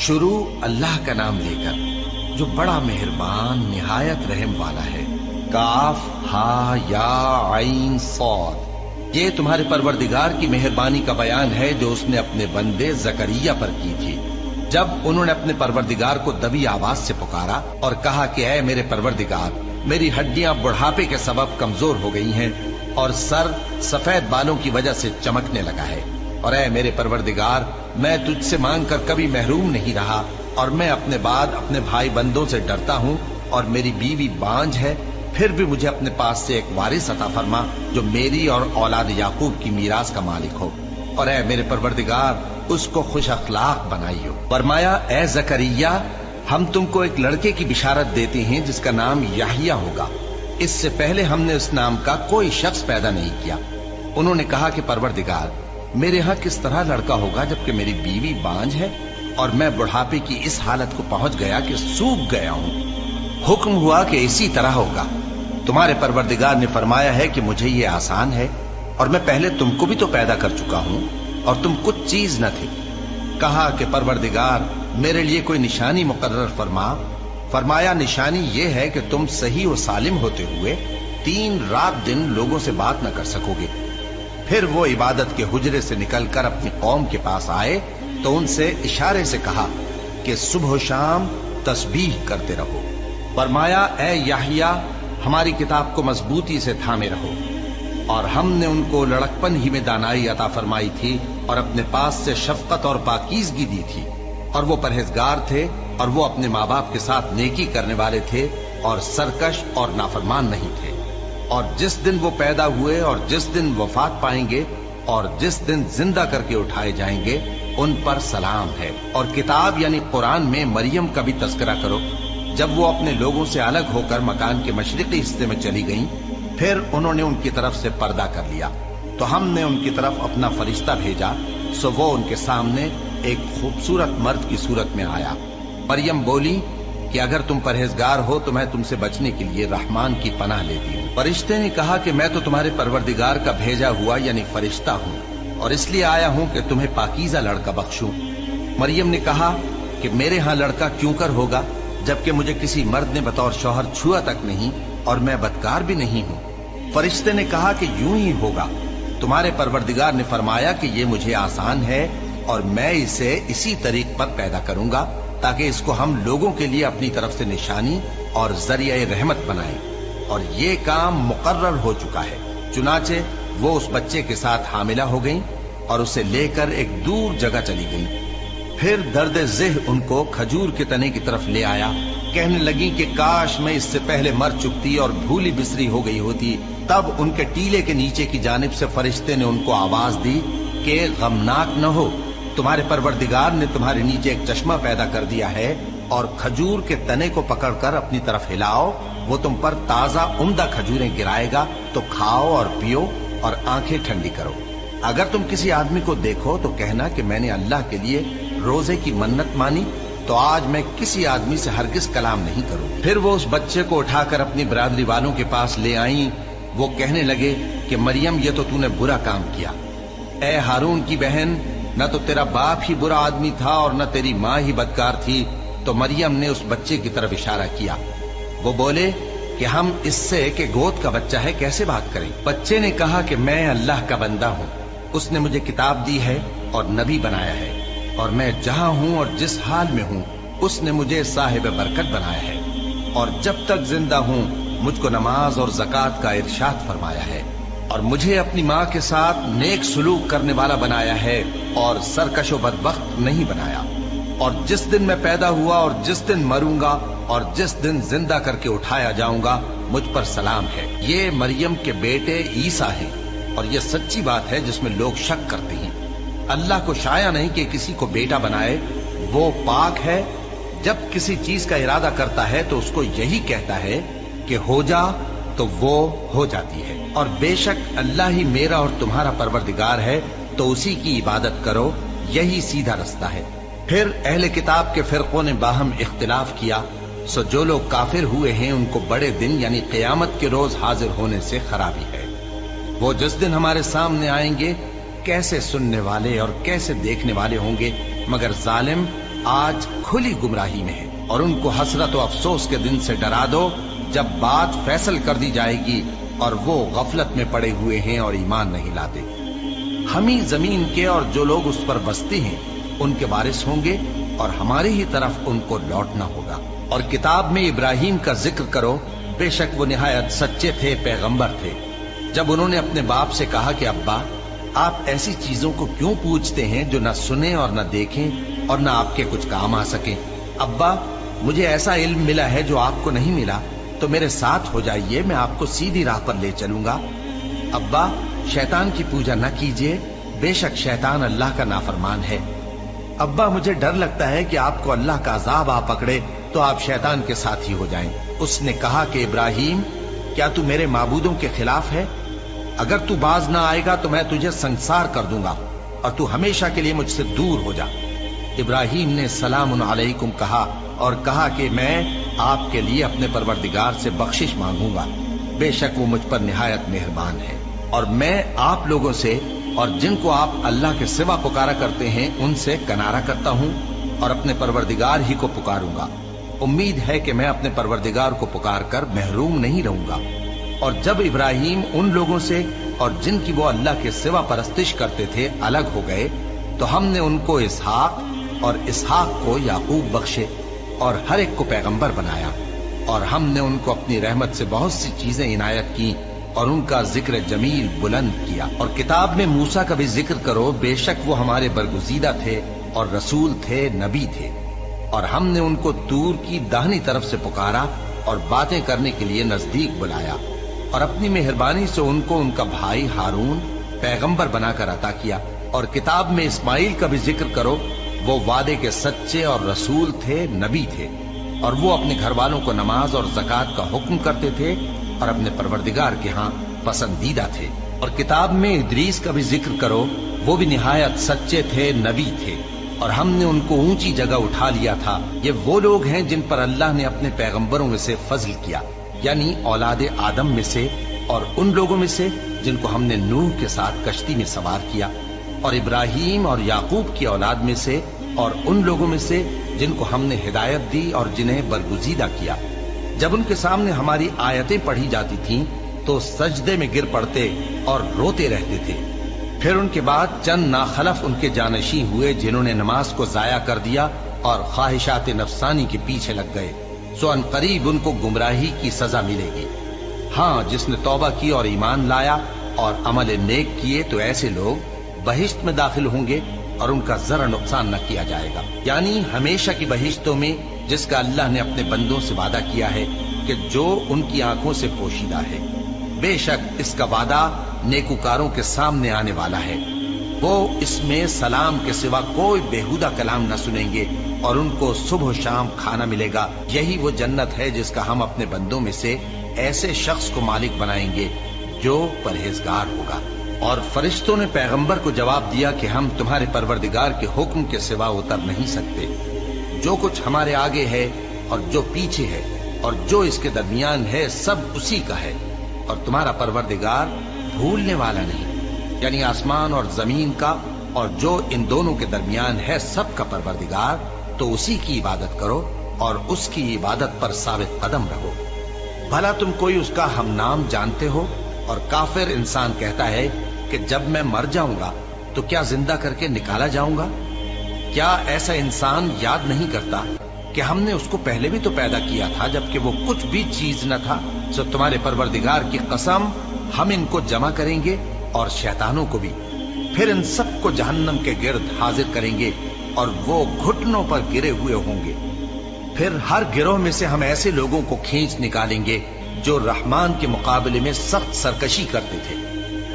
शुरू अल्लाह का नाम लेकर जो बड़ा मेहरबान निहायत रहम वाला है। काफ हा या आइन सौद। ये तुम्हारे परवरदिगार की मेहरबानी का बयान है जो उसने अपने बंदे जकरिया पर की थी, जब उन्होंने अपने परवरदिगार को दबी आवाज से पुकारा और कहा कि ऐ मेरे परवरदिगार, मेरी हड्डियां बुढ़ापे के सबब कमजोर हो गई हैं और सर सफेद बालों की वजह से चमकने लगा है। और ऐ मेरे परवरदिगार, मैं तुझसे मांग कर कभी महरूम नहीं रहा और मैं अपने बाद अपने भाई बंदों से डरता हूँ और मेरी बीवी बांझ है, फिर भी मुझे अपने पास से एक वारिस अता फरमा जो मेरी और औलाद याकूब की मीरास का मालिक हो। और ऐ मेरे परवरदिगार, उसको खुश अखलाक बनाइयो। फरमाया, ऐ जकरिया, हम तुमको एक लड़के की बिशारत देते हैं जिसका नाम याहिया होगा। इससे पहले हमने उस नाम का कोई शख्स पैदा नहीं किया। उन्होंने कहा कि परवरदिगार, मेरे यहाँ किस तरह लड़का होगा जबकि मेरी बीवी बांझ है और मैं बुढ़ापे की इस हालत को पहुंच गया कि सूख गया हूँ। हुक्म हुआ कि इसी तरह होगा। तुम्हारे परवरदिगार ने फरमाया है कि मुझे ये आसान है और मैं पहले तुमको भी तो पैदा कर चुका हूँ और तुम कुछ चीज न थे। कहा कि परवरदिगार, मेरे लिए कोई निशानी मुकर्रर फरमा। फरमाया, निशानी ये है कि तुम सही और सालिम होते हुए 3 रात दिन लोगों से बात न कर सकोगे। फिर वो इबादत के हुजरे से निकलकर अपनी कौम के पास आए तो उनसे इशारे से कहा कि सुबह शाम तस्बीह करते रहो। फरमाया, ऐ याहिया, हमारी किताब को मजबूती से थामे रहो। और हमने उनको लड़कपन ही में दानाई अता फरमाई थी और अपने पास से शफकत और पाकीज़गी दी थी, और वो परहेजगार थे और वो अपने माँ बाप के साथ नेकी करने वाले थे और सरकश और नाफरमान नहीं थे। और जिस दिन वो पैदा हुए और जिस दिन वफात पाएंगे और जिस दिन जिंदा करके उठाए जाएंगे, उन पर सलाम है। और किताब यानी कुरान में मरियम का भी तस्करा करो। जब वो अपने लोगों से अलग होकर मकान के मशरिकी हिस्से में चली गईं, फिर उन्होंने उनकी तरफ से पर्दा कर लिया तो हमने उनकी तरफ अपना फरिश्ता भेजा, सो वो उनके सामने एक खूबसूरत मर्द की सूरत में आया। मरियम बोली कि अगर तुम परहेजगार हो तो मैं तुमसे बचने के लिए रहमान की पनाह लेती हूँ। फरिश्ते ने कहा कि मैं तो तुम्हारे परवरदिगार का भेजा हुआ यानी फरिश्ता हूँ और इसलिए आया हूँ कि तुम्हें पाकीज़ा लड़का बख्शूं। मरियम ने कहा कि मेरे यहाँ लड़का क्यों कर होगा जबकि मुझे किसी मर्द ने बतौर शौहर छुआ तक नहीं और मैं बदकार भी नहीं हूँ। फरिश्ते ने कहा कि यूं ही होगा। तुम्हारे परवरदिगार ने फरमाया कि ये मुझे आसान है और मैं इसे इसी तरीक पर पैदा करूंगा ताकि इसको हम लोगों के लिए अपनी तरफ से निशानी और जरिया रहमत बनाएं। और ये काम मुकर्रर हो चुका है। चुनाचे वो उस बच्चे के साथ हामिला हो गईं और उसे लेकर एक दूर जगह चली गईं। फिर दर्द ज़ेह उनको खजूर के तने की तरफ ले आया। कहने लगी कि काश मैं इससे पहले मर चुकती और भूली बिसरी हो गई होती। तब उनके टीले के नीचे की जानिब से फरिश्ते ने उनको आवाज दी कि गमनाक न हो, तुम्हारे परवरदिगार ने तुम्हारे नीचे एक चश्मा पैदा कर दिया है और खजूर के तने को पकड़कर अपनी तरफ हिलाओ, वो तुम पर ताजा उम्दा खजूरें गिराएगा, तो खाओ और पियो और आंखें ठंडी करो। अगर तुम किसी आदमी को देखो तो कहना कि मैंने अल्लाह के लिए रोजे की मन्नत मानी, तो आज मैं किसी आदमी से हरगिज कलाम नहीं करूंगी। फिर वो उस बच्चे को उठाकर अपनी बिरादरी वालों के पास ले आई। वो कहने लगे कि मरियम, ये तो तूने बुरा काम किया। ए हारून की बहन, न तो तेरा बाप ही बुरा आदमी था और न तेरी माँ ही बदकार थी। तो मरियम ने उस बच्चे की तरफ इशारा किया। वो बोले कि हम इससे कि गोद का बच्चा है कैसे बात करें। बच्चे ने कहा कि मैं अल्लाह का बंदा हूँ, उसने मुझे किताब दी है और नबी बनाया है और मैं जहां हूं और जिस हाल में हूं उसने मुझे साहिब बरकत बनाया है और जब तक जिंदा हूं मुझको नमाज और ज़कात का इरशाद फरमाया है और मुझे अपनी माँ के साथ नेक सुलूक करने वाला बनाया है और सरकशो बदबख्त नहीं बनाया। और जिस दिन मैं पैदा हुआ और जिस दिन मरूंगा और जिस दिन जिंदा करके उठाया जाऊंगा, मुझ पर सलाम है। ये मरियम के बेटे ईसा हैं और ये सच्ची बात है जिसमें लोग शक करते हैं। अल्लाह को शाया नहीं कि किसी को बेटा बनाए, वो पाक है। जब किसी चीज का इरादा करता है तो उसको यही कहता है कि हो जा, तो वो हो जाती है। और बेशक अल्लाह ही मेरा और तुम्हारा परवरदिगार है, तो उसी की इबादत करो, यही सीधा रास्ता है। फिर अहले किताब के फिरकों ने बाहम इख्तिलाफ किया, सो जो लोग काफिर हुए हैं उनको बड़े दिन यानी क़यामत के रोज हाजिर होने से खराबी है। वो जिस दिन हमारे सामने आएंगे कैसे सुनने वाले और कैसे देखने वाले होंगे, मगर जालिम आज खुली गुमराही में है, और उनको हसरत और अफसोस के दिन से डरा दो जब बात फैसल कर दी जाएगी और वो गफलत में पड़े हुए हैं और ईमान नहीं लाते। हम ही जमीन के और जो लोग उस पर बसते हैं उनके वारिस होंगे और हमारी ही तरफ उनको लौटना होगा। और किताब में इब्राहिम का जिक्र करो, बेशक वो निहायत सच्चे थे, पैगंबर थे। जब उन्होंने अपने बाप से कहा कि अब्बा, आप ऐसी चीजों को क्यों पूछते हैं जो न सुने और न देखें और न आपके कुछ काम आ सके। अब्बा, मुझे ऐसा इल्म मिला है जो आपको नहीं मिला, तो मेरे साथ हो जाइए, मैं आपको सीधी राह पर ले चलूंगा। अब्बा, शैतान की पूजा न कीजिए, बेशक शैतान अल्लाह का नाफरमान है। अब्बा, मुझे डर लगता है कि आपको अल्लाह का अजाब आ पकड़े तो आप शैतान के साथ ही हो जाएं। उसने कहा कि इब्राहिम, क्या तू मेरे माबूदों के खिलाफ है? अगर तू बाज ना आएगा तो मैं तुझे संसार कर दूंगा और तू हमेशा के लिए मुझसे दूर हो जा। इब्राहिम ने सलामुन अलैकुम कहा और कहा कि मैं आपके लिए अपने परवरदिगार से बख्शिश मांगूंगा, बेशक वो मुझ पर निहायत मेहरबान है। और मैं आप लोगों से और जिनको आप अल्लाह के सिवा पुकारा करते हैं उनसे कनारा करता हूं और अपने परवरदिगार ही को पुकारूंगा। उम्मीद है कि मैं अपने परवरदिगार को पुकार कर महरूम नहीं रहूंगा। और जब इब्राहिम उन लोगों से और जिनकी वो अल्लाह के सिवा परस्तिश करते थे अलग हो गए, तो हमने उनको इसहाक और इसहाक को याकूब बख्शे और हर एक को पैगंबर बनाया। और हमने उनको अपनी रहमत से बहुत सी चीजें इनायत की और उनका जिक्र जमील बुलंद किया। और किताब में मूसा का भी जिक्र करो, बेशक वो हमारे बरगुजीदा थे और रसूल थे, नबी थे। और हमने उनको तूर की दाहिनी तरफ से पुकारा और बातें करने के लिए नजदीक बुलाया और अपनी मेहरबानी से उनको उनका भाई हारून पैगंबर बनाकर अता किया। और किताब में इस्माइल का भी जिक्र करो, वो वादे के सच्चे और रसूल थे, नबी थे। और वो अपने घर वालों को नमाज और ज़कात का हुक्म करते थे और अपने परवरदिगार के यहाँ पसंदीदा थे। और किताब में इदरीस का भी जिक्र करो, वो भी निहायत सच्चे थे, नबी थे और हमने उनको ऊंची जगह उठा लिया था। ये वो लोग हैं जिन पर अल्लाह ने अपने पैगंबरों में से फजल किया, यानी औलाद आदम में से और उन लोगों में से जिनको हमने नूह के साथ कश्ती में सवार किया, और इब्राहिम और याकूब की औलाद में से और उन लोगों में से जिनको हमने हिदायत दी और जिन्हें बरगुजीदा किया। जब उनके सामने हमारी आयतें पढ़ी जाती थीं तो सजदे में गिर पड़ते और रोते रहते थे। फिर उनके बाद चंद नाखलफ उनके जानशी हुए जिन्होंने नमाज को जाया कर दिया और ख्वाहिशात नफसानी के पीछे लग गए, सो अनकरीब उनको गुमराही की सजा मिलेगी। हाँ, जिसने तौबा की और ईमान लाया और अमल नेक किए तो ऐसे लोग बहिश्त में दाखिल होंगे और उनका जरा नुकसान न किया जाएगा, यानी हमेशा की बहिश्तों में जिसका अल्लाह ने अपने बंदों से वादा किया है कि जो उनकी आंखों से पोशीदा है। बेशक इसका वादा नेकुकारों के सामने आने वाला है। वो इसमें सलाम के सिवा कोई बेहुदा कलाम न सुनेंगे और उनको सुबह शाम खाना मिलेगा। यही वो जन्नत है जिसका हम अपने बंदों में से ऐसे शख्स को मालिक बनाएंगे जो परहेजगार होगा। और फरिश्तों ने पैगंबर को जवाब दिया कि हम तुम्हारे परवरदिगार के हुक्म के सिवा उतर नहीं सकते। जो कुछ हमारे आगे है और जो पीछे है और जो इसके दरमियान है सब उसी का है, और तुम्हारा परवरदिगार भूलने वाला नहीं, यानी आसमान और जमीन का और जो इन दोनों के दरमियान है सब का परवरदिगार। तो उसी की इबादत करो और उसकी इबादत पर साबित कदम रहो। भला तुम कोई उसका हम नाम जानते हो? और काफिर इंसान कहता है कि जब मैं मर जाऊंगा तो क्या जिंदा करके निकाला जाऊंगा? क्या ऐसा इंसान याद नहीं करता कि हमने उसको पहले भी तो पैदा किया था जबकि वो कुछ भी चीज न था? सो तुम्हारे परवरदिगार की कसम, हम इनको जमा करेंगे और शैतानों को भी, फिर इन सबको जहन्नम के गिर्द हाजिर करेंगे और वो घुटनों पर गिरे हुए होंगे। फिर हर गिरोह में से हम ऐसे लोगों को खींच निकालेंगे जो रहमान के मुकाबले में सख्त सरकशी करते थे।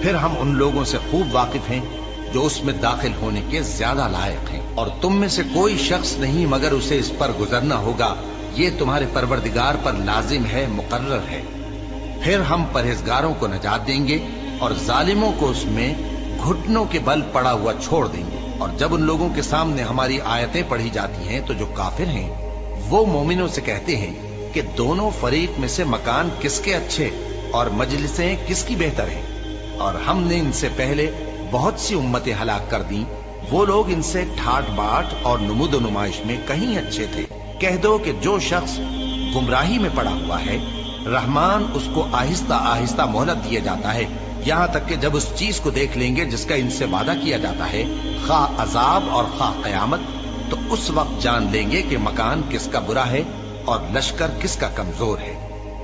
फिर हम उन लोगों से खूब वाकिफ हैं जो उसमें दाखिल होने के ज्यादा लायक हैं। और तुम में से कोई शख्स नहीं मगर उसे इस पर गुजरना होगा, ये तुम्हारे परवरदिगार पर लाजिम है, मुकर्रर है। फिर हम परहेजगारों को नजात देंगे और जालिमों को उसमें घुटनों के बल पड़ा हुआ छोड़ देंगे। और जब उन लोगों के सामने हमारी आयतें पढ़ी जाती हैं तो जो काफिर हैं वो मोमिनों से कहते हैं कि दोनों फरीक में से मकान किसके अच्छे और मजलिसें किसकी बेहतर हैं। और हमने इनसे पहले बहुत सी उम्मतें हलाक कर दी वो लोग इनसे ठाट बाट और नुमुद नुमाइश में कहीं अच्छे थे। कह दो कि जो शख्स गुमराही में पड़ा हुआ है, रहमान उसको आहिस्ता आहिस्ता मोहलत दिया जाता है, यहाँ तक कि जब उस चीज को देख लेंगे जिसका इनसे वादा किया जाता है, खा अजाब और खा कयामत, तो उस वक्त जान लेंगे कि मकान किसका बुरा है और लश्कर किसका कमजोर है।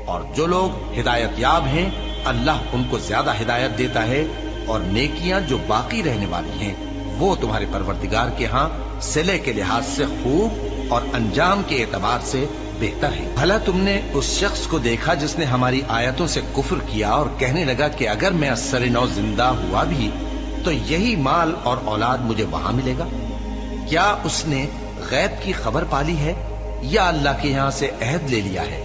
और जो लोग हिदायत याब हैं, अल्लाह उनको ज्यादा हिदायत देता है, और नेकियां जो बाकी रहने वाली हैं वो तुम्हारे परवरदिगार के यहाँ सिले के लिहाज से खूब और अंजाम के एतबार से बेहतर है। भला तुमने उस शख्स को देखा जिसने हमारी आयतों से कुफ्र किया और कहने लगा कि अगर मैं अस्सर नौ जिंदा हुआ भी तो यही माल और औलाद मुझे वहां मिलेगा? क्या उसने गैब की खबर पाली है या अल्लाह के यहाँ से अहद ले लिया है?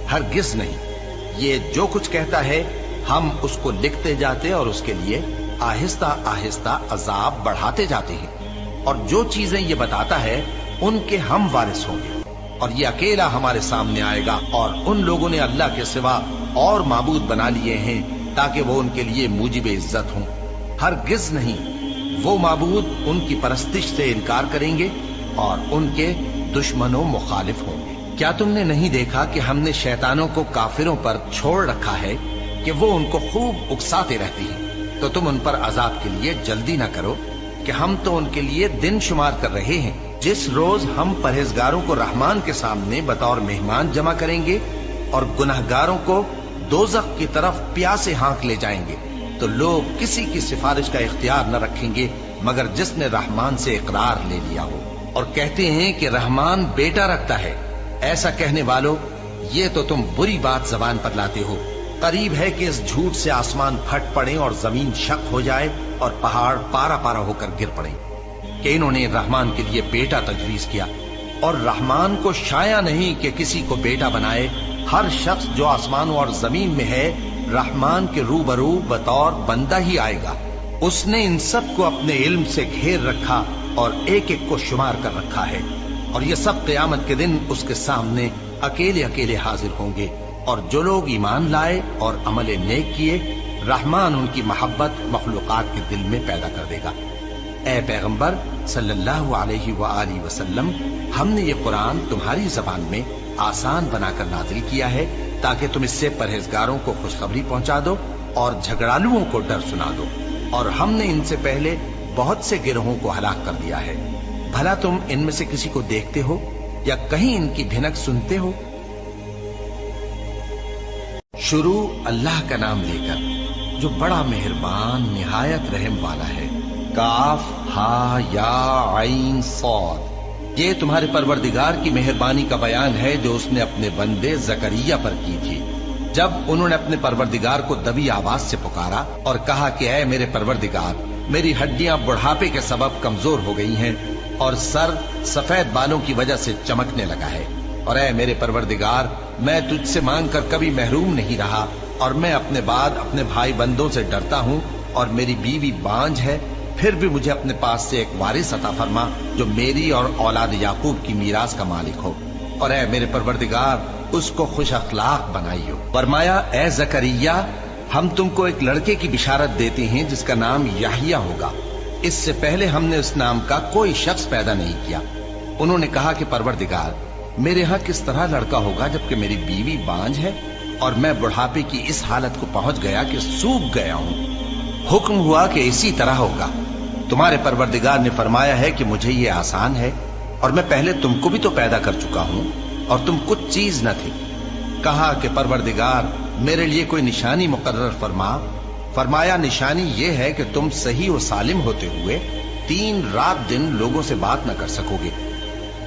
हरगिज नहीं। ये जो कुछ कहता है हम उसको लिखते जाते और उसके लिए आहिस्ता आहिस्ता अजाब बढ़ाते जाते हैं, और जो चीजें ये बताता है उनके हम वारिस होंगे, और ये अकेला हमारे सामने आएगा। और उन लोगों ने अल्लाह के सिवा और माबूद बना लिए हैं ताकि वो उनके लिए मूजिब इज्जत हों। हरगिज नहीं, वो माबूद उनकी परस्तिश से इनकार करेंगे और उनके दुश्मनों मुखालिफ होंगे। क्या तुमने नहीं देखा कि हमने शैतानों को काफिरों पर छोड़ रखा है कि वो उनको खूब उकसाते रहती हैं? तो तुम उन पर अजाब के लिए जल्दी न करो कि हम तो उनके लिए दिन शुमार कर रहे हैं। जिस रोज हम परहेजगारों को रहमान के सामने बतौर मेहमान जमा करेंगे और गुनहगारों को दोज़ख की तरफ प्यासे हाँक ले जाएंगे, तो लोग किसी की सिफारिश का इख्तियार न रखेंगे मगर जिसने रहमान से इकरार ले लिया हो। और कहते हैं कि रहमान बेटा रखता है। ऐसा कहने वालों, ये तो तुम बुरी बात जबान पर लाते हो। करीब है कि इस झूठ से आसमान फट पड़े और जमीन शक हो जाए और पहाड़ पारा पारा होकर गिर पड़े कि इन्होंने रहमान के लिए बेटा तजवीज किया। और रहमान को शाया नहीं कि किसी को बेटा बनाए। हर शख्स जो आसमानों और जमीन में है रहमान के रूबरू बतौर बंदा ही आएगा। उसने इन सब को अपने इल्म से घेर रखा और एक एक को शुमार कर रखा है, और ये सब क़यामत के दिन उसके सामने अकेले अकेले हाजिर होंगे। और जो लोग ईमान लाए और अमल नेक किए, रहमान उनकी मोहब्बत मखलूकात के दिल में पैदा कर देगा। ए पैगंबर सल्लल्लाहु अलैहि वआलिहि वसल्लम, हमने ये कुरान तुम्हारी जबान में आसान बनाकर नाजिल किया है ताकि तुम इससे परहेजगारों को खुशखबरी पहुंचा दो और झगड़ालुओं को डर सुना दो। और हमने इनसे पहले बहुत से गिरोहों को हलाक कर दिया है। भला तुम इनमें से किसी को देखते हो या कहीं इनकी भिनक सुनते हो? शुरू अल्लाह का नाम लेकर जो बड़ा मेहरबान निहायत रहम वाला है। काफ हा या आइन सौद, ये तुम्हारे परवरदिगार की मेहरबानी का बयान है जो उसने अपने बंदे जकरिया पर की थी जब उन्होंने अपने परवरदिगार को दबी आवाज से पुकारा और कहा कि ऐ मेरे परवरदिगार, मेरी हड्डियां बुढ़ापे के सबब कमजोर हो गई हैं और सर सफेद बालों की वजह से चमकने लगा है। और ऐ मेरे परवरदिगार, मैं तुझसे मांग कर कभी महरूम नहीं रहा और मैं अपने बाद अपने भाई बंदों से डरता हूँ और मेरी बीवी बांझ है, फिर भी मुझे अपने पास से एक वारिस अता फरमा जो मेरी और औलाद याकूब की मीरास का मालिक हो। और ऐ मेरे परवरदिगार, उसको खुश अखलाक बनाइयो। फरमाया, ए जकरिया, हम तुमको एक लड़के की बिशारत देते हैं जिसका नाम याहिया होगा। इससे पहले हमने उस नाम का कोई शख्स पैदा नहीं किया। उन्होंने कहा कि परवरदिगार, मेरे यहाँ किस तरह लड़का होगा जबकि मेरी बीवी बांझ है और मैं बुढ़ापे की इस हालत को पहुंच गया कि सूख गया हूँ। हुक्म हुआ कि इसी तरह होगा। तुम्हारे परवरदिगार ने फरमाया है कि मुझे ये आसान है और मैं पहले तुमको भी तो पैदा कर चुका हूँ और तुम कुछ चीज न थी। कहा कि परवरदिगार, मेरे लिए कोई निशानी मुकर्रर फरमा। फरमाया, निशानी ये है कि तुम सही और सालिम होते हुए 3 रात दिन लोगों से बात न कर सकोगे।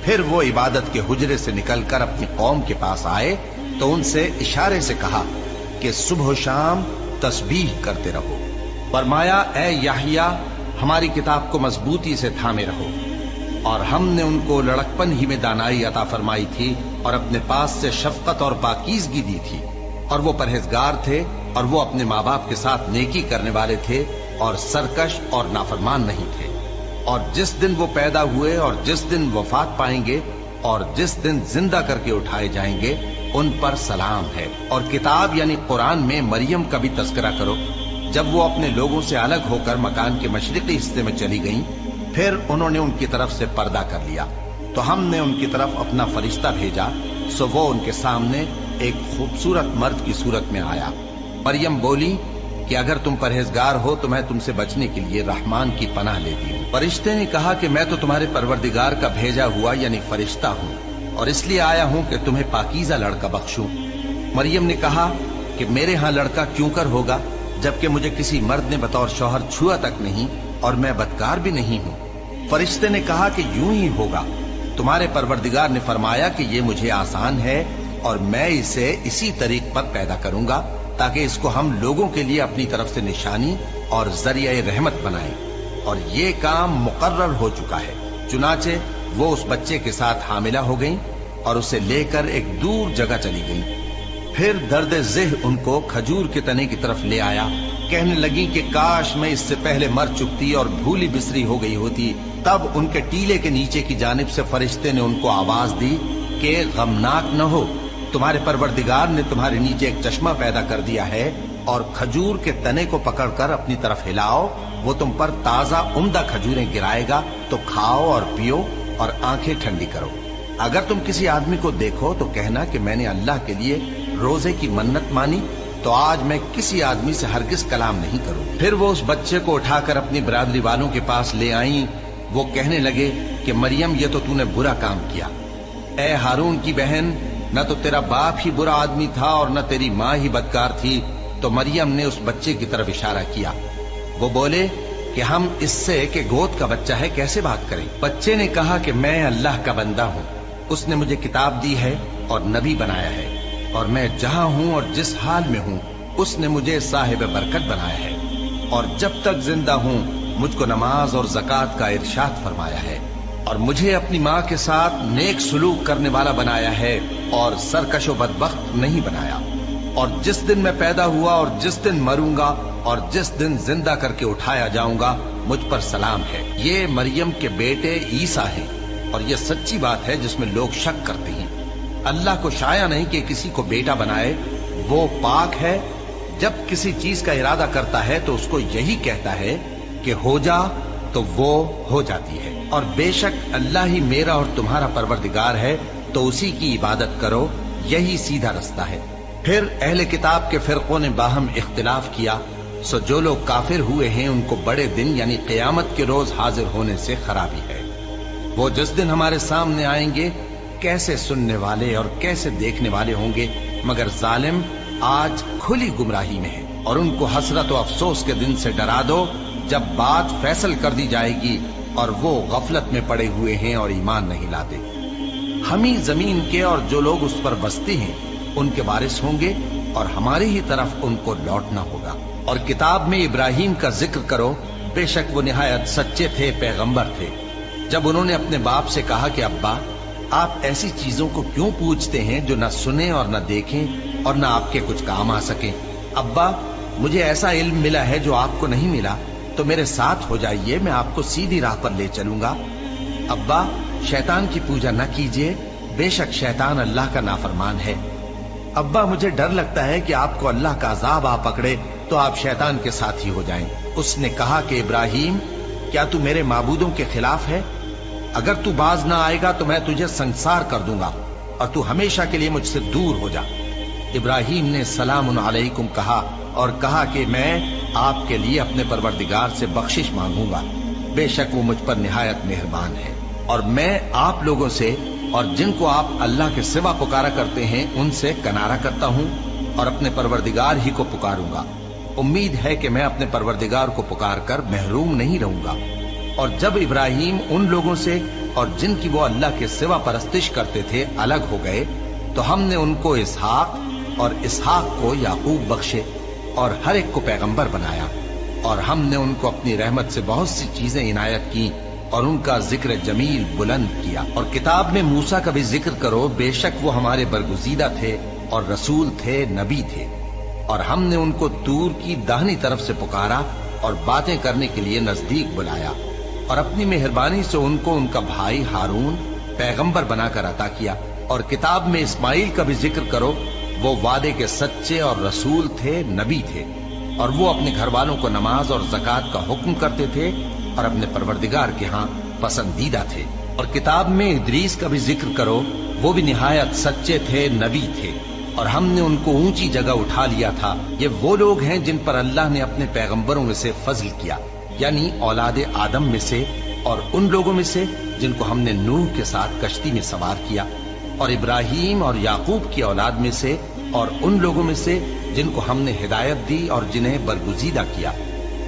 फिर वो इबादत के हुजरे से निकलकर अपनी कौम के पास आए तो उनसे इशारे से कहा कि सुबह शाम तस्बीह करते रहो। फरमाया, ए याहिया, हमारी किताब को मजबूती से थामे रहो। और हमने उनको लड़कपन ही में दानाई अता फरमाई थी और अपने पास से शफकत और पाकीज़गी दी थी। और वो परहेजगार थे और वो अपने माँ बाप के साथ नेकी करने वाले थे और सरकश और नाफरमान नहीं थे। और जिस दिन वो पैदा हुए और जिस दिन वफात पाएंगे और जिस दिन जिंदा करके उठाए जाएंगे, उन पर सलाम है। और किताब यानी कुरान में मरियम का भी तस्करा करो। जब वो अपने लोगों से अलग होकर मकान के मशरिकी हिस्से में चली गईं, फिर उन्होंने उनकी तरफ से पर्दा कर लिया, तो हमने उनकी तरफ अपना फरिश्ता भेजा, सो वो उनके सामने एक खूबसूरत मर्द की सूरत में आया। मरियम बोली कि अगर तुम परहेजगार हो तो मैं तुमसे बचने के लिए रहमान की पनाह लेती हूँ। फरिश्ते ने कहा कि मैं तो तुम्हारे परवरदिगार का भेजा हुआ यानी फरिश्ता हूँ और इसलिए आया हूँ कि तुम्हें पाकीज़ा लड़का बख्शूं। मरियम ने कहा कि मेरे यहाँ लड़का क्यों कर होगा, जबकि मुझे किसी मर्द ने बतौर शौहर छुआ तक नहीं और मैं बदकार भी नहीं हूँ। फरिश्ते ने कहा कि यूं ही होगा, तुम्हारे परवरदिगार ने फरमाया कि ये मुझे आसान है और मैं इसे इसी तरीक पर पैदा करूंगा ताकि इसको हम लोगों के लिए अपनी तरफ से निशानी और जरिया रहमत बनाएं। और ये काम मुकर्रर हो चुका है। चुनाचे वो उस बच्चे के साथ हामिला हो गईं और उसे लेकर एक दूर जगह चली गईं। फिर दर्द ज़ेह उनको खजूर के तने की तरफ ले आया। कहने लगी कि काश मैं इससे पहले मर चुकती और भूली बिसरी हो गई होती। तब उनके टीले के नीचे की जानिब से फरिश्ते ने उनको आवाज दी कि गमनाक न हो, तुम्हारे परवरदिगार ने तुम्हारे नीचे एक चश्मा पैदा कर दिया है और खजूर के तने को पकड़कर अपनी तरफ हिलाओ, वो तुम पर ताजा उम्दा खजूरें गिराएगा, तो खाओ और पियो और आंखें ठंडी करो। अगर तुम किसी आदमी को देखो तो कहना कि मैंने अल्लाह के लिए रोजे की मन्नत मानी, तो आज मैं किसी आदमी से हरगिज कलाम नहीं करूंगी। फिर वो उस बच्चे को उठाकर अपनी बरादरी वालों के पास ले आई। वो कहने लगे कि मरियम, ये तो तूने बुरा काम किया। ए हारून की बहन, न तो तेरा बाप ही बुरा आदमी था और न तेरी माँ ही बदकार थी। तो मरियम ने उस बच्चे की तरफ इशारा किया। वो बोले कि हम इससे कि गोद का बच्चा है कैसे बात करें। बच्चे ने कहा कि मैं अल्लाह का बंदा हूँ, उसने मुझे किताब दी है और नबी बनाया है और मैं जहाँ हूँ और जिस हाल में हूँ उसने मुझे साहिब बरकत बनाया है और जब तक जिंदा हूँ मुझको नमाज और ज़कात का इरशाद फरमाया है और मुझे अपनी माँ के साथ नेक सुलूक करने वाला बनाया है और सरकशो बदबख्त नहीं बनाया। और जिस दिन मैं पैदा हुआ और जिस दिन मरूंगा और जिस दिन जिंदा करके उठाया जाऊंगा मुझ पर सलाम है। ये मरियम के बेटे ईसा हैं और ये सच्ची बात है जिसमें लोग शक करते हैं। अल्लाह को शाया नहीं कि किसी को बेटा बनाए, वो पाक है। जब किसी चीज का इरादा करता है तो उसको यही कहता है कि हो जा, तो वो हो जाती है। और बेशक अल्लाह ही मेरा और तुम्हारा परवरदिगार है, तो उसी की इबादत करो, यही सीधा रास्ता है। फिर अहले किताब के फिरकों ने बाहम इख्तिलाफ किया, सो जो लोग काफिर हुए हैं उनको बड़े दिन यानी क़यामत के रोज हाजिर होने से खराबी है। वो जिस दिन हमारे सामने आएंगे कैसे सुनने वाले और कैसे देखने वाले होंगे, मगर जालिम आज खुली गुमराही में है। और उनको हसरत और अफसोस के दिन से डरा दो जब बात फैसल कर दी जाएगी और वो गफलत में पड़े हुए हैं और ईमान नहीं लाते। हम ही जमीन के और जो लोग उस पर बसते हैं उनके वारिस होंगे और हमारी ही तरफ उनको लौटना होगा। और किताब में इब्राहिम का जिक्र करो, बेशक वो निहायत सच्चे थे, पैगंबर थे। जब उन्होंने अपने बाप से कहा कि अब्बा, आप ऐसी चीजों को क्यों पूछते हैं जो न सुने और न देखें और न आपके कुछ काम आ सके। अब्बा, मुझे ऐसा इल्म मिला है जो आपको नहीं मिला, तो मेरे साथ हो जाइए, मैं आपको सीधी राह पर ले चलूंगा। अब्बा, शैतान की पूजा न कीजिए, बेशक शैतान अल्लाह का नाफरमान है। अब्बा, मुझे डर लगता है कि आपको अल्लाह का अजाब आ पकड़े तो आप शैतान के साथ ही हो जाएं। उसने कहा कि इब्राहिम, क्या तू मेरे माबूदों के खिलाफ है? अगर तू बाज ना आएगा तो मैं तुझे संसार कर दूंगा और तू हमेशा के लिए मुझसे दूर हो जा। इब्राहिम ने सलामुन अलैकुम कहा और कहा कि मैं आपके लिए अपने परवरदिगार से बख्शिश मांगूंगा, बेशक वो मुझ पर निहायत मेहरबान है। और मैं आप लोगों से और जिनको आप अल्लाह के सिवा पुकारा करते हैं उनसे कनारा करता हूँ और अपने परवरदिगार ही को पुकारूंगा। उम्मीद है कि मैं अपने परवरदिगार को पुकार कर महरूम नहीं रहूंगा। और जब इब्राहिम उन लोगों से और जिनकी वो अल्लाह के सिवा परस्तिश करते थे अलग हो गए, तो हमने उनको इसहाक और इसहाक को याकूब बख्शे और हर एक को पैगंबर बनाया। और हमने उनको अपनी रहमत से बहुत सी चीजें इनायत की और उनका जिक्र जमील बुलंद किया। और किताब में मूसा का भी जिक्र करो, बेशक वो हमारे बरगुजीदा थे और रसूल थे, नबी थे। और हमने उनको तूर की दाहिनी तरफ से पुकारा और बातें करने के लिए नजदीक बुलाया और अपनी मेहरबानी से उनको उनका भाई हारून पैगंबर बनाकर अता किया। और किताब में इस्माइल का भी जिक्र करो, वो वादे के सच्चे और रसूल थे, नबी थे। और वो अपने घर वालों को नमाज और ज़कात का हुक्म करते थे और अपने परवरदिगार के यहाँ पसंदीदा थे। और किताब में इदरीस का भी जिक्र करो, वो भी निहायत सच्चे थे, नबी थे, और हमने उनको ऊंची जगह उठा लिया था। ये वो लोग हैं जिन पर अल्लाह ने अपने पैगंबरों में से फजल किया, यानी औलाद आदम में से, और उन लोगों में से जिनको हमने नूह के साथ कश्ती में सवार किया, और इब्राहीम और याकूब की औलाद में से, और उन लोगों में से जिनको हमने हिदायत दी और जिन्हें बरगुजीदा किया।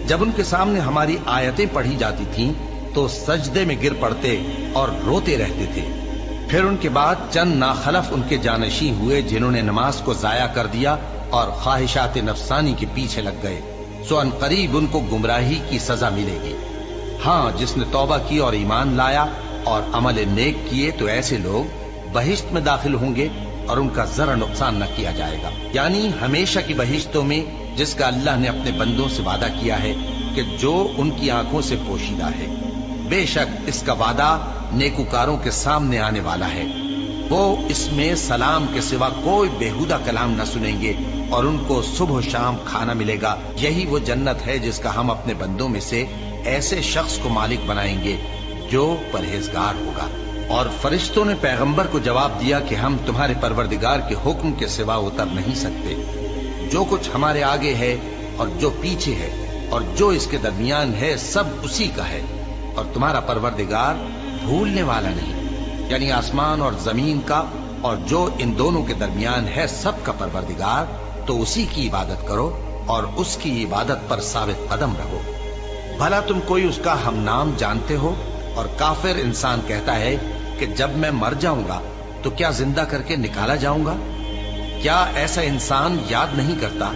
जब उनके सामने हमारी आयतें पढ़ी जाती थीं तो सजदे में गिर पड़ते और रोते रहते थे। फिर उनके बाद चंद नाखलफ उनके जानशी हुए जिन्होंने नमाज को जाया कर दिया और ख्वाहिशात नफसानी के पीछे लग गए, सो अनकरीब उनको गुमराही की सजा मिलेगी। हाँ, जिसने तौबा की और ईमान लाया और अमल नेक किए तो ऐसे लोग बहिश्त में दाखिल होंगे और उनका जरा नुकसान न किया जाएगा, यानी हमेशा की बहिश्तों में, जिसका अल्लाह ने अपने बंदों से वादा किया है कि जो उनकी आंखों से पोशीदा है। बेशक इसका वादा नेकुकारों के सामने आने वाला है। वो इसमें सलाम के सिवा कोई बेहुदा कलाम न सुनेंगे और उनको सुबह शाम खाना मिलेगा। यही वो जन्नत है जिसका हम अपने बंदों में से ऐसे शख्स को मालिक बनाएंगे जो परहेजगार होगा। और फरिश्तों ने पैगंबर को जवाब दिया कि हम तुम्हारे परवरदिगार के हुक्म के सिवा उतर नहीं सकते। जो कुछ हमारे आगे है और जो पीछे है और जो इसके दरमियान है सब उसी का है, और तुम्हारा परवरदिगार भूलने वाला नहीं, यानी आसमान और जमीन का और जो इन दोनों के दरमियान है सबका परवरदिगार। तो उसी की इबादत करो और उसकी इबादत पर साबित कदम रहो। भला तुम कोई उसका हम नाम जानते हो? और काफिर इंसान कहता है कि जब मैं मर जाऊंगा तो क्या जिंदा करके निकाला जाऊंगा? क्या ऐसा इंसान याद नहीं करता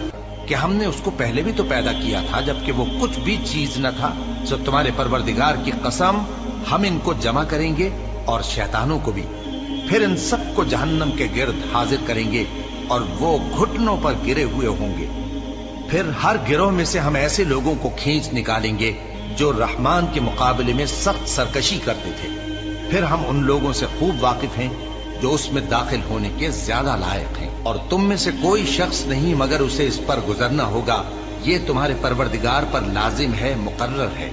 कि हमने उसको पहले भी तो पैदा किया था जबकि वो कुछ भी चीज न था? सो तुम्हारे परवरदिगार की कसम, हम इनको जमा करेंगे और शैतानों को भी, फिर इन सबको जहन्नम के गिर्द हाजिर करेंगे और वो घुटनों पर गिरे हुए होंगे। फिर हर गिरोह में से हम ऐसे लोगों को खींच निकालेंगे जो रहमान के मुकाबले में सख्त सरकशी करते थे। फिर हम उन लोगों से खूब वाकिफ हैं जो उसमें दाखिल होने के ज्यादा लायक हैं, और तुम में से कोई शख्स नहीं मगर उसे इस पर गुजरना होगा। ये तुम्हारे परवरदिगार पर लाजिम है, मुकर्रर है।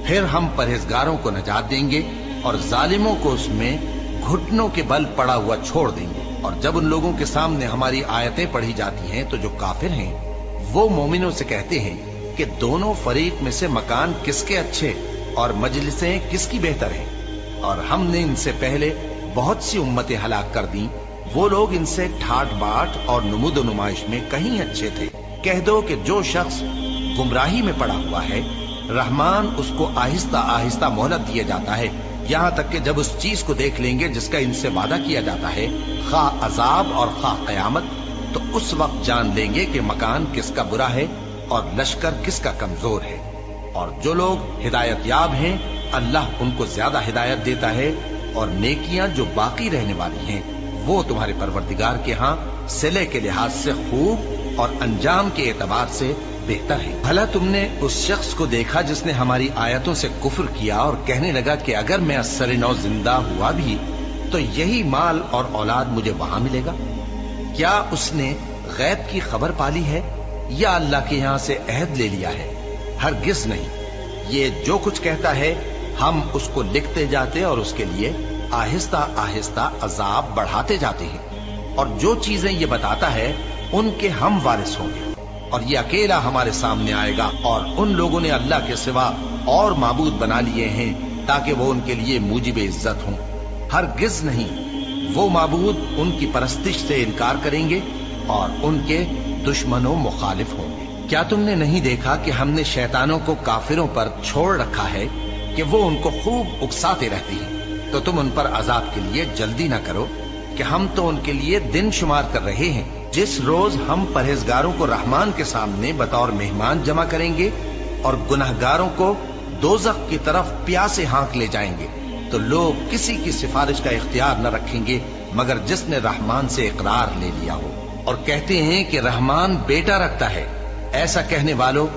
फिर हम परहेजगारों को नजात देंगे और जालिमों को उसमें घुटनों के बल पड़ा हुआ छोड़ देंगे। और जब उन लोगों के सामने हमारी आयतें पढ़ी जाती हैं तो जो काफिर हैं वो मोमिनों से कहते हैं कि दोनों फरीक में से मकान किसके अच्छे और मजलिसें किसकी बेहतर हैं। और हमने इनसे पहले बहुत सी उम्मतें हलाक कर दी, वो लोग इनसे ठाट बाट और नुमुद नुमाइश में कहीं अच्छे थे। कह दो कि जो शख्स गुमराही में पड़ा हुआ है, रहमान उसको आहिस्ता आहिस्ता मोहलत दिया जाता है, यहाँ तक कि जब उस चीज को देख लेंगे जिसका इनसे वादा किया जाता है, खा अजाब और खा कयामत, तो उस वक्त जान लेंगे कि मकान किसका बुरा है और लश्कर किसका कमजोर है। और जो लोग हिदायत याब हैं, अल्लाह उनको ज्यादा हिदायत देता है, और नेकियां जो बाकी रहने वाली हैं वो तुम्हारे परवरदिगार के यहाँ सिले के लिहाज से खूब और अंजाम के एतबार से बेहतर है। भला तुमने उस शख्स को देखा जिसने हमारी आयतों से कुफ्र किया और कहने लगा कि अगर मैं अस्सर नौ जिंदा हुआ भी तो यही माल और औलाद मुझे वहां मिलेगा? क्या उसने गैब की खबर पाली है या अल्लाह के यहाँ से अहद ले लिया है? हरगिज नहीं। ये जो कुछ कहता है हम उसको लिखते जाते और उसके लिए आहिस्ता आहिस्ता अजाब बढ़ाते जाते हैं, और जो चीजें ये बताता है उनके हम वारिस होंगे, और ये अकेला हमारे सामने आएगा। और उन लोगों ने अल्लाह के सिवा और माबूद बना लिए हैं ताकि वो उनके लिए मूजिब इज्जत हों। हरगिज नहीं, वो माबूद उनकी परस्तिश से इनकार करेंगे और उनके दुश्मनों मुखालिफ होंगे। क्या तुमने नहीं देखा कि हमने शैतानों को काफिरों पर छोड़ रखा है कि वो उनको खूब उकसाते रहते हैं? तो तुम उन पर अजाब के लिए जल्दी न करो कि हम तो उनके लिए दिन शुमार कर रहे हैं। जिस रोज हम परहेजगारों को रहमान के सामने बतौर मेहमान जमा करेंगे और गुनहगारों को दोज़ख की तरफ प्यासे हाँक ले जाएंगे, तो लोग किसी की सिफारिश का इख्तियार न रखेंगे मगर जिसने रहमान से इकरार ले लिया हो। और कहते हैं कि रहमान बेटा रखता है। ऐसा कहने वालों,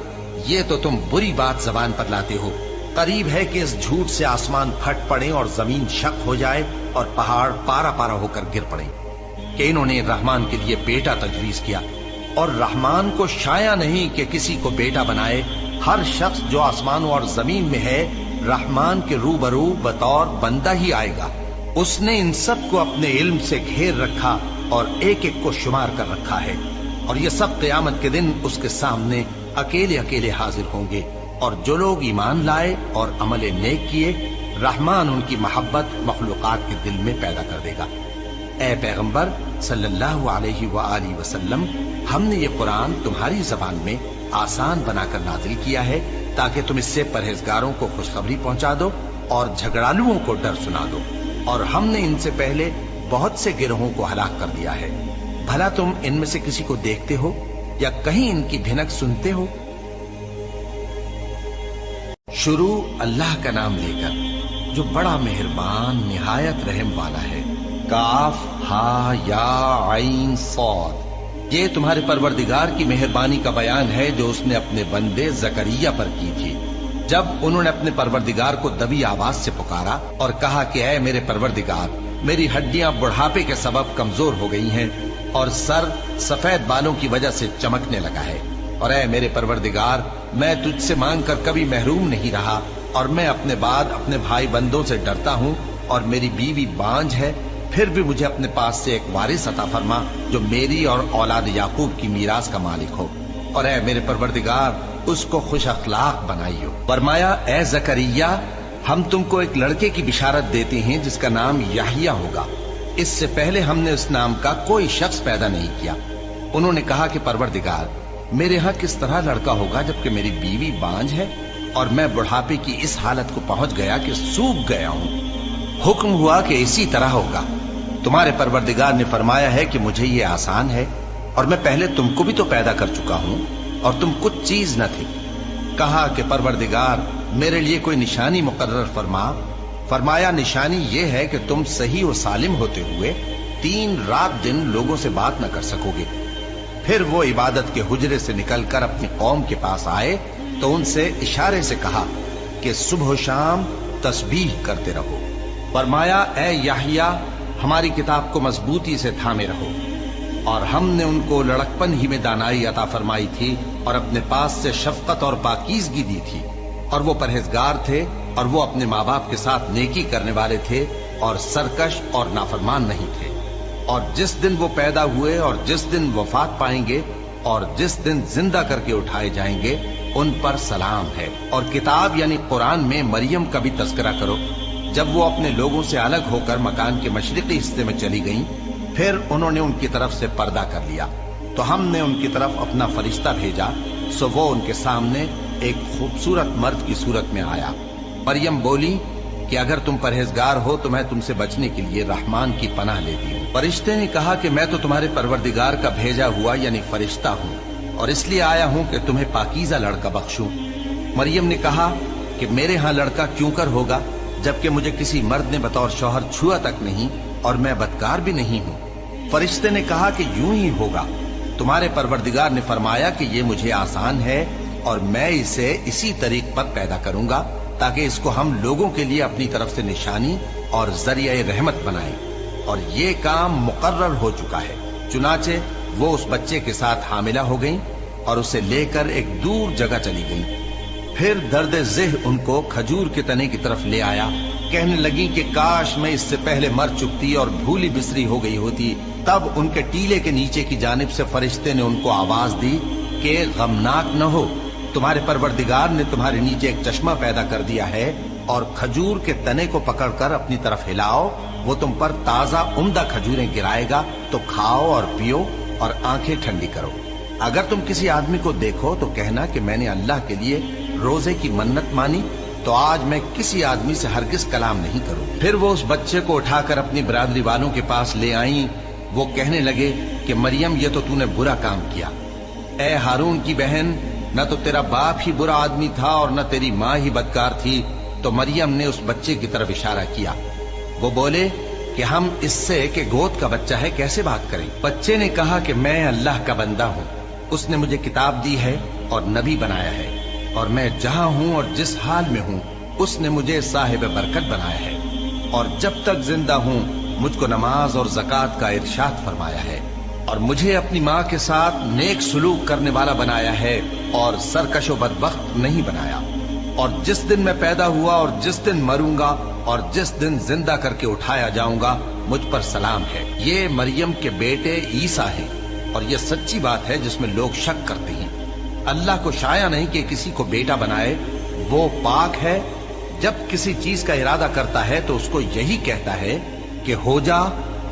ये तो तुम बुरी बात जबान पर लाते हो। करीब है कि इस झूठ से आसमान फट पड़े और जमीन शक हो जाए और पहाड़ पारा पारा होकर गिर पड़े कि इन्होंने रहमान के लिए बेटा तजवीज किया। और रहमान को शाया नहीं कि किसी को बेटा बनाए हर शख्स जो आसमानों और जमीन में है रहमान के रूबरू बतौर बंदा ही आएगा। उसने इन सब को अपने इल्म से घेर रखा और एक एक को शुमार कर रखा है, और ये सब क़यामत के दिन उसके सामने अकेले अकेले हाजिर होंगे। और जो लोग ईमान लाए और अमल नेक किए, रहमान उनकी मोहब्बत मखलूकात के दिल में पैदा कर देगा। ए पैगंबर सल्लल्लाहु अलैहि वसल्लम, हमने ये कुरान तुम्हारी जबान में आसान बनाकर नाजिल किया है ताकि तुम इससे परहेजगारों को खुशखबरी पहुंचा दो और झगड़ालुओं को डर सुना दो। और हमने इनसे पहले बहुत से गिरोहों को हलाक कर दिया है। भला तुम इनमें से किसी को देखते हो या कहीं इनकी भिनक सुनते हो? शुरू अल्लाह का नाम लेकर जो बड़ा मेहरबान निहायत रहम वाला है। काफ हा या आइन सौद, ये तुम्हारे परवरदिगार की मेहरबानी का बयान है जो उसने अपने बंदे जकरिया पर की थी। जब उन्होंने अपने परवरदिगार को दबी आवाज से पुकारा और कहा कि ऐ मेरे परवरदिगार, मेरी हड्डियां बुढ़ापे के सबब कमजोर हो गई हैं और सर सफेद बालों की वजह से चमकने लगा है, और ऐ मेरे परवरदिगार, मैं तुझसे मांगकर कभी महरूम नहीं रहा, और मैं अपने बाद अपने भाई बंदों से डरता हूँ, और मेरी बीवी बांझ है, फिर भी मुझे अपने पास से एक वारिस अता फरमा जो मेरी और औलाद याकूब की मीरास का मालिक हो, और ऐ मेरे परवरदिगार, उसको खुश अखलाक बनाइयो। फरमाया, ऐ जकरिया, हम तुमको एक लड़के की बिशारत देते हैं जिसका नाम याहिया होगा। इससे पहले हमने उस नाम का कोई शख्स पैदा नहीं किया। उन्होंने कहा कि परवरदिगार, मेरे यहाँ किस तरह लड़का होगा जबकि मेरी बीवी बांझ है और मैं बुढ़ापे की इस हालत को पहुंच गया कि सूख गया हूँ। हुक्म हुआ कि इसी तरह होगा। तुम्हारे परवरदिगार ने फरमाया है कि मुझे ये आसान है, और मैं पहले तुमको भी तो पैदा कर चुका हूँ और तुम कुछ चीज न थे। कहा कि परवरदिगार, मेरे लिए कोई निशानी मुकर्रर फरमा। फरमाया, निशानी ये है कि तुम सही और सालिम होते हुए 3 रात दिन लोगों से बात न कर सकोगे। फिर वो इबादत के हुजरे से निकलकर अपनी कौम के पास आए तो उनसे इशारे से कहा कि सुबह शाम तस्बीह करते रहो। फरमाया, ऐ याहिया, हमारी किताब को मजबूती से थामे रहो। और हमने उनको लड़कपन ही में दानाई अता फरमाई थी और अपने पास से शफकत और पाकीज़गी दी थी, और वो परहेजगार थे और वो अपने माँ बाप के साथ नेकी करने वाले थे और सरकश और नाफरमान नहीं थे। और जिस दिन वो पैदा हुए और जिस दिन वफात पाएंगे और जिस दिन जिंदा करके उठाए जाएंगे, उन पर सलाम है। और किताब यानी कुरान में मरियम का भी तस्करा करो। जब वो अपने लोगों से अलग होकर मकान के मशरिकी हिस्से में चली गईं, फिर उन्होंने उनकी तरफ से पर्दा कर लिया, तो हमने उनकी तरफ अपना फरिश्ता भेजा, सो वो उनके सामने एक खूबसूरत मर्द की सूरत में आया। मरियम बोली कि अगर तुम परहेजगार हो तो मैं तुमसे बचने के लिए रहमान की पनाह लेती हूँ। फरिश्ते ने कहा कि मैं तो तुम्हारे परवरदिगार का भेजा हुआ यानी फरिश्ता हूँ और इसलिए आया हूँ कि तुम्हें पाकीज़ा लड़का बख्शूं। मरियम ने कहा कि मेरे यहाँ लड़का क्यों कर होगा जबकि मुझे किसी मर्द ने बतौर शौहर छुआ तक नहीं और मैं बदकार भी नहीं हूँ। फरिश्ते ने कहा कि यूं ही होगा। तुम्हारे परवरदिगार ने फरमाया कि ये मुझे आसान है और मैं इसे इसी तरीक पर पैदा करूंगा ताकि इसको हम लोगों के लिए अपनी तरफ से निशानी और जरिए रहमत बनाएं। और ये काम मुकर्रर हो चुका है। चुनाचे वो उस बच्चे के साथ हामिला हो गईं और उसे लेकर एक दूर जगह चली गईं। फिर दर्द ज़ेह उनको खजूर के तने की तरफ ले आया। कहने लगी कि काश मैं इससे पहले मर चुकती और भूली बिसरी हो गई होती। तब उनके टीले के नीचे की जानिब से फरिश्ते ने उनको आवाज दी कि गमनाक न हो, तुम्हारे परवरदिगार ने तुम्हारे नीचे एक चश्मा पैदा कर दिया है और खजूर के तने को पकड़कर अपनी तरफ हिलाओ, वो तुम पर ताजा उम्दा खजूरें गिराएगा, तो खाओ और पियो और आंखें ठंडी करो। अगर तुम किसी आदमी को देखो तो कहना कि मैंने अल्लाह के लिए रोजे की मन्नत मानी, तो आज मैं किसी आदमी से हरगिज कलाम नहीं करूं। फिर वो उस बच्चे को उठाकर अपनी बरादरी वालों के पास ले आईं। वो कहने लगे कि मरियम, ये तो तूने बुरा काम किया। ए हारून की बहन, न तो तेरा बाप ही बुरा आदमी था और न तेरी माँ ही बदकार थी। तो मरियम ने उस बच्चे की तरफ इशारा किया। वो बोले कि हम इससे कि गोद का बच्चा है कैसे बात करें। बच्चे ने कहा कि मैं अल्लाह का बंदा हूँ, उसने मुझे किताब दी है और नबी बनाया है, और मैं जहां हूं और जिस हाल में हूं उसने मुझे साहिब बरकत बनाया है, और जब तक जिंदा हूं मुझको नमाज और ज़कात का इरशाद फरमाया है। اور مجھے اپنی ماں کے ساتھ نیک سلوک کرنے والا بنایا ہے اور سرکش و بدبخت نہیں بنایا، اور جس دن میں پیدا ہوا اور جس دن مروں گا اور جس دن زندہ کر کے اٹھایا جاؤں گا مجھ پر سلام ہے۔ یہ مریم کے بیٹے عیسیٰ ہیں، اور یہ سچی بات ہے جس میں لوگ شک کرتے ہیں۔ اللہ کو شایع نہیں کہ کسی کو بیٹا بنائے، وہ پاک ہے۔ جب کسی چیز کا ارادہ کرتا ہے تو اس کو یہی کہتا ہے کہ ہو جا،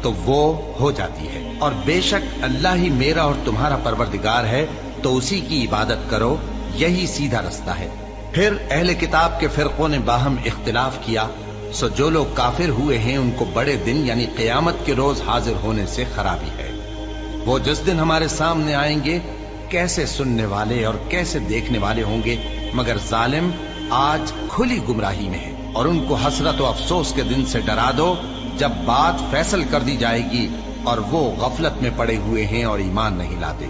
تو وہ ہو جاتی ہے۔ اور بے شک اللہ ہی میرا اور تمہارا پروردگار ہے، تو اسی کی عبادت کرو، یہی سیدھا رستہ ہے۔ پھر اہل کتاب کے فرقوں نے باہم اختلاف کیا، سو جو لوگ کافر ہوئے ہیں ان کو بڑے دن یعنی قیامت کے روز حاضر ہونے سے خرابی ہے۔ وہ جس دن ہمارے سامنے آئیں گے کیسے سننے والے اور کیسے دیکھنے والے ہوں گے، مگر ظالم آج کھلی گمراہی میں ہے۔ اور ان کو حسرت و افسوس کے دن سے ڈرا دو جب بات فیصل کر دی جائے گی اور وہ غفلت میں پڑے ہوئے ہیں اور ایمان نہیں لاتے۔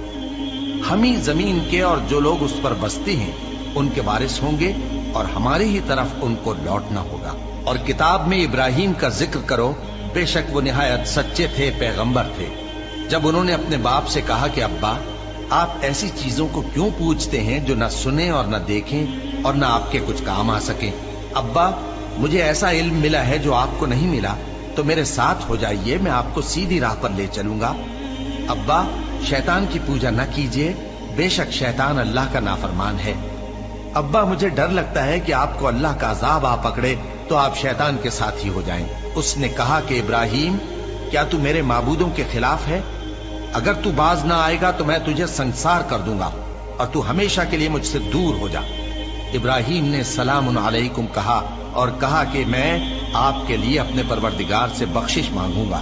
ہم ہی زمین کے اور جو لوگ اس پر بستے ہیں ان کے وارث ہوں گے، اور ہماری ہی طرف ان کو لوٹنا ہوگا۔ اور کتاب میں ابراہیم کا ذکر کرو، بے شک وہ نہایت سچے تھے، پیغمبر تھے۔ جب انہوں نے اپنے باپ سے کہا کہ ابا، آپ ایسی چیزوں کو کیوں پوچھتے ہیں جو نہ سنیں اور نہ دیکھیں اور نہ آپ کے کچھ کام آ سکیں؟ ابا، مجھے ایسا علم ملا ہے جو آپ کو نہیں ملا، تو میرے ساتھ ہو جائیے، میں آپ کو سیدھی راہ پر لے چلوں گا۔ ابا، شیطان کی پوجا نہ کیجیے، بے شک شیطان اللہ کا نافرمان ہے۔ ابا، مجھے ڈر لگتا ہے کہ آپ کو اللہ کا عذاب آ پکڑے تو آپ شیطان کے ساتھ ہی ہو جائیں۔ اس نے کہا کہ ابراہیم، کیا تو میرے معبودوں کے خلاف ہے؟ اگر تو باز نہ آئے گا تو میں تجھے سنسار کر دوں گا، اور تو ہمیشہ کے لیے مجھ سے دور ہو جا۔ ابراہیم نے سلام علیکم کہا اور کہا کہ میں آپ کے لیے اپنے پروردگار سے بخشش مانگوں گا،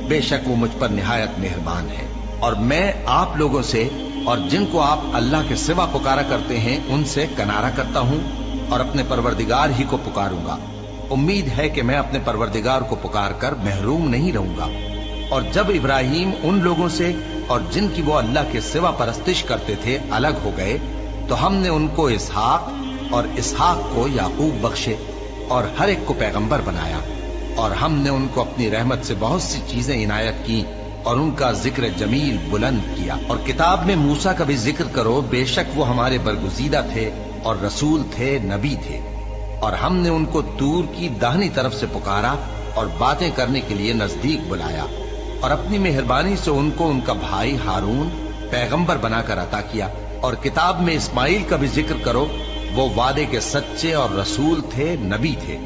بے شک وہ مجھ پر نہایت مہربان ہے۔ اور میں آپ لوگوں سے اور جن کو آپ اللہ کے سوا پکارا کرتے ہیں ان سے کنارہ کرتا ہوں اور اپنے پروردگار ہی کو پکاروں گا۔ امید ہے کہ میں اپنے پروردگار کو پکار کر محروم نہیں رہوں گا۔ اور جب ابراہیم ان لوگوں سے اور جن کی وہ اللہ کے سوا پرستش کرتے تھے الگ ہو گئے تو ہم نے ان کو اسحاق اور اسحاق کو یعقوب بخشے اور ہر ایک کو پیغمبر بنایا، اور ہم نے ان کو اپنی رحمت سے بہت سی چیزیں عنایت کی اور ان کا ذکر جمیل بلند کیا۔ اور کتاب میں موسیٰ کا بھی ذکر کرو، بے شک وہ ہمارے برگزیدہ تھے اور رسول تھے، نبی تھے، اور ہم نے ان کو طور کی داہنی طرف سے پکارا اور باتیں کرنے کے لیے نزدیک بلایا، اور اپنی مہربانی سے ان کو ان کا بھائی ہارون پیغمبر بنا کر عطا کیا۔ اور کتاب میں اسماعیل کا بھی ذکر کرو، وہ وعدے کے سچے اور رسول تھے، نبی تھے،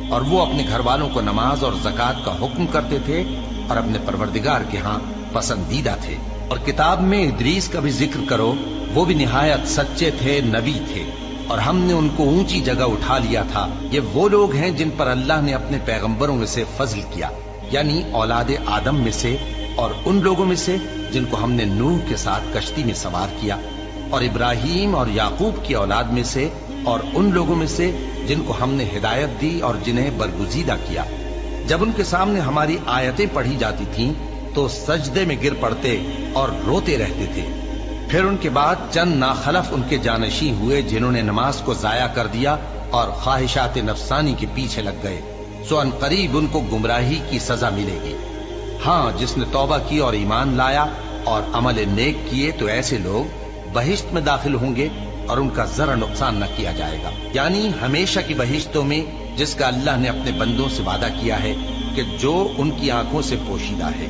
اور وہ اپنے گھر والوں کو نماز اور زکوٰۃ کا حکم کرتے تھے اور اپنے پروردگار کے ہاں پسندیدہ تھے۔ اور کتاب میں ادریس کا بھی ذکر کرو، وہ بھی نہایت سچے تھے، نبی تھے، اور ہم نے ان کو اونچی جگہ اٹھا لیا تھا۔ یہ وہ لوگ ہیں جن پر اللہ نے اپنے پیغمبروں میں سے فضل کیا، یعنی اولاد آدم میں سے، اور ان لوگوں میں سے جن کو ہم نے نوح کے ساتھ کشتی میں سوار کیا، اور ابراہیم اور یعقوب کی اولاد میں سے، اور ان لوگوں میں سے جن کو ہم نے ہدایت دی اور جنہیں برگزیدہ کیا۔ جب ان کے سامنے ہماری آیتیں پڑھی جاتی تھیں تو سجدے میں گر پڑتے اور روتے رہتے تھے۔ پھر ان کے بعد چند ناخلف ان کے جانشین ہوئے جنہوں نے نماز کو ضائع کر دیا اور خواہشات نفسانی کے پیچھے لگ گئے، سو ان قریب ان کو گمراہی کی سزا ملے گی۔ ہاں، جس نے توبہ کی اور ایمان لایا اور عمل نیک کیے تو ایسے لوگ بہشت میں داخل ہوں گے اور ان کا ذرا نقصان نہ کیا جائے گا، یعنی ہمیشہ کی بہشتوں میں جس کا اللہ نے اپنے بندوں سے وعدہ کیا ہے کہ جو ان کی آنکھوں سے پوشیدہ ہے۔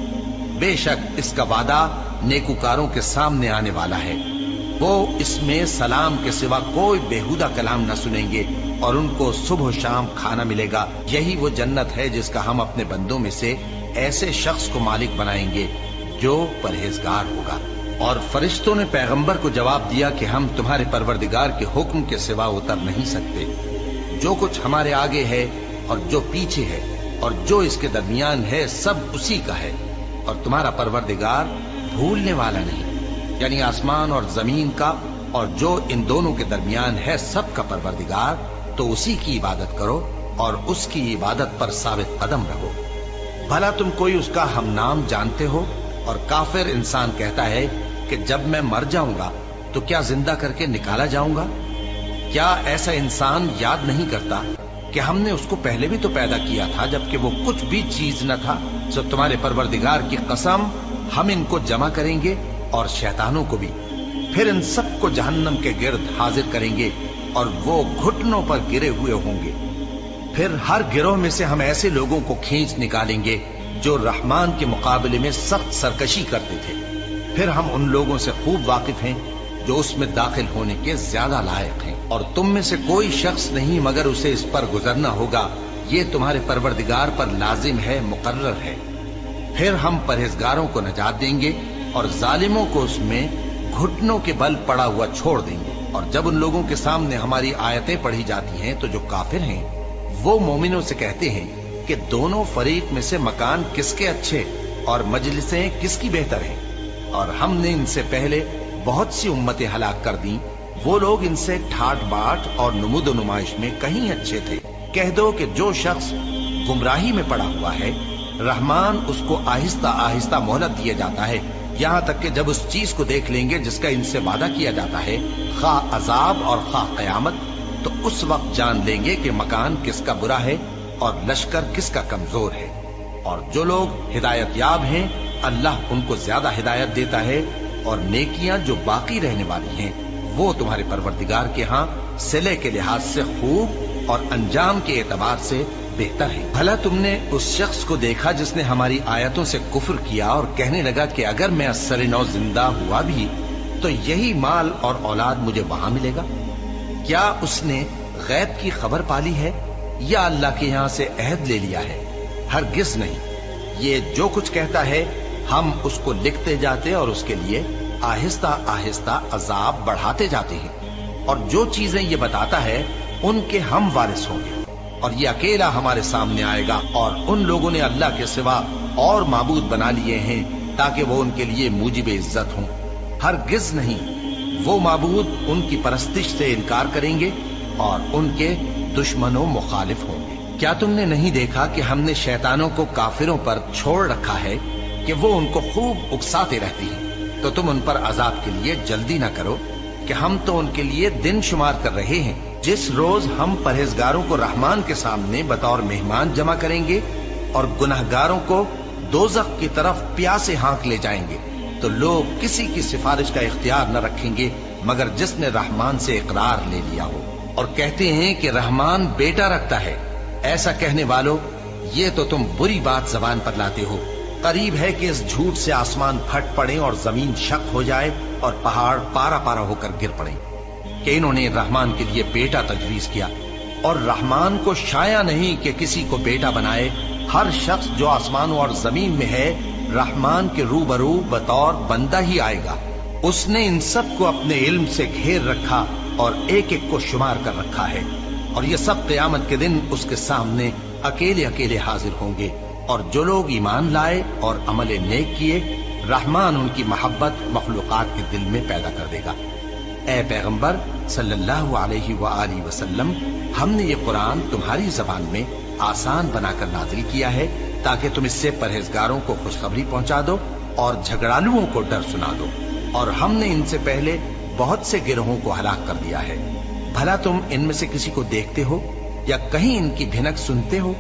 بے شک اس کا وعدہ نیکوکاروں کے سامنے آنے والا ہے، وہ اس میں سلام کے سوا کوئی بیہودہ کلام نہ سنیں گے، اور ان کو صبح و شام کھانا ملے گا۔ یہی وہ جنت ہے جس کا ہم اپنے بندوں میں سے ایسے شخص کو مالک بنائیں گے جو پرہیزگار ہوگا۔ اور فرشتوں نے پیغمبر کو جواب دیا کہ ہم تمہارے پروردگار کے حکم کے سوا اتر نہیں سکتے۔ جو کچھ ہمارے آگے ہے اور جو پیچھے ہے اور جو اس کے درمیان ہے سب اسی کا ہے، اور تمہارا پروردگار بھولنے والا نہیں، یعنی آسمان اور زمین کا اور جو ان دونوں کے درمیان ہے سب کا پروردگار، تو اسی کی عبادت کرو اور اس کی عبادت پر ثابت قدم رہو۔ بھلا تم کوئی اس کا ہم نام جانتے ہو؟ اور کافر انسان کہتا ہے کہ جب میں مر جاؤں گا تو کیا زندہ کر کے نکالا جاؤں گا؟ کیا ایسا انسان یاد نہیں کرتا کہ कि हमने उसको पहले भी तो पैदा किया था जबकि वो कुछ भी चीज न था। सो तुम्हारे परवरदिगार की कसम, हम इनको जमा करेंगे और शैतानों को भी, फिर इन सबको जहन्नम के गिर्द हाजिर करेंगे और वो घुटनों पर गिरे हुए होंगे। फिर हर गिरोह में से हम ऐसे लोगों को खींच निकालेंगे जो रहमान के मुकाबले में सख्त सरकशी करते थे। फिर हम उन लोगों से खूब वाकिफ हैं जो उसमें दाखिल होने के ज्यादा लायक हैं, और तुम में से कोई शख्स नहीं मगर उसे इस पर गुजरना होगा। ये तुम्हारे परवरदिगार पर लाजिम है, मुकर्रर है। फिर हम परहेजगारों को नजात देंगे और जालिमों को उसमें घुटनों के बल पड़ा हुआ छोड़ देंगे। और जब उन लोगों के सामने हमारी आयतें पढ़ी जाती हैं तो जो काफिर हैं वो मोमिनों से कहते हैं कि दोनों फरीक में से मकान किसके अच्छे और मजलिसें किसकी बेहतर हैं। और हमने इनसे पहले बहुत सी उम्मतें हलाक कर दी, वो लोग इनसे ठाट बाट और नुमुद नुमाइश में कहीं अच्छे थे। कह दो कि जो शख्स गुमराही में पड़ा हुआ है, रहमान उसको आहिस्ता आहिस्ता मोहलत दिया जाता है, यहाँ तक कि जब उस चीज को देख लेंगे जिसका इनसे वादा किया जाता है, खा अजाब और खा कयामत, तो उस वक्त जान लेंगे कि मकान किसका बुरा है और लश्कर किसका कमजोर है। और जो लोग हिदायत याब हैं, अल्लाह उनको ज्यादा हिदायत देता है, और नेकियां जो बाकी रहने वाली हैं वो तुम्हारे परवरदिगार के यहाँ सिले के लिहाज से खूब और अंजाम के एतबार से बेहतर है। भला तुमने उस शख्स को देखा जिसने हमारी आयतों से कुफ्र किया और कहने लगा कि अगर मैं अस्सर नौ जिंदा हुआ भी तो यही माल और औलाद मुझे वहां मिलेगा? क्या उसने गैब की खबर पाली है या अल्लाह के यहाँ से अहद ले लिया है? हरगिज नहीं। ये जो कुछ कहता है हम उसको लिखते जाते और उसके लिए आहिस्ता आहिस्ता अजाब बढ़ाते जाते हैं। और जो चीजें ये बताता है उनके हम वारिस होंगे, और ये अकेला हमारे सामने आएगा। और उन लोगों ने अल्लाह के सिवा और माबूद बना लिए हैं ताकि वो उनके लिए मूजिब इज्जत हों। हरगिज नहीं, वो माबूद उनकी परस्तिश से इनकार करेंगे और उनके दुश्मनों मुखालिफ होंगे। क्या तुमने नहीं देखा कि हमने शैतानों को काफिरों पर छोड़ रखा है कि वो उनको खूब उकसाते रहती हैं? तो तुम उन पर अजाब के लिए जल्दी ना करो कि हम तो उनके लिए दिन शुमार कर रहे हैं। जिस रोज हम परहेजगारों को रहमान के सामने बतौर मेहमान जमा करेंगे और गुनाहगारों को दोज़ख की तरफ प्यासे हाँक ले जाएंगे, तो लोग किसी की सिफारिश का इख्तियार न रखेंगे मगर जिसने रहमान से इकरार ले लिया हो। और कहते हैं कि रहमान बेटा रखता है। ऐसा कहने वालों, ये तो तुम बुरी बात जबान पर लाते हो। करीब है कि इस झूठ से आसमान फट पड़े और जमीन शक हो जाए और पहाड़ पारा पारा होकर गिर पड़े कि इन्होंने रहमान के लिए बेटा तजवीज किया। और रहमान को शाया नहीं कि किसी को बेटा बनाए। हर शख्स जो आसमानों और जमीन में है रहमान के रूबरू बतौर बंदा ही आएगा। उसने इन सब को अपने इल्म से घेर रखा और एक एक को शुमार कर रखा है। और ये सब क़यामत के दिन उसके सामने अकेले अकेले हाजिर होंगे। और जो लोग ईमान लाए और अमल नेक किए, रहमान उनकी मोहब्बत मखलूकात के दिल में पैदा कर देगा। ए पैगंबर सल्लल्लाहु अलैहि वआलिहि वसल्लम, हमने ये कुरान तुम्हारी जबान में आसान बनाकर नाजिल किया है ताकि तुम इससे परहेजगारों को खुशखबरी पहुंचा दो और झगड़ालुओं को डर सुना दो। और हमने इनसे पहले बहुत से गिरोहों को हलाक कर दिया है। भला तुम इनमें से किसी को देखते हो या कहीं इनकी भिनक सुनते हो?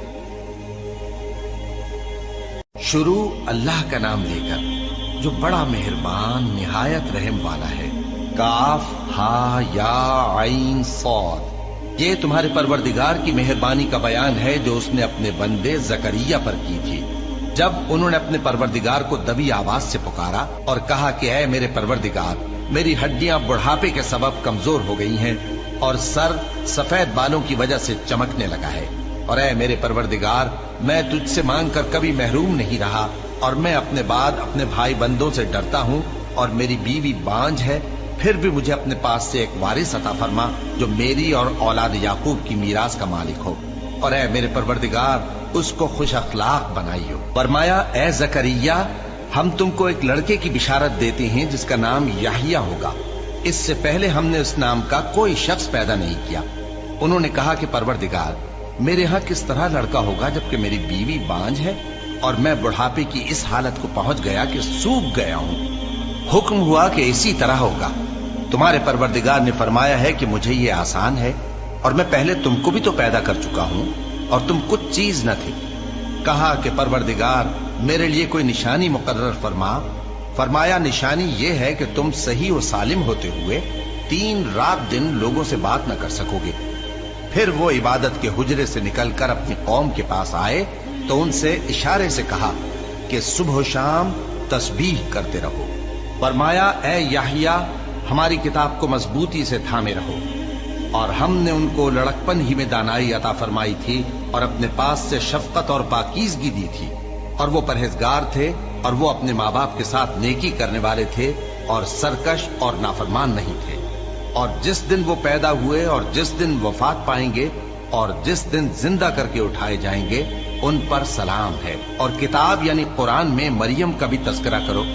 शुरू अल्लाह का नाम लेकर जो बड़ा मेहरबान निहायत रहम वाला है। काफ हा या आइन सौद, ये तुम्हारे परवरदिगार की मेहरबानी का बयान है जो उसने अपने बंदे जकरिया पर की थी जब उन्होंने अपने परवरदिगार को दबी आवाज से पुकारा और कहा कि ऐ मेरे परवरदिगार, मेरी हड्डियां बुढ़ापे के सबब कमजोर हो गई हैं और सर सफेद बालों की वजह से चमकने लगा है। और ऐ मेरे परवरदिगार, मैं तुझसे मांग कर कभी महरूम नहीं रहा और मैं अपने बाद अपने भाई बंदों से डरता हूँ और मेरी बीवी बांझ है। फिर भी मुझे अपने पास से एक वारिस अता फरमा जो मेरी और औलाद याकूब की मीरास का मालिक हो। और ऐ मेरे परवरदिगार, उसको खुश अखलाक बनाइयो। फरमाया, ऐ जकरिया, हम तुमको एक लड़के की बिशारत देते हैं जिसका नाम याहिया होगा। इससे पहले हमने उस नाम का कोई शख्स पैदा नहीं किया। उन्होंने कहा कि परवरदिगार, मेरे यहाँ किस तरह लड़का होगा जबकि मेरी बीवी बांझ है और मैं बुढ़ापे की इस हालत को पहुंच गया कि सूख गया हूँ। हुक्म हुआ कि इसी तरह होगा। तुम्हारे परवरदिगार ने फरमाया है कि मुझे ये आसान है। और मैं पहले तुमको भी तो पैदा कर चुका हूं और तुम कुछ चीज न थे। कहा कि परवरदिगार मेरे लिए कोई निशानी मुकर्रर फरमा। फरमाया निशानी ये है कि तुम सही और सालिम होते हुए 3 रात दिन लोगों से बात न कर सकोगे। फिर वो इबादत के हुजरे से निकलकर अपनी कौम के पास आए तो उनसे इशारे से कहा कि सुबह शाम तस्बीह करते रहो। फरमाया ए याहिया हमारी किताब को मजबूती से थामे रहो। और हमने उनको लड़कपन ही में दानाई अता फरमाई थी और अपने पास से शफकत और पाकीज़गी दी थी, और वो परहेजगार थे और वो अपने माँ बाप के साथ नेकी करने वाले थे और सरकश और नाफरमान नहीं थे। और जिस दिन वो पैदा हुए और जिस दिन वफात पाएंगे और जिस दिन जिंदा करके उठाए जाएंगे उन पर सलाम है। और किताब यानी कुरान में मरियम का भी तस्करा करो।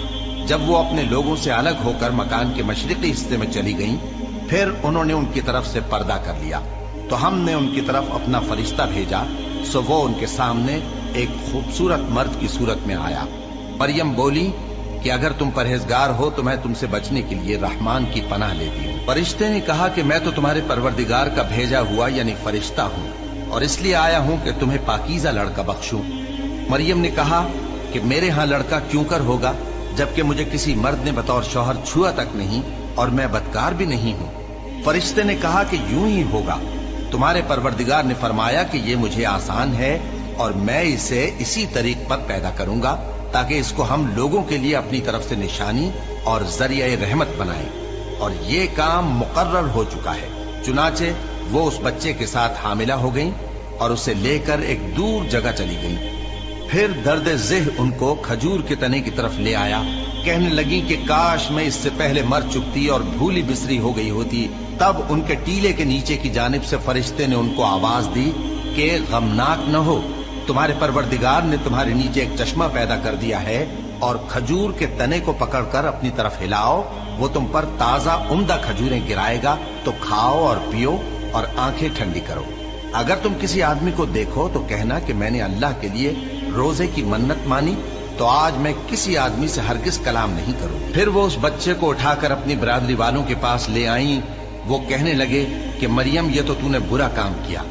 जब वो अपने लोगों से अलग होकर मकान के मशरिकी हिस्से में चली गईं, फिर उन्होंने उनकी तरफ से पर्दा कर लिया तो हमने उनकी तरफ अपना फरिश्ता भेजा। सो वो उनके सामने एक खूबसूरत मर्द की सूरत में आया। मरियम बोली कि अगर तुम परहेजगार हो तो मैं तुमसे बचने के लिए रहमान की पनाह लेती हूँ। फरिश्ते ने कहा कि मैं तो तुम्हारे परवरदिगार का भेजा हुआ यानी फरिश्ता हूँ और इसलिए आया हूँ कि तुम्हें पाकीज़ा लड़का बख्शूं। मरियम ने कहा कि मेरे यहाँ लड़का क्यों कर होगा जबकि मुझे किसी मर्द ने बतौर शौहर छुआ तक नहीं और मैं बदकार भी नहीं हूँ। फरिश्ते ने कहा कि यूं ही होगा। तुम्हारे परवरदिगार ने फरमाया कि ये मुझे आसान है और मैं इसे इसी तरीक पर पैदा करूंगा ताकि इसको हम लोगों के लिए अपनी तरफ से निशानी और जरिया रहमत बनाएं। और ये काम मुकर्रर हो चुका है। चुनाचे वो उस बच्चे के साथ हामिला हो गईं और उसे लेकर एक दूर जगह चली गईं। फिर दर्द ज़ेह उनको खजूर के तने की तरफ ले आया। कहने लगी कि काश मैं इससे पहले मर चुकती और भूली बिसरी हो गई होती। तब उनके टीले के नीचे की जानिब से फरिश्ते ने उनको आवाज दी कि गमनाक न हो, तुम्हारे परवरदिगार ने तुम्हारे नीचे एक चश्मा पैदा कर दिया है और खजूर के तने को पकड़कर अपनी तरफ हिलाओ, वो तुम पर ताजा उम्दा खजूरें गिराएगा, तो खाओ और पियो और आंखें ठंडी करो। अगर तुम किसी आदमी को देखो तो कहना कि मैंने अल्लाह के लिए रोजे की मन्नत मानी, तो आज मैं किसी आदमी से हरगिज कलाम नहीं करूंगी। फिर वो उस बच्चे को उठाकर अपनी बिरादरी वालों के पास ले आई। वो कहने लगे कि मरियम ये तो तूने बुरा काम किया।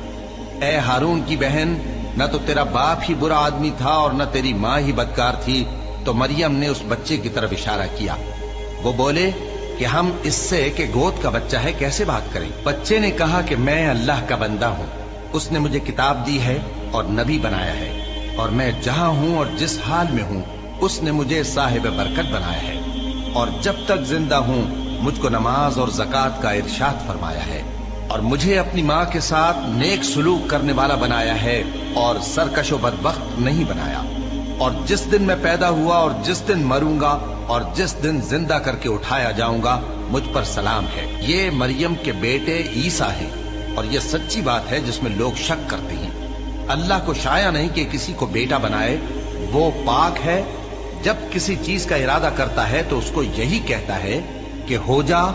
ए हारून की बहन, न तो तेरा बाप ही बुरा आदमी था और न तेरी माँ ही बदकार थी। तो मरियम ने उस बच्चे की तरफ इशारा किया। वो बोले कि हम इससे कि गोद का बच्चा है कैसे बात करें। बच्चे ने कहा कि मैं अल्लाह का बंदा हूँ, उसने मुझे किताब दी है और नबी बनाया है और मैं जहां हूं और जिस हाल में हूं उसने मुझे साहिब बरकत बनाया है और जब तक जिंदा हूं मुझको नमाज और ज़कात का इरशाद फरमाया है और मुझे अपनी माँ के साथ नेक सुलूक करने वाला बनाया है और सरकशो बदबख्त नहीं बनाया। और जिस दिन मैं पैदा हुआ और जिस दिन मरूंगा और जिस दिन जिंदा करके उठाया जाऊंगा मुझ पर सलाम है। ये मरियम के बेटे ईसा है और ये सच्ची बात है जिसमें लोग शक करते हैं। अल्लाह को शाया नहीं कि किसी को बेटा बनाए, वो पाक है। जब किसी चीज का इरादा करता है तो उसको यही कहता है कि हो जा,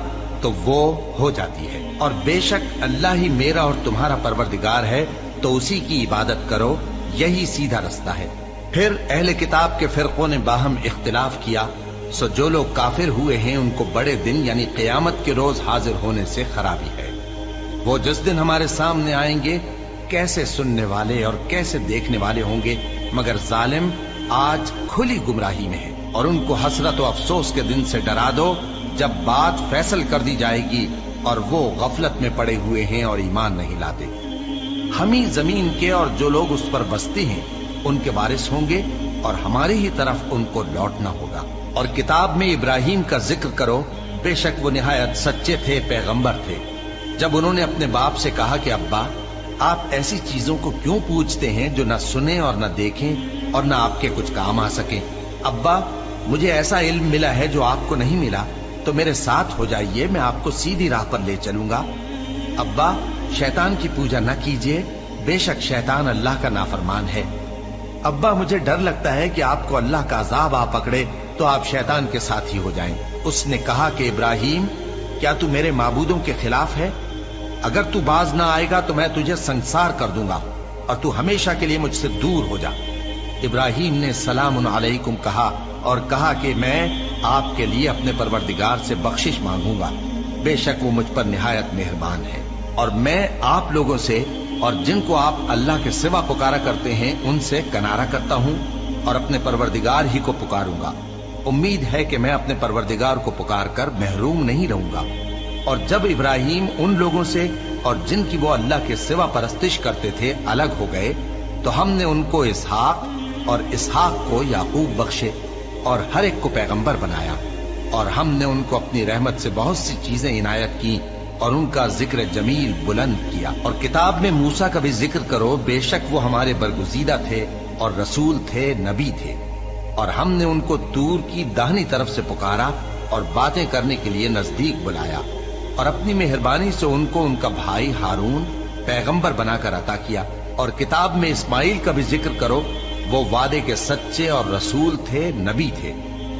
तो वो हो जाती है। और बेशक अल्लाह ही मेरा और तुम्हारा परवरदिगार है, तो उसी की इबादत करो, यही सीधा रास्ता है। फिर अहले किताब के फिरकों ने बाहम इख्तिलाफ किया। सो जो लोग काफिर हुए हैं उनको बड़े दिन यानी क़यामत के रोज हाजिर होने से खराबी है। वो जिस दिन हमारे सामने आएंगे कैसे सुनने वाले और कैसे देखने वाले होंगे, मगर जालिम आज खुली गुमराही में है। और उनको हसरत और अफसोस के दिन से डरा दो जब बात फैसल कर दी जाएगी और वो गफलत में पड़े हुए हैं और ईमान नहीं लाते। हम ही जमीन के और जो लोग उस पर बसते हैं उनके वारिस होंगे और हमारी ही तरफ उनको लौटना होगा। और किताब में इब्राहिम का जिक्र करो, बेशक वो निहायत सच्चे थे, पैगंबर थे। जब उन्होंने अपने बाप से कहा कि अब्बा आप ऐसी चीजों को क्यों पूछते हैं जो न सुने और न देखें और न आपके कुछ काम आ सके। अब्बा मुझे ऐसा इल्म मिला है जो आपको नहीं मिला, तो मेरे साथ हो जाइए, मैं आपको सीधी राह पर ले चलूंगा। अब्बा शैतान की पूजा न कीजिए, बेशक शैतान अल्लाह का नाफरमान है। अब्बा मुझे डर लगता है कि आपको अल्लाह का अजाब आ पकड़े तो आप शैतान के साथ ही हो जाएं। उसने कहा कि इब्राहिम क्या तू मेरे माबूदों के खिलाफ है? अगर तू बाज ना आएगा तो मैं तुझे संसार कर दूंगा और तू हमेशा के लिए मुझसे दूर हो जा। इब्राहिम ने सलामुन अलैकुम कहा और कहा कि मैं आपके लिए अपने परवरदिगार से बख्शिश मांगूंगा, बेशक वो मुझ पर निहायत मेहरबान है। اور میں آپ لوگوں سے اور جن کو آپ اللہ کے سوا پکارا کرتے ہیں ان سے کنارہ کرتا ہوں اور اپنے پروردگار ہی کو پکاروں گا۔ امید ہے کہ میں اپنے پروردگار کو پکار کر محروم نہیں رہوں گا۔ اور جب ابراہیم ان لوگوں سے اور جن کی وہ اللہ کے سوا پرستش کرتے تھے الگ ہو گئے تو ہم نے ان کو اسحاق اور اسحاق کو یعقوب بخشے اور ہر ایک کو پیغمبر بنایا، اور ہم نے ان کو اپنی رحمت سے بہت سی چیزیں عنایت کی اور ان کا ذکر جمیل بلند کیا۔ اور کتاب میں موسیٰ کا بھی ذکر کرو، بے شک وہ ہمارے برگزیدہ تھے اور رسول تھے، نبی تھے، اور ہم نے ان کو طور کی داہنی طرف سے پکارا اور باتیں کرنے کے لیے نزدیک بلایا، اور اپنی مہربانی سے ان کو ان کا بھائی ہارون پیغمبر بنا کر عطا کیا۔ اور کتاب میں اسماعیل کا بھی ذکر کرو، وہ وعدے کے سچے اور رسول تھے، نبی تھے،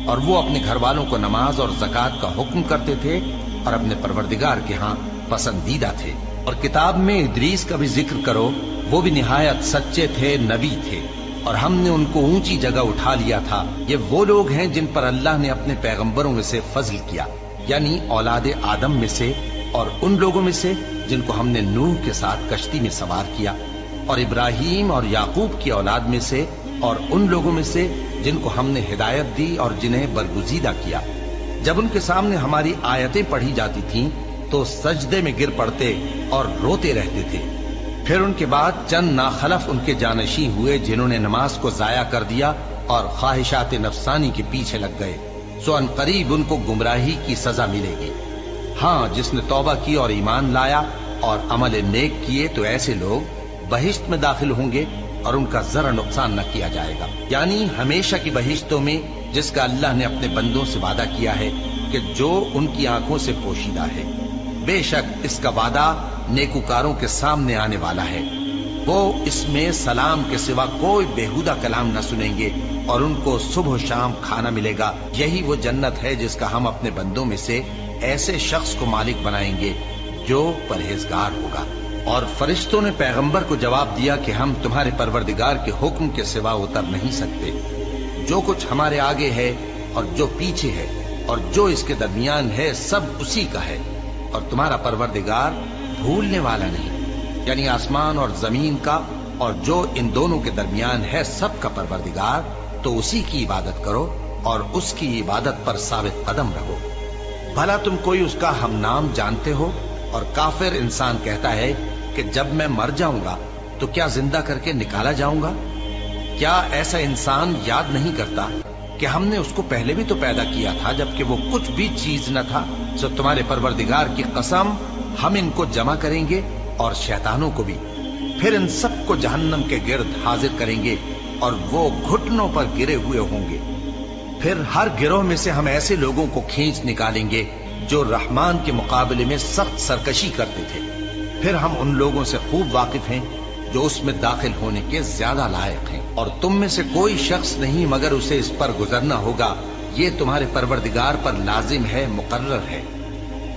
اور وہ اپنے گھر والوں کو نماز اور زکوٰۃ کا حکم کرتے تھے اور اپنے پروردگار کے ہاں پسندیدہ تھے۔ اور کتاب میں ادریس کا بھی ذکر کرو، وہ بھی نہایت سچے تھے، نبی تھے، اور ہم نے ان کو اونچی جگہ اٹھا لیا تھا۔ یہ وہ لوگ ہیں جن پر اللہ نے اپنے پیغمبروں میں سے فضل کیا، یعنی اولاد آدم میں سے، اور ان لوگوں میں سے جن کو ہم نے نوح کے ساتھ کشتی میں سوار کیا، اور ابراہیم اور یعقوب کی اولاد میں سے، اور ان لوگوں میں سے جن کو ہم نے ہدایت دی اور جنہیں برگزیدہ کیا۔ جب ان کے سامنے ہماری آیتیں پڑھی جاتی تھیں تو سجدے میں گر پڑتے اور روتے رہتے تھے۔ پھر ان کے بعد چند ناخلف ان کے جانشین ہوئے جنہوں نے نماز کو ضائع کر دیا اور خواہشات نفسانی کے پیچھے لگ گئے، سو ان قریب ان کو گمراہی کی سزا ملے گی۔ ہاں، جس نے توبہ کی اور ایمان لایا اور عمل نیک کیے تو ایسے لوگ بہشت میں داخل ہوں گے اور ان کا ذرا نقصان نہ کیا جائے گا، یعنی ہمیشہ کی بہشتوں میں، جس کا اللہ نے اپنے بندوں سے وعدہ کیا ہے کہ جو ان کی آنکھوں سے پوشیدہ ہے۔ بے شک اس کا وعدہ نیکوکاروں کے سامنے آنے والا ہے، وہ اس میں سلام کے سوا کوئی بےہودہ کلام نہ سنیں گے اور ان کو صبح و شام کھانا ملے گا۔ یہی وہ جنت ہے جس کا ہم اپنے بندوں میں سے ایسے شخص کو مالک بنائیں گے جو پرہیزگار ہوگا۔ اور فرشتوں نے پیغمبر کو جواب دیا کہ ہم تمہارے پروردگار کے حکم کے سوا اتر نہیں سکتے۔ جو کچھ ہمارے آگے ہے اور جو پیچھے ہے اور جو اس کے درمیان ہے سب اسی کا ہے، اور تمہارا پروردگار بھولنے والا نہیں، یعنی آسمان اور زمین کا اور جو ان دونوں کے درمیان ہے سب کا پروردگار، تو اسی کی عبادت کرو اور اس کی عبادت پر ثابت قدم رہو۔ بھلا تم کوئی اس کا ہم نام جانتے ہو؟ اور کافر انسان کہتا ہے کہ جب میں مر جاؤں گا تو کیا زندہ کر کے نکالا جاؤں گا؟ کیا ایسا انسان یاد نہیں کرتا کہ ہم نے اس کو پہلے بھی تو پیدا کیا تھا جبکہ وہ کچھ بھی چیز نہ تھا؟ سو تمہارے پروردگار کی قسم، ہم ان کو جمع کریں گے اور شیطانوں کو بھی، پھر ان سب کو جہنم کے گرد حاضر کریں گے اور وہ گھٹنوں پر گرے ہوئے ہوں گے۔ پھر ہر گروہ میں سے ہم ایسے لوگوں کو کھینچ نکالیں گے جو رحمان کے مقابلے میں سخت سرکشی کرتے تھے، پھر ہم ان لوگوں سے خوب واقف ہیں جو اس میں داخل ہونے کے زیادہ لائق ہیں، اور تم میں سے کوئی شخص نہیں مگر اسے اس پر گزرنا ہوگا، یہ تمہارے پروردگار پر لازم ہے، مقرر ہے۔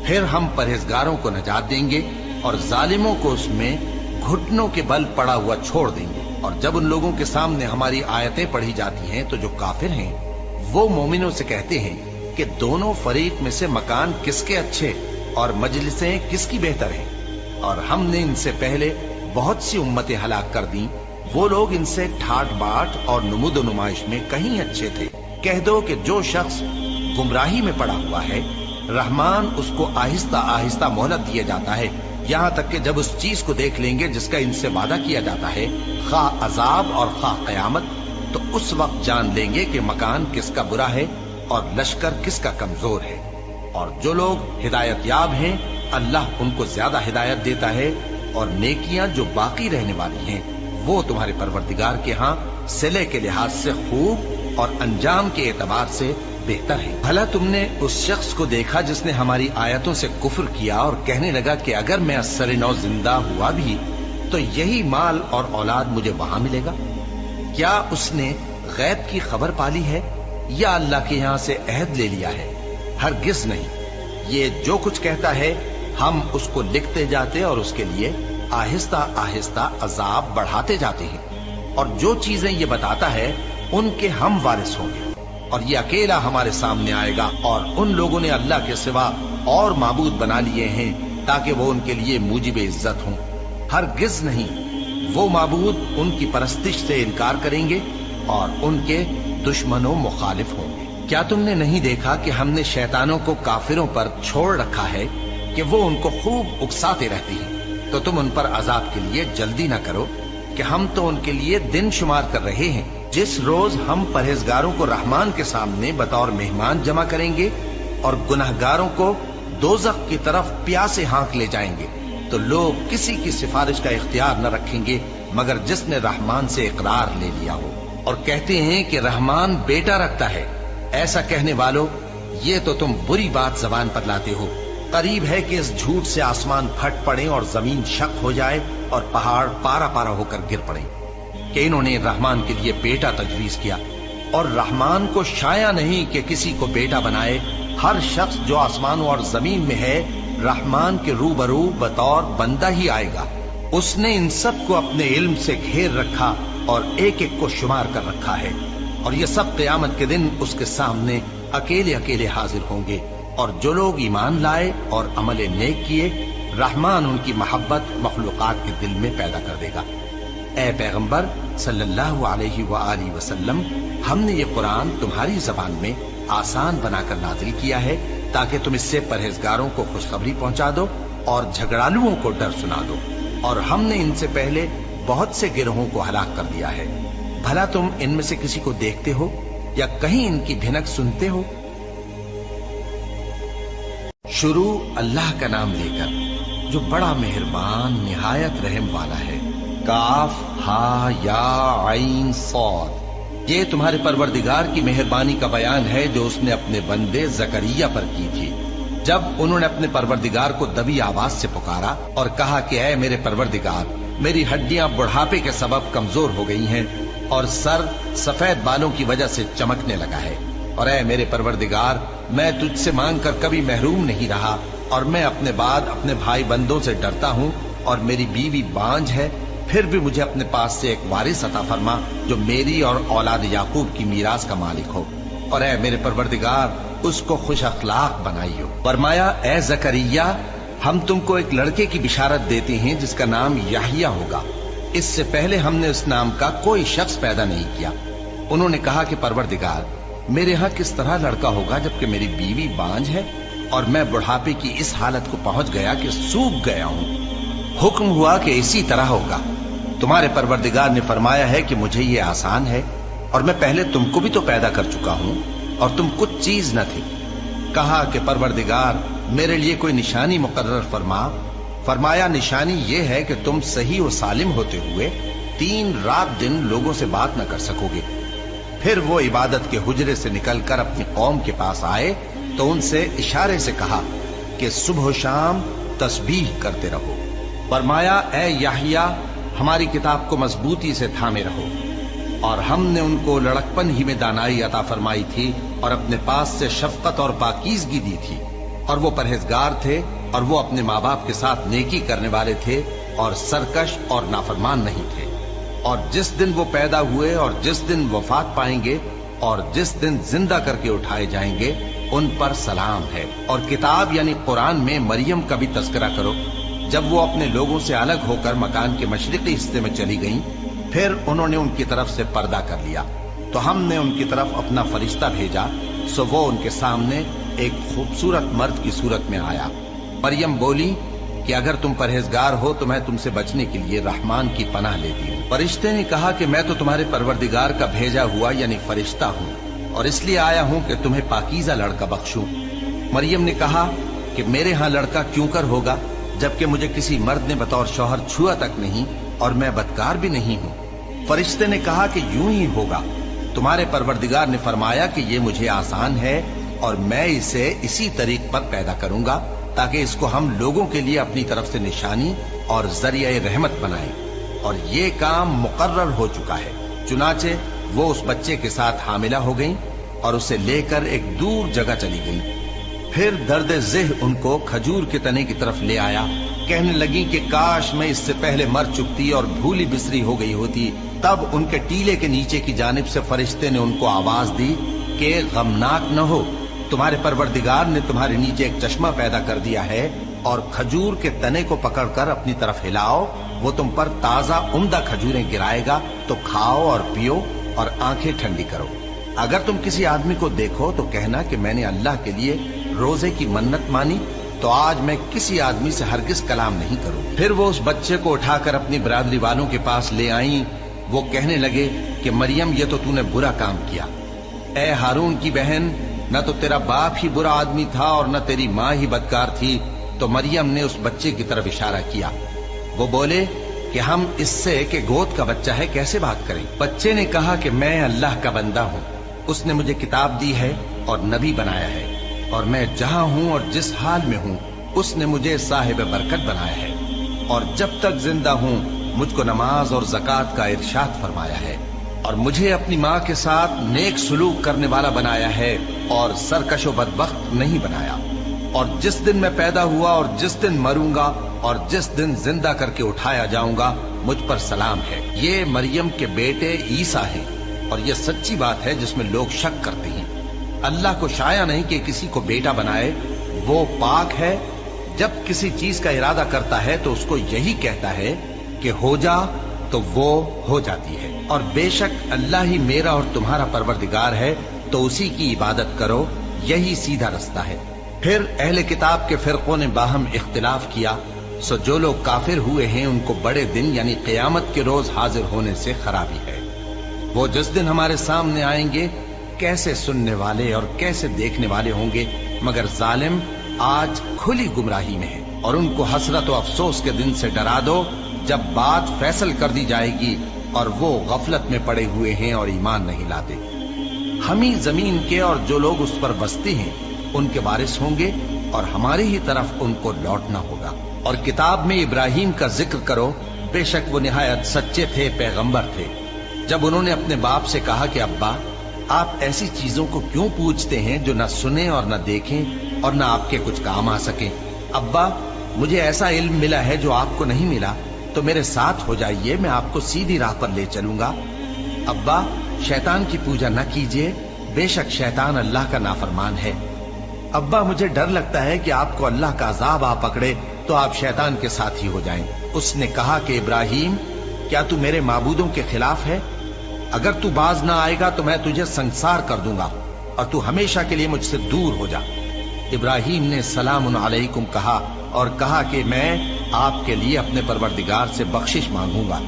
پھر ہم پرہیزگاروں کو نجات دیں گے اور ظالموں کو اس میں گھٹنوں کے بل پڑا ہوا چھوڑ دیں گے۔ اور جب ان لوگوں کے سامنے ہماری آیتیں پڑھی جاتی ہیں تو جو کافر ہیں وہ مومنوں سے کہتے ہیں کہ دونوں فریق میں سے مکان کس کے اچھے اور مجلسیں کس کی بہتر ہیں، اور ہم نے ان سے پہلے بہت سی امتیں ہلاک کر دیں، وہ لوگ ان سے ٹھاٹ باٹ اور نمود و نمائش میں کہیں اچھے تھے۔ کہہ دو کہ جو شخص گمراہی میں پڑا ہوا ہے، رحمان اس کو آہستہ آہستہ مہلت دیا جاتا ہے، یہاں تک کہ جب اس چیز کو دیکھ لیں گے جس کا ان سے وعدہ کیا جاتا ہے، خواہ عذاب اور خواہ قیامت، تو اس وقت جان لیں گے کہ مکان کس کا برا ہے اور لشکر کس کا کمزور ہے۔ اور جو لوگ ہدایت یاب ہیں اللہ ان کو زیادہ ہدایت دیتا ہے، اور نیکیاں جو باقی رہنے والی ہیں وہ تمہارے پروردگار کے ہاں صلے کے لحاظ سے خوب اور انجام کے اعتبار سے بہتر ہے۔ بھلا تم نے اس شخص کو دیکھا جس نے ہماری آیتوں سے کفر کیا اور کہنے لگا کہ اگر میں اثر نو زندہ ہوا بھی تو یہی مال اور اولاد مجھے وہاں ملے گا؟ کیا اس نے غیب کی خبر پالی ہے یا اللہ کے یہاں سے عہد لے لیا ہے؟ ہرگز نہیں، یہ جو کچھ کہتا ہے ہم اس کو لکھتے جاتے اور اس کے لیے آہستہ آہستہ عذاب بڑھاتے جاتے ہیں، اور جو چیزیں یہ بتاتا ہے ان کے ہم وارث ہوں گے، اور یہ اکیلا ہمارے سامنے آئے گا۔ اور ان لوگوں نے اللہ کے سوا اور معبود بنا لیے ہیں ताकि वो उनके लिए मूजिब इज्जत हों। हरगिज नहीं, वो माबूद उनकी परस्तिश से इनकार करेंगे और उनके दुश्मनों मुखालिफ होंगे। क्या तुमने नहीं देखा कि हमने शैतानों को काफिरों पर छोड़ रखा है कि वो उनको खूब उकसाते रहते हैं? तो तुम उन पर अजाब के लिए जल्दी ना करो कि हम तो उनके लिए दिन शुमार कर रहे हैं। जिस रोज हम परहेजगारों को रहमान के सामने बतौर मेहमान जमा करेंगे और गुनहगारों को दोज़ख की तरफ प्यासे हाँक ले जाएंगे, तो लोग किसी की सिफारिश का इख्तियार न रखेंगे मगर जिसने रहमान से इकरार ले लिया हो। और कहते हैं कि रहमान बेटा रखता है। ऐसा कहने वालों, ये तो तुम बुरी बात जबान पर लाते हो। करीब है कि इस झूठ से आसमान फट पड़े और जमीन शक हो जाए और पहाड़ पारा पारा होकर गिर पड़े कि इन्होंने रहमान के लिए बेटा तजवीज किया। और रहमान को शाया नहीं कि किसी को बेटा बनाए। हर शख्स जो आसमानों और जमीन में है रहमान के रूबरू बतौर बंदा ही आएगा। उसने इन सब को अपने इल्म से घेर रखा और एक एक को शुमार कर रखा है। और ये सब क़यामत के दिन उसके सामने अकेले अकेले हाजिर होंगे। और जो लोग ईमान लाए और अमल नेक किए, रहमान उनकी मोहब्बत मखलूकात के दिल में पैदा कर देगा। ए पैगंबर सल्लल्लाहु अलैहि वआलिहि वसल्लम, हमने ये कुरान तुम्हारी जबान में आसान बनाकर नाजिल किया है ताकि तुम इससे परहेजगारों को खुशखबरी पहुंचा दो और झगड़ालुओं को डर सुना दो। और हमने इनसे पहले बहुत से गिरोहों को हलाक कर दिया है। भला तुम इनमें से किसी को देखते हो या कहीं इनकी भिनक सुनते हो? शुरू अल्लाह का नाम लेकर जो बड़ा मेहरबान निहायत रहम वाला है। काफ हा या आइन सौद, ये तुम्हारे परवरदिगार की मेहरबानी का बयान है जो उसने अपने बंदे जकरिया पर की थी जब उन्होंने अपने परवरदिगार को दबी आवाज से पुकारा और कहा कि ऐ मेरे परवरदिगार, मेरी हड्डियां बुढ़ापे के सबब कमजोर हो गई हैं और सर सफेद बालों की वजह से चमकने लगा है। और ऐ मेरे परवरदिगार, मैं तुझसे मांग कर कभी महरूम नहीं रहा और मैं अपने बाद अपने भाई बंदों से डरता हूँ और मेरी बीवी बांझ है। फिर भी मुझे अपने पास से एक वारिस अता फरमा जो मेरी और औलाद याकूब की मीरास का मालिक हो। और ऐ मेरे परवरदिगार, उसको खुश अखलाक बनाइयो। फरमाया, ऐ जकरिया, हम तुमको एक लड़के की बिशारत देते हैं जिसका नाम याहिया होगा। इससे पहले हमने उस नाम का कोई शख्स पैदा नहीं किया। उन्होंने कहा कि परवरदिगार, मेरे यहाँ किस तरह लड़का होगा जबकि मेरी बीवी बांझ है और मैं बुढ़ापे की इस हालत को पहुंच गया कि सूख गया हूँ। हुक्म हुआ कि इसी तरह होगा। तुम्हारे परवरदिगार ने फरमाया है कि मुझे ये आसान है और मैं पहले तुमको भी तो पैदा कर चुका हूँ और तुम कुछ चीज न थे। कहा कि परवरदिगार, मेरे लिए कोई निशानी मुकर्रर फरमा। फरमाया, निशानी ये है कि तुम सही व सालिम होते हुए 3 रात दिन लोगों से बात न कर सकोगे। फिर वो इबादत के हुजरे से निकलकर अपनी कौम के पास आए तो उनसे इशारे से कहा कि सुबह शाम तस्बीह करते रहो। फरमाया, ऐ याहिया, हमारी किताब को मजबूती से थामे रहो। और हमने उनको लड़कपन ही में दानाई अता फरमाई थी और अपने पास से शफकत और पाकीज़गी दी थी। और वो परहेजगार थे और वो अपने माँ बाप के साथ नेकी करने वाले थे और सरकश और नाफरमान नहीं थे। और जिस दिन वो पैदा हुए और जिस दिन वफात पाएंगे और जिस दिन जिंदा करके उठाए जाएंगे, उन पर सलाम है। और किताब यानी कुरान में मरियम का भी तस्करा करो। जब वो अपने लोगों से अलग होकर मकान के मशरिकी हिस्से में चली गईं, फिर उन्होंने उनकी तरफ से पर्दा कर लिया तो हमने उनकी तरफ अपना फरिश्ता भेजा। सो वो उनके सामने एक खूबसूरत मर्द की सूरत में आया। मरियम बोली कि अगर तुम परहेजगार हो तो मैं तुमसे बचने के लिए रहमान की पनाह लेती हूँ। फरिश्ते ने कहा कि मैं तो तुम्हारे परवरदिगार का भेजा हुआ यानी फरिश्ता हूँ और इसलिए आया हूँ कि तुम्हें पाकीज़ा लड़का बख्शूं। मरियम ने कहा कि मेरे यहाँ लड़का क्यों कर होगा जबकि मुझे किसी मर्द ने बतौर शौहर छुआ तक नहीं और मैं बदकार भी नहीं हूँ। फरिश्ते ने कहा कि यूं ही होगा। तुम्हारे परवरदिगार ने फरमाया कि ये मुझे आसान है और मैं इसे इसी तरीक पर पैदा करूंगा ताकि इसको हम लोगों के लिए अपनी तरफ से निशानी और जरिए रहमत बनाएं। और ये काम मुकर्रर हो चुका है। चुनाचे वो उस बच्चे के साथ हामिला हो गईं और उसे लेकर एक दूर जगह चली गईं। फिर दर्द ज़ेह उनको खजूर के तने की तरफ ले आया। कहने लगी कि काश मैं इससे पहले मर चुकती और भूली बिसरी हो गई होती। तब उनके टीले के नीचे की जानिब से फरिश्ते ने उनको आवाज दी कि गमनाक न हो, तुम्हारे परवरदिगार ने तुम्हारे नीचे एक चश्मा पैदा कर दिया है اور کھجور کے تنے کو پکڑ کر اپنی طرف ہلاؤ، وہ تم پر تازہ عمدہ کھجوریں گرائے گا، تو کھاؤ اور پیو اور آنکھیں ٹھنڈی کرو۔ اگر تم کسی آدمی کو دیکھو تو کہنا کہ میں نے اللہ کے لیے روزے کی منت مانی، تو آج میں کسی آدمی سے ہرگز کلام نہیں کروں۔ پھر وہ اس بچے کو اٹھا کر اپنی برادری والوں کے پاس لے آئیں۔ وہ کہنے لگے کہ مریم، یہ تو نے برا کام کیا۔ اے ہارون کی بہن، نہ تو تیرا باپ ہی برا آدمی تھا اور نہ تیری ماں ہی بدکار تھی۔ تو مریم نے اس بچے کی طرف اشارہ کیا۔ وہ بولے کہ ہم اس سے کہ گود کا بچہ ہے کیسے بات کریں؟ بچے نے کہا کہ میں اللہ کا بندہ ہوں، اس نے مجھے کتاب دی ہے اور نبی بنایا ہے، اور میں جہاں ہوں اور جس حال میں ہوں اس نے مجھے صاحب برکت بنایا ہے، اور جب تک زندہ ہوں مجھ کو نماز اور زکوٰۃ کا ارشاد فرمایا ہے، اور مجھے اپنی ماں کے ساتھ نیک سلوک کرنے والا بنایا ہے اور سرکش و بدبخت نہیں بنایا، اور جس دن میں پیدا ہوا اور جس دن مروں گا اور جس دن زندہ کر کے اٹھایا جاؤں گا مجھ پر سلام ہے۔ یہ مریم کے بیٹے عیسیٰ ہیں، اور یہ سچی بات ہے جس میں لوگ شک کرتے ہیں۔ اللہ کو شایع نہیں کہ کسی کو بیٹا بنائے، وہ پاک ہے۔ جب کسی چیز کا ارادہ کرتا ہے تو اس کو یہی کہتا ہے کہ ہو جا، تو وہ ہو جاتی ہے۔ اور بے شک اللہ ہی میرا اور تمہارا پروردگار ہے، تو اسی کی عبادت کرو، یہی سیدھا رستہ ہے۔ پھر اہل کتاب کے فرقوں نے باہم اختلاف کیا، سو جو لوگ کافر ہوئے ہیں ان کو بڑے دن یعنی قیامت کے روز حاضر ہونے سے خرابی ہے۔ وہ جس دن ہمارے سامنے آئیں گے کیسے سننے والے اور کیسے دیکھنے والے ہوں گے، مگر ظالم آج کھلی گمراہی میں ہے۔ اور ان کو حسرت و افسوس کے دن سے ڈرا دو جب بات فیصل کر دی جائے گی اور وہ غفلت میں پڑے ہوئے ہیں اور ایمان نہیں لاتے۔ ہم ہی زمین کے اور جو لوگ اس پر بستے ہیں ان کے وارث ہوں گے، اور ہماری ہی طرف ان کو لوٹنا ہوگا۔ اور کتاب میں ابراہیم کا ذکر کرو، بے شک وہ نہایت سچے تھے، پیغمبر تھے۔ جب انہوں نے اپنے باپ سے کہا کہ ابا، آپ ایسی چیزوں کو کیوں پوچھتے ہیں جو نہ سنیں اور نہ دیکھیں اور نہ آپ کے کچھ کام آ سکیں؟ ابا، مجھے ایسا علم ملا ہے جو آپ کو نہیں ملا، تو میرے ساتھ ہو جائیے، میں آپ کو سیدھی راہ پر لے چلوں گا۔ ابا، شیطان کی پوجا نہ کیجیے، بے شک شیطان اللہ کا نافرمان ہے۔ ابا، مجھے ڈر لگتا ہے کہ آپ کو اللہ کا عذاب آ پکڑے تو آپ شیطان کے ساتھ ہی ہو جائیں۔ اس نے کہا کہ ابراہیم، کیا تو میرے معبودوں کے خلاف ہے؟ اگر تو باز نہ آئے گا تو میں تجھے سنسار کر دوں گا، اور تو ہمیشہ کے لیے مجھ سے دور ہو جا۔ ابراہیم نے سلام علیکم کہا اور کہا کہ میں آپ کے لیے اپنے پروردگار سے بخشش مانگوں گا،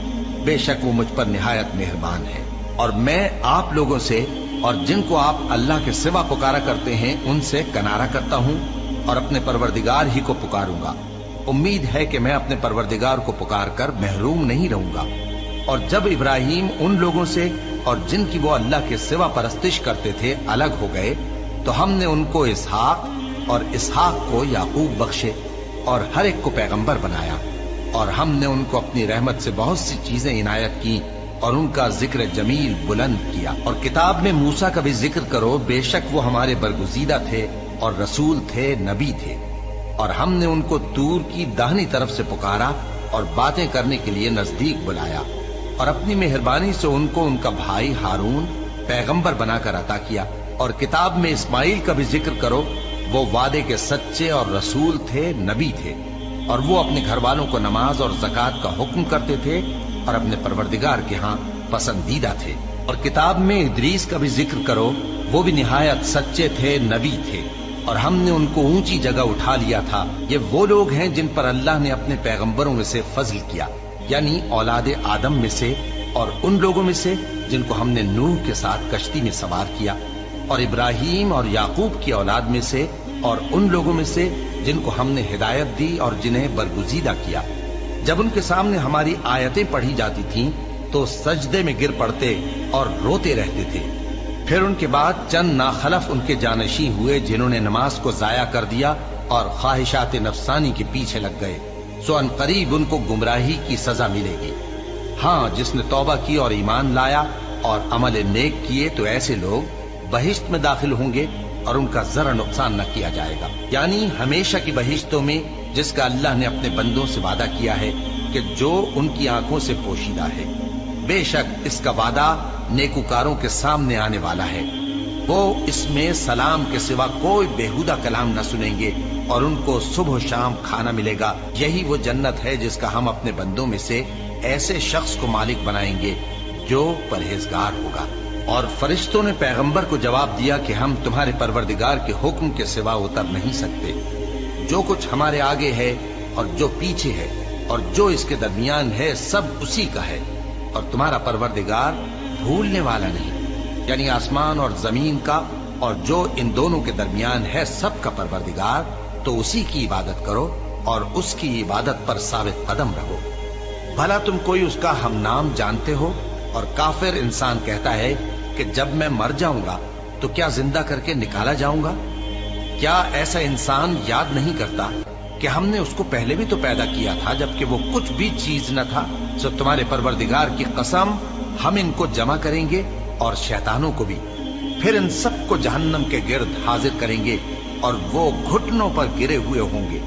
بے شک وہ مجھ پر نہایت مہربان ہے۔ اور میں آپ لوگوں سے اور جن کو آپ اللہ کے سوا پکارا کرتے ہیں ان سے کنارہ کرتا ہوں اور اپنے پروردگار ہی کو پکاروں گا۔ امید ہے کہ میں اپنے پروردگار کو پکار کر محروم نہیں رہوں گا۔ اور جب ابراہیم ان لوگوں سے اور جن کی وہ اللہ کے سوا پرستش کرتے تھے الگ ہو گئے، تو ہم نے ان کو اسحاق اور اسحاق کو یعقوب بخشے اور ہر ایک کو پیغمبر بنایا، اور ہم نے ان کو اپنی رحمت سے بہت سی چیزیں عنایت کی اور ان کا ذکر جمیل بلند کیا۔ اور کتاب میں موسیٰ کا بھی ذکر کرو، بے شک وہ ہمارے برگزیدہ تھے اور رسول تھے، نبی تھے، اور ہم نے ان کو طور کی داہنی طرف سے پکارا اور باتیں کرنے کے لیے نزدیک بلایا، اور اپنی مہربانی سے ان کو ان کا بھائی ہارون پیغمبر بنا کر عطا کیا۔ اور کتاب میں اسماعیل کا بھی ذکر کرو، وہ وعدے کے سچے اور رسول تھے، نبی تھے، اور وہ اپنے گھر والوں کو نماز اور زکوٰۃ کا حکم کرتے تھے اور اپنے پروردگار کے ہاں پسندیدہ تھے۔ اور کتاب میں ادریس کا بھی ذکر کرو، وہ بھی نہایت سچے تھے، نبی تھے، اور ہم نے ان کو اونچی جگہ اٹھا لیا تھا۔ یہ وہ لوگ ہیں جن پر اللہ نے اپنے پیغمبروں میں سے فضل کیا، یعنی اولاد آدم میں سے، اور ان لوگوں میں سے جن کو ہم نے نوح کے ساتھ کشتی میں سوار کیا، اور ابراہیم اور یعقوب کی اولاد میں سے، اور ان لوگوں میں سے جن کو ہم نے ہدایت دی اور جنہیں برگزیدہ کیا۔ جب ان کے سامنے ہماری آیتیں پڑھی جاتی تھیں تو سجدے میں گر پڑتے اور روتے رہتے تھے۔ پھر ان کے بعد چند ناخلف ان کے جانشین ہوئے جنہوں نے نماز کو ضائع کر دیا اور خواہشات نفسانی کے پیچھے لگ گئے، سو ان قریب ان کو گمراہی کی سزا ملے گی۔ ہاں، جس نے توبہ کی اور ایمان لایا اور عمل نیک کیے تو ایسے لوگ بہشت میں داخل ہوں گے اور ان کا ذرا نقصان نہ کیا جائے گا، یعنی ہمیشہ کی بہشتوں میں جس کا اللہ نے اپنے بندوں سے وعدہ کیا ہے کہ جو ان کی آنکھوں سے پوشیدہ ہے۔ بے شک اس کا وعدہ نیکوکاروں کے سامنے آنے والا ہے۔ वो इसमें सलाम के सिवा कोई बेहुदा कलाम न सुनेंगे और उनको सुबह शाम खाना मिलेगा। यही वो जन्नत है जिसका हम अपने बंदों में से ऐसे शख्स को मालिक बनाएंगे जो परहेजगार होगा। और फरिश्तों ने पैगंबर को जवाब दिया कि हम तुम्हारे परवरदिगार के हुक्म के सिवा उतर नहीं सकते। जो कुछ हमारे आगे है और जो पीछे है और जो इसके दरमियान है सब उसी का है, और तुम्हारा परवरदिगार भूलने वाला नहीं। यानी आसमान और जमीन का और जो इन दोनों के दरमियान है सब का परवरदिगार, तो उसी की इबादत करो और उसकी इबादत पर साबित कदम रहो। भला तुम कोई उसका हम नाम जानते हो? और काफिर इंसान कहता है कि जब मैं मर जाऊंगा तो क्या जिंदा करके निकाला जाऊंगा? क्या ऐसा इंसान याद नहीं करता कि हमने उसको पहले भी तो पैदा किया था जबकि वो कुछ भी चीज न था। सो तुम्हारे परवरदिगार की कसम, हम इनको जमा करेंगे और शैतानों को भी, फिर इन सबको जहन्नम के गिर्द हाजिर करेंगे और वो घुटनों पर गिरे हुए होंगे।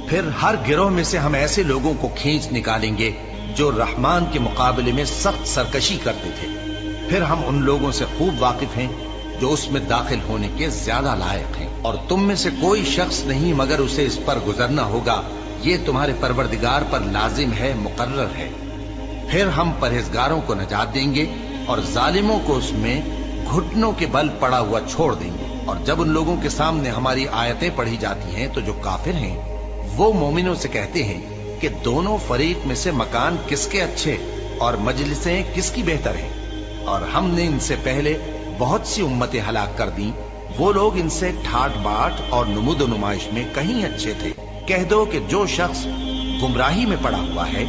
फिर हर गिरोह में से हम ऐसे लोगों को खींच निकालेंगे जो रहमान के मुकाबले में सख्त सरकशी करते थे। फिर हम उन लोगों से खूब वाकिफ हैं जो उसमें दाखिल होने के ज्यादा लायक हैं, और तुम में से कोई शख्स नहीं मगर उसे इस पर गुजरना होगा। ये तुम्हारे परवरदिगार पर लाजिम है, मुकर्रर है। फिर हम परहेजगारों को नजात देंगे और जालिमों को उसमें घुटनों के बल पड़ा हुआ छोड़ देंगे। और जब उन लोगों के सामने हमारी आयतें पढ़ी जाती हैं तो जो काफिर हैं वो मोमिनों से कहते हैं कि दोनों फरीक में से मकान किसके अच्छे और मजलिसें किसकी बेहतर हैं। और हमने इनसे पहले बहुत सी उम्मतें हलाक कर दी, वो लोग इनसे ठाट बाट और नुमुद नुमाइश में कहीं अच्छे थे। कह दो कि जो शख्स गुमराही में पड़ा हुआ है,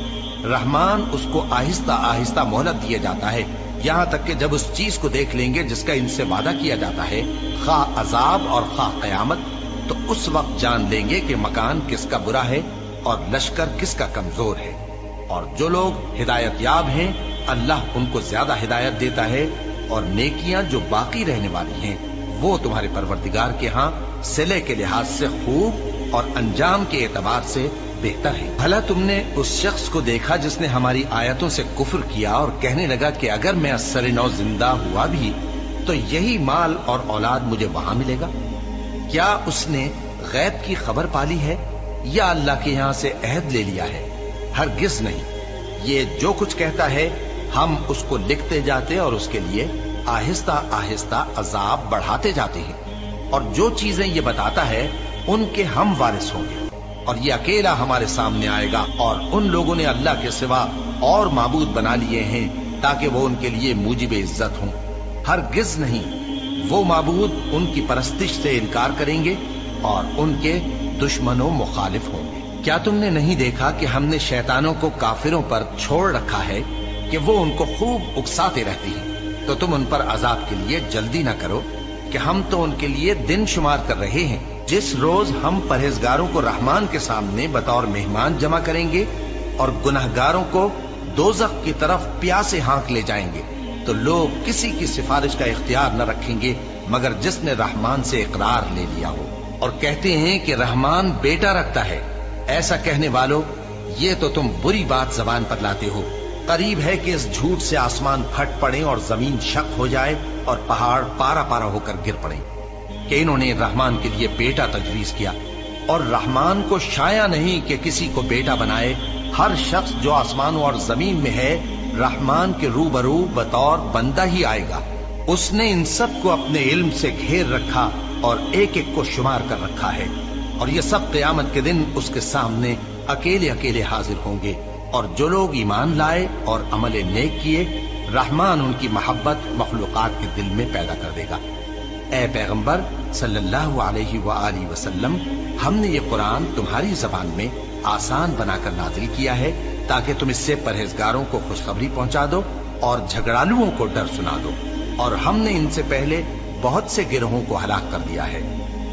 रहमान उसको आहिस्ता आहिस्ता मोहलत दिया जाता है, यहाँ तक कि जब उस चीज को देख लेंगे जिसका इनसे वादा किया जाता है, खा अजाब और खा कयामत, तो उस वक्त जान लेंगे कि मकान किसका बुरा है और लश्कर किसका कमजोर है। और जो लोग हिदायत याब हैं, अल्लाह उनको ज्यादा हिदायत देता है, और नेकियां जो बाकी रहने वाली हैं वो तुम्हारे परवरदिगार के यहाँ सिले के लिहाज से खूब और अंजाम के एतबार से बेहतर है। भला तुमने उस शख्स को देखा जिसने हमारी आयतों से कुफ्र किया और कहने लगा कि अगर मैं अस्सर नौ जिंदा हुआ भी तो यही माल और औलाद मुझे वहां मिलेगा? क्या उसने गैब की खबर पाली है या अल्लाह के यहाँ से अहद ले लिया है? हरगिज नहीं। ये जो कुछ कहता है हम उसको लिखते जाते और उसके लिए आहिस्ता आहिस्ता अजाब बढ़ाते जाते हैं। और जो चीजें ये बताता है उनके हम वारिस होंगे, और ये अकेला हमारे सामने आएगा। और उन लोगों ने अल्लाह के सिवा और माबूद बना लिए हैं ताकि वो उनके लिए मूजिब इज्जत हों। हरगिज नहीं, वो माबूद उनकी परस्तिश से इनकार करेंगे और उनके दुश्मनों मुखालिफ होंगे। क्या तुमने नहीं देखा कि हमने शैतानों को काफिरों पर छोड़ रखा है कि वो उनको खूब उकसाते रहती हैं? तो तुम उन पर अजाब के लिए जल्दी ना करो कि हम तो उनके लिए दिन शुमार कर रहे हैं। जिस रोज हम परहेजगारों को रहमान के सामने बतौर मेहमान जमा करेंगे और गुनहगारों को दोज़ख की तरफ प्यासे हाँक ले जाएंगे, तो लोग किसी की सिफारिश का इख्तियार न रखेंगे मगर जिसने रहमान से इकरार ले लिया हो। और कहते हैं कि रहमान बेटा रखता है। ऐसा कहने वालों, ये तो तुम बुरी बात जबान पर लाते हो। करीब है कि इस झूठ से आसमान फट पड़े और जमीन शक हो जाए और पहाड़ पारा पारा होकर गिर पड़े कि इन्होंने रहमान के लिए बेटा तजवीज किया। और रहमान को शाया नहीं कि किसी को बेटा बनाए। हर शख्स जो आसमानों और जमीन में है रहमान के रूबरू बतौर बंदा ही आएगा। उसने इन सब को अपने इल्म से घेर रखा और एक एक को शुमार कर रखा है। और ये सब क़यामत के दिन उसके सामने अकेले अकेले हाजिर होंगे। और जो लोग ईमान लाए और अमल नेक किए, रहमान उनकी मोहब्बत मखलूकात के दिल में पैदा कर देगा। ए पैगंबर सल्लल्लाहु अलैहि वसल्लम, हमने ये कुरान तुम्हारी जबान में आसान बनाकर नाजिल किया है ताकि तुम इससे परहेजगारों को खुशखबरी पहुंचा दो और झगड़ालुओं को डर सुना दो। और हमने इनसे पहले बहुत से गिरोहों को हलाक कर दिया है।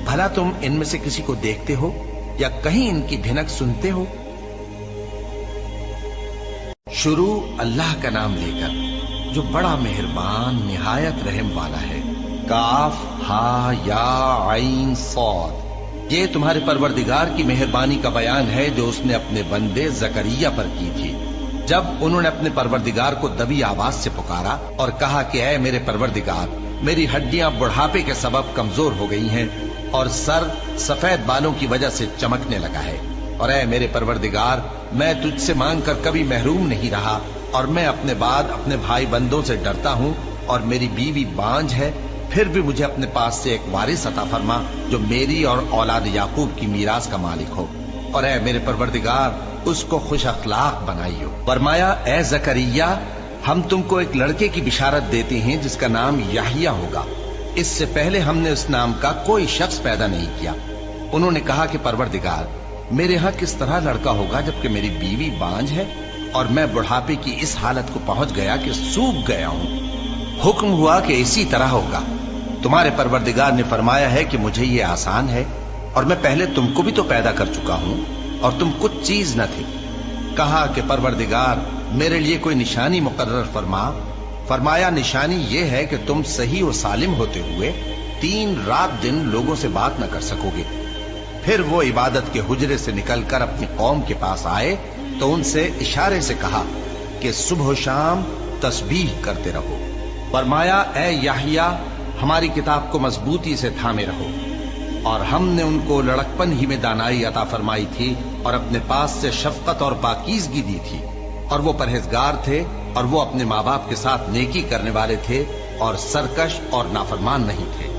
भला तुम इनमें से किसी को देखते हो या कहीं इनकी भिनक सुनते हो? शुरू अल्लाह का नाम लेकर जो बड़ा मेहरबान निहायत रहम वाला है। काफ हा या आइन सौद, ये तुम्हारे परवरदिगार की मेहरबानी का बयान है जो उसने अपने बंदे जकरिया पर की थी। जब उन्होंने अपने परवरदिगार को दबी आवाज से पुकारा और कहा कि ऐ मेरे परवरदिगार, मेरी हड्डियां बुढ़ापे के सबब कमजोर हो गई हैं और सर सफेद बालों की वजह से चमकने लगा है। और ऐ मेरे परवरदिगार, मैं तुझसे मांग कर कभी महरूम नहीं रहा और मैं अपने बाद अपने भाई बंदों से डरता हूँ और मेरी बीवी बांझ है, फिर भी मुझे अपने पास से एक वारिस अता फरमा जो मेरी और औलाद याकूब की मीरास का मालिक हो। और ऐ मेरे परवरदिगार, उसको खुश अखलाक बनाइयो। फरमाया, ए जकरिया, हम तुमको एक लड़के की बिशारत देते हैं जिसका नाम याहिया होगा। इससे पहले हमने उस नाम का कोई शख्स पैदा नहीं किया। उन्होंने कहा कि परवरदिगार, मेरे यहाँ किस तरह लड़का होगा जबकि मेरी बीवी बांझ है और मैं बुढ़ापे की इस हालत को पहुंच गया कि सूख गया हूँ। हुक्म हुआ कि इसी तरह होगा। तुम्हारे परवरदिगार ने फरमाया है कि मुझे ये आसान है और मैं पहले तुमको भी तो पैदा कर चुका हूँ और तुम कुछ चीज न थे। कहा कि परवरदिगार, मेरे लिए कोई निशानी मुकर्रर फरमा। फरमाया, निशानी ये है कि तुम सही और सालिम होते हुए 3 रात दिन लोगों से बात न कर सकोगे। फिर वो इबादत के हुजरे से निकलकर अपनी कौम के पास आए तो उनसे इशारे से कहा कि सुबह शाम तस्बीह करते रहो। फरमाया, ए याहिया, हमारी किताब को मजबूती से थामे रहो। और हमने उनको लड़कपन ही में दानाई अता फरमाई थी और अपने पास से शफकत और पाकीज़गी दी थी। और वो परहेजगार थे और वो अपने माँ बाप के साथ नेकी करने वाले थे और सरकश और नाफरमान नहीं थे।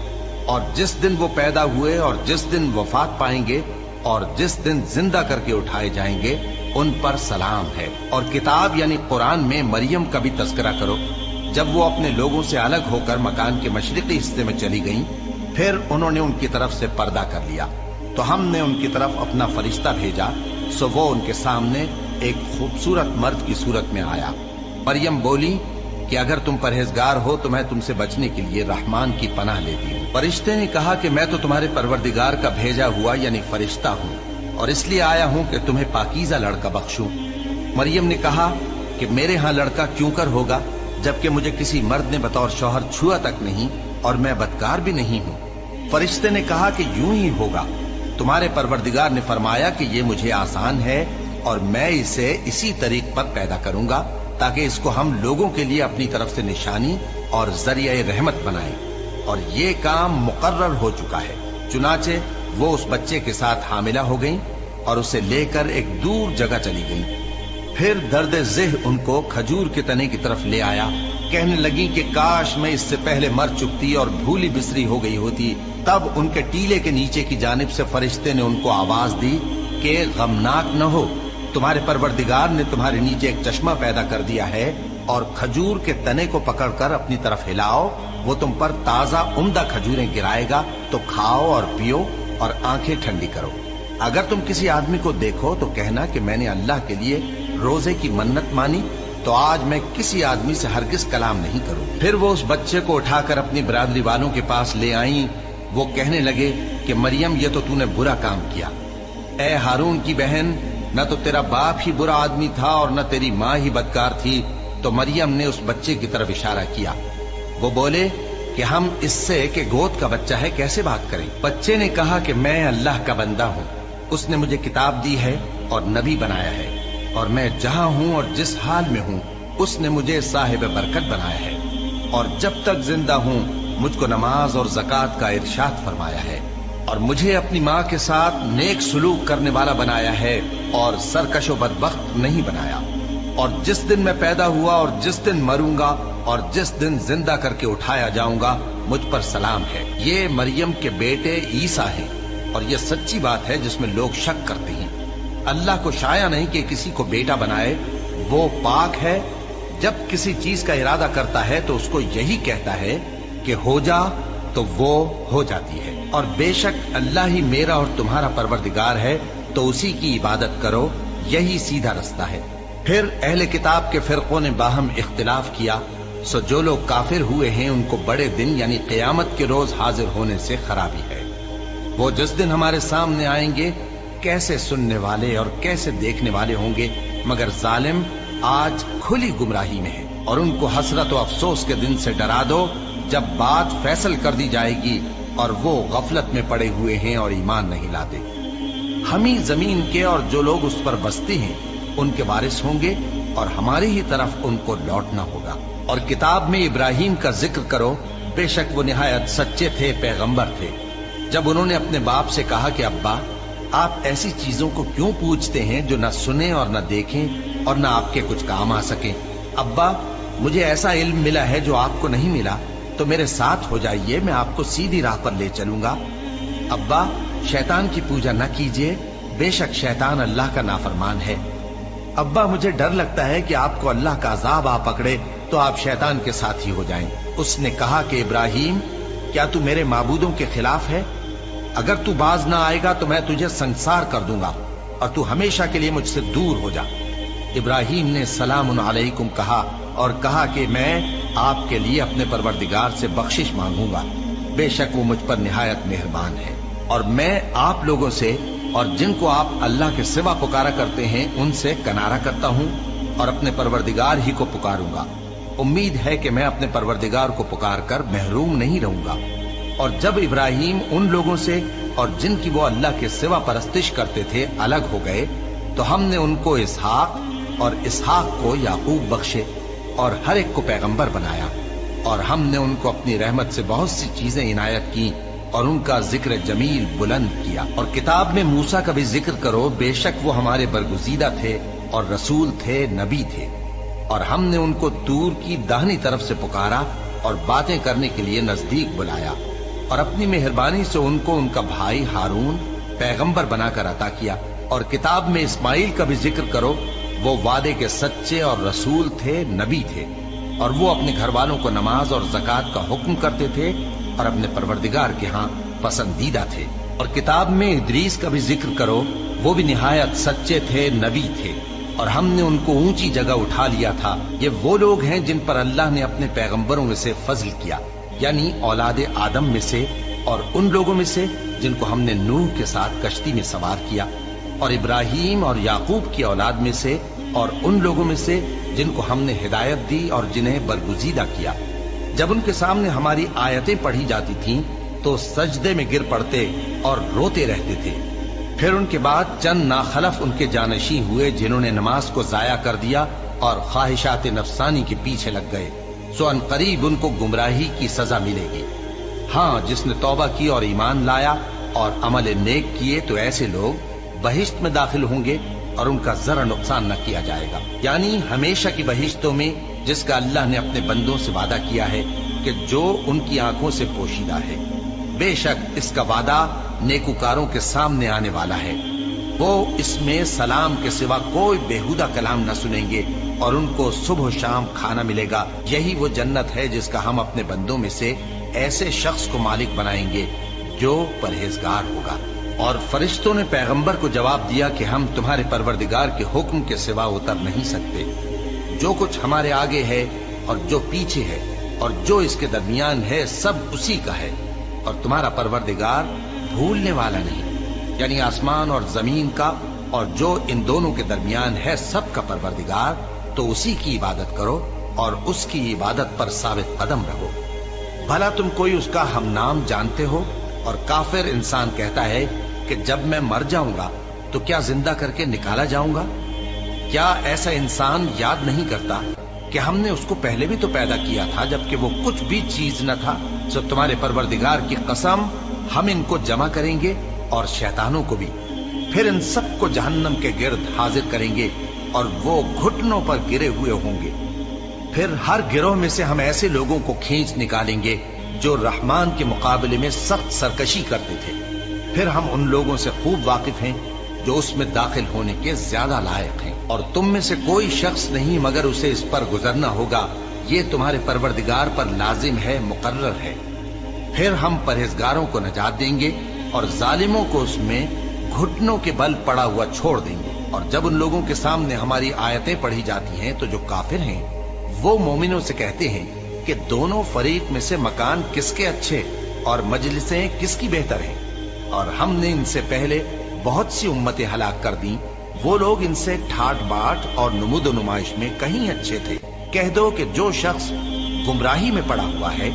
और जिस दिन वो पैदा हुए और जिस दिन वफात पाएंगे और जिस दिन जिंदा करके उठाए जाएंगे, उन पर सलाम है। और किताब यानी कुरान में मरियम का भी तस्करा करो। जब वो अपने लोगों से अलग होकर मकान के मशरिकी हिस्से में चली गईं, फिर उन्होंने उनकी तरफ से पर्दा कर लिया तो हमने उनकी तरफ अपना फरिश्ता भेजा। सो वो उनके सामने एक खूबसूरत मर्द की सूरत में आया। मरियम बोली कि अगर तुम परहेजगार हो तो मैं तुमसे बचने के लिए रहमान की पनाह लेती हूँ। फरिश्ते ने कहा कि मैं तो तुम्हारे परवरदिगार का भेजा हुआ यानी फरिश्ता हूँ और इसलिए आया हूँ कि तुम्हें पाकीज़ा लड़का बख्शूं। मरियम ने कहा कि मेरे यहाँ लड़का क्यों कर होगा जबकि मुझे किसी मर्द ने बतौर शौहर छुआ तक नहीं और मैं बदकार भी नहीं हूँ। फरिश्ते ने कहा कि यूं ही होगा। तुम्हारे परवरदिगार ने फरमाया कि ये मुझे आसान है और मैं इसे इसी तरीक पर पैदा करूंगा ताकि इसको हम लोगों के लिए अपनी तरफ से निशानी और जरिए रहमत बनाएं। और ये काम मुकर्रर हो चुका है। चुनाचे वो उस बच्चे के साथ हामिला हो गईं और उसे लेकर एक दूर जगह चली गईं। फिर दर्द ज़ेह उनको खजूर के तने की तरफ ले आया। कहने लगी कि काश मैं इससे पहले मर चुकती और भूली बिसरी हो गई होती। तब उनके टीले के नीचे की जानिब से फरिश्ते ने उनको आवाज दी कि गमनाक न हो, तुम्हारे परवरदिगार ने तुम्हारे नीचे एक चश्मा पैदा कर दिया है और खजूर के तने को पकड़कर अपनी तरफ हिलाओ, वो तुम पर ताजा उम्दा खजूरें गिराएगा, तो खाओ और पियो और आंखें ठंडी करो। अगर तुम किसी आदमी को देखो तो कहना कि मैंने अल्लाह के लिए रोजे की मन्नत मानी, तो आज मैं किसी आदमी से हरगिज कलाम नहीं करूं। फिर वो उस बच्चे को उठाकर अपनी बरादरी वालों के पास ले आई। वो कहने लगे कि मरियम, ये तो तूने बुरा काम किया। ए हारून की बहन, न तो तेरा बाप ही बुरा आदमी था और न तेरी माँ ही बदकार थी। तो मरियम ने उस बच्चे की तरफ इशारा किया। वो बोले कि हम इससे कि गोद का बच्चा है कैसे बात करें। बच्चे ने कहा कि मैं अल्लाह का बंदा हूँ, उसने मुझे किताब दी है और नबी बनाया है और मैं जहाँ हूँ और जिस हाल में हूँ उसने मुझे साहिब बरकत बनाया है और जब तक जिंदा हूँ मुझको नमाज और ज़कात का इरशाद फरमाया है और मुझे अपनी माँ के साथ नेक सुलूक करने वाला बनाया है और सरकशो बदबख्त नहीं बनाया। और जिस दिन मैं पैदा हुआ और जिस दिन मरूंगा और जिस दिन जिंदा करके उठाया जाऊंगा, मुझ पर सलाम है। ये मरियम के बेटे ईसा हैं और ये सच्ची बात है जिसमें लोग शक करते हैं। अल्लाह को शाया नहीं कि किसी को बेटा बनाए, वो पाक है। जब किसी चीज का इरादा करता है तो उसको यही कहता है कि हो जा, तो वो हो जाती है। और बेशक अल्लाह ही मेरा और तुम्हारा परवरदिगार है, तो उसी की इबादत करो, यही सीधा रास्ता है। फिर अहले किताब के फिरकों ने बाहम इख्तिलाफ किया। सो जो लोग काफिर हुए हैं उनको बड़े दिन यानी क़यामत के रोज हाजिर होने से खराबी है। वो जिस दिन हमारे सामने आएंगे कैसे सुनने वाले और कैसे देखने वाले होंगे, मगर जालिम आज खुली गुमराही में है। और उनको हसरत और अफसोस के दिन से डरा दो जब बात फैसल कर दी जाएगी और वो गफलत में पड़े हुए हैं और ईमान नहीं लाते। हम ही जमीन के और जो लोग उस पर बसते हैं उनके वारिस होंगे और हमारी ही तरफ उनको लौटना होगा। और किताब में इब्राहिम का जिक्र करो बेशक वो निहायत सच्चे थे, पैगंबर थे। जब उन्होंने अपने बाप से कहा कि अब्बा, आप ऐसी चीजों को क्यों पूछते हैं जो न सुने और न देखें और न आपके कुछ काम आ सके। अब्बा, मुझे ऐसा इल्म मिला है जो आपको नहीं मिला, तो मेरे साथ हो जाइए, मैं आपको सीधी राह पर ले चलूंगा। अब्बा, शैतान की पूजा न कीजिए, बेशक शैतान अल्लाह का नाफरमान है। अब्बा, मुझे डर लगता है कि आपको अल्लाह का अजाब आ पकड़े तो आप शैतान के साथी हो जाएं। उसने कहा कि इब्राहिम, क्या तू मेरे माबूदों के खिलाफ है? अगर तू बाज ना आएगा तो मैं तुझे संसार कर दूंगा और तू हमेशा के लिए मुझसे दूर हो जा। इब्राहिम ने सलामुन अलैकुम कहा और कहा कि मैं आपके लिए अपने परवरदिगार से बख्शिश मांगूंगा, बेशक वो मुझ पर निहायत मेहरबान है। और मैं आप लोगों से और जिनको आप अल्लाह के सिवा पुकारा करते हैं उनसे कनारा करता हूं और अपने परवरदिगार ही को पुकारूंगा। उम्मीद है कि मैं अपने परवरदिगार को पुकार कर महरूम नहीं रहूंगा। और जब इब्राहिम उन लोगों से और जिनकी वो अल्लाह के सिवा परस्तिश करते थे अलग हो गए, तो हमने उनको इसहाक और इसहाक को याकूब बख्शे और हर एक को पैगंबर बनाया। और हमने उनको अपनी रहमत से बहुत सी चीजें इनायत की और उनका जिक्र जमील बुलंद किया। और किताब में मूसा का भी जिक्र करो, बेशक वो हमारे बरगुजीदा थे और रसूल थे, नबी थे। और हमने उनको तूर की दाहिनी तरफ से पुकारा और बातें करने के लिए नजदीक बुलाया और अपनी मेहरबानी से उनको उनका भाई हारून पैगंबर बनाकर अता किया। और किताब में इस्माइल का भी जिक्र करो, वो वादे के सच्चे और रसूल थे, नबी थे। और वो अपने घर वालों को नमाज और ज़कात का हुक्म करते थे और अपने परवरदिगार के यहाँ पसंदीदा थे। और किताब में इदरीस का भी जिक्र करो, वो भी निहायत सच्चे थे, नबी थे और हमने उनको ऊंची जगह उठा लिया था। ये वो लोग हैं जिन पर अल्लाह ने अपने पैगंबरों में से फजल किया, यानी औलाद आदम में से और उन लोगों में से जिनको हमने नूह के साथ कश्ती में सवार किया, और इब्राहिम और याकूब की औलाद में से और उन लोगों में से जिनको हमने हिदायत दी और जिन्हें बरगुजीदा किया। जब उनके सामने हमारी आयतें पढ़ी जाती थीं तो सजदे में गिर पड़ते और रोते रहते थे। फिर उनके बाद चंद नाखलफ उनके जानशी हुए जिन्होंने नमाज को जाया कर दिया और ख्वाहिशात नफसानी के पीछे लग गए, सो अनकरीब उनको गुमराही की सजा मिलेगी। हाँ, जिसने तौबा की और ईमान लाया और अमल नेक किए तो ऐसे लोग बहिश्त में दाखिल होंगे और उनका जरा नुकसान न किया जाएगा, यानी हमेशा की बहिश्तों में जिसका अल्लाह ने अपने बंदों से वादा किया है कि जो उनकी आंखों से पोशीदा है। बेशक इसका वादा नेकुकारों के सामने आने वाला है। वो इसमें सलाम के सिवा कोई बेहुदा कलाम न सुनेंगे और उनको सुबह शाम खाना मिलेगा। यही वो जन्नत है जिसका हम अपने बंदों में से ऐसे शख्स को मालिक बनाएंगे जो परहेजगार होगा। और फरिश्तों ने पैगंबर को जवाब दिया कि हम तुम्हारे परवरदिगार के हुक्म के सिवा उतर नहीं सकते। जो कुछ हमारे आगे है और जो पीछे है और जो इसके दरमियान है सब उसी का है, और तुम्हारा परवरदिगार भूलने वाला नहीं, यानी आसमान और जमीन का और जो इन दोनों के दरमियान है सब का परवरदिगार। तो उसी की इबादत करो और उसकी इबादत पर साबित कदम रहो। भला तुम कोई उसका हम नाम जानते हो? और काफिर इंसान कहता है कि जब मैं मर जाऊंगा तो क्या जिंदा करके निकाला जाऊंगा? क्या ऐसा इंसान याद नहीं करता कि हमने उसको पहले भी तो पैदा किया था जबकि वो कुछ भी चीज न था? सो तुम्हारे परवरदिगार की कसम, हम इनको जमा करेंगे और शैतानों को भी, फिर इन सबको जहन्नम के गिर्द हाजिर करेंगे और वो घुटनों पर गिरे हुए होंगे। फिर हर गिरोह में से हम ऐसे लोगों को खींच निकालेंगे जो रहमान के मुकाबले में सख्त सरकशी करते थे। फिर हम उन लोगों से खूब वाकिफ हैं जो उसमें दाखिल होने के ज्यादा लायक हैं, और तुम में से कोई शख्स नहीं मगर उसे इस पर गुजरना होगा। ये तुम्हारे परवरदिगार पर लाजिम है, मुकर्रर है। फिर हम परहेजगारों को नजात देंगे और जालिमों को उसमें घुटनों के बल पड़ा हुआ छोड़ देंगे। और जब उन लोगों के सामने हमारी आयतें पढ़ी जाती हैं तो जो काफिर हैं वो मोमिनों से कहते हैं कि दोनों फरीक में से मकान किसके अच्छे और मजलिसें किसकी बेहतर हैं। और हमने इनसे पहले बहुत सी उम्मतें हलाक कर दी, वो लोग इनसे ठाट बाट और नुमुद नुमाइश में कहीं अच्छे थे। कह दो कि जो शख्स गुमराही में पड़ा हुआ है,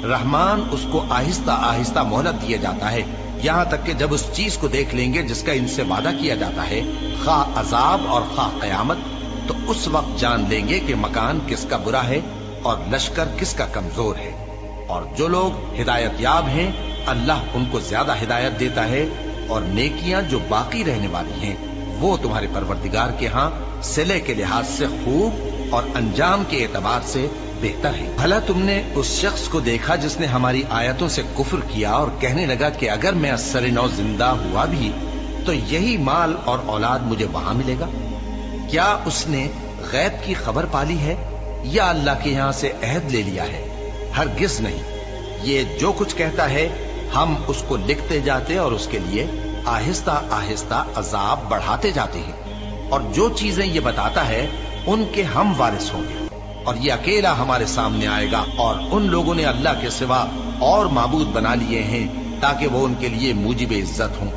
रहमान उसको आहिस्ता आहिस्ता मोहलत दिया जाता है, यहाँ तक कि जब उस चीज को देख लेंगे जिसका इनसे वादा किया जाता है, खा अजाब और खा कयामत, तो उस वक्त जान लेंगे कि मकान किसका बुरा है और लश्कर किसका कमजोर है। اور جو لوگ ہدایت یاب ہیں اللہ ان کو زیادہ ہدایت دیتا ہے، اور نیکیاں جو باقی رہنے والی ہیں وہ تمہارے پروردگار کے ہاں صلے کے لحاظ سے خوب اور انجام کے اعتبار سے بہتر ہے۔ بھلا تم نے اس شخص کو دیکھا جس نے ہماری آیتوں سے کفر کیا اور کہنے لگا کہ اگر میں اثر نو زندہ ہوا بھی تو یہی مال اور اولاد مجھے وہاں ملے گا؟ کیا اس نے غیب کی خبر پالی ہے یا اللہ کے یہاں سے عہد لے لیا ہے؟ ہرگز نہیں، یہ جو کچھ کہتا ہے ہم اس کو لکھتے جاتے اور اس کے لیے آہستہ آہستہ عذاب بڑھاتے جاتے ہیں، اور جو چیزیں یہ بتاتا ہے ان کے ہم وارث ہوں گے، اور یہ اکیلا ہمارے سامنے آئے گا، اور ان لوگوں نے اللہ کے سوا اور معبود بنا لیے ہیں تاکہ وہ ان کے لیے موجب عزت ہوں۔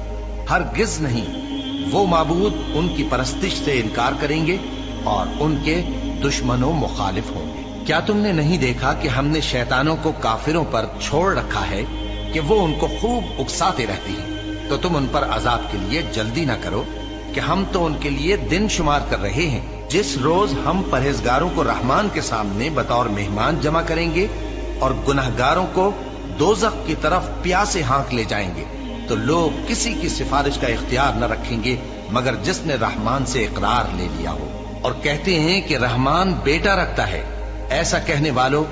ہرگز نہیں، وہ معبود ان کی پرستش سے انکار کریں گے اور ان کے دشمن و مخالف ہوں گے۔ کیا تم نے نہیں دیکھا کہ ہم نے شیطانوں کو کافروں پر چھوڑ رکھا ہے کہ وہ ان کو خوب اکساتے رہتے ہیں؟ تو تم ان پر عذاب کے لیے جلدی نہ کرو کہ ہم تو ان کے لیے دن شمار کر رہے ہیں۔ جس روز ہم پرہیزگاروں کو رحمان کے سامنے بطور مہمان جمع کریں گے اور گناہگاروں کو دوزخ کی طرف پیاسے ہانک لے جائیں گے، تو لوگ کسی کی سفارش کا اختیار نہ رکھیں گے مگر جس نے رحمان سے اقرار لے لیا ہو، اور کہتے ہیں کہ رحمان بیٹا رکھتا ہے۔ ایسا کہنے والوں،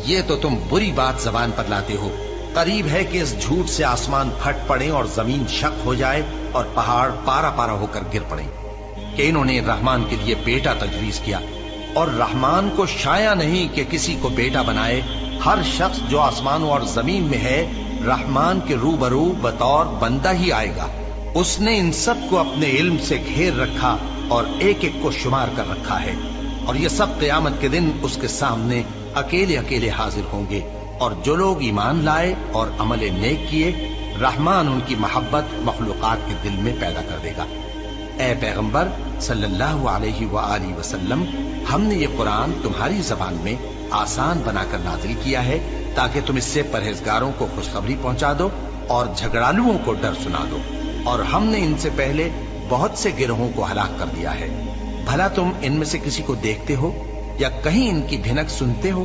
یہ تو تم بری بات زبان پر لاتے ہو۔ قریب ہے کہ اس جھوٹ سے آسمان پھٹ پڑے اور زمین شق ہو جائے اور پہاڑ پارا پارا ہو کر گر پڑے کہ انہوں نے رحمان کے لیے بیٹا تجویز کیا، اور رحمان کو شایع نہیں کہ کسی کو بیٹا بنائے۔ ہر شخص جو آسمانوں اور زمین میں ہے رحمان کے روبرو بطور بندہ ہی آئے گا۔ اس نے ان سب کو اپنے علم سے گھیر رکھا اور ایک ایک کو شمار کر رکھا ہے، اور یہ سب قیامت کے دن اس کے سامنے اکیلے اکیلے حاضر ہوں گے۔ اور جو لوگ ایمان لائے اور عمل نیک کیے، رحمان ان کی محبت مخلوقات کے دل میں پیدا کر دے گا۔ اے پیغمبر صلی اللہ علیہ وآلہ وسلم، ہم نے یہ قرآن تمہاری زبان میں آسان بنا کر نازل کیا ہے تاکہ تم اس سے پرہیزگاروں کو خوشخبری پہنچا دو اور جھگڑالوؤں کو ڈر سنا دو، اور ہم نے ان سے پہلے بہت سے گروہوں کو ہلاک کر دیا ہے۔ بھلا تم ان میں سے کسی کو دیکھتے ہو یا کہیں ان کی بھنک سنتے ہو؟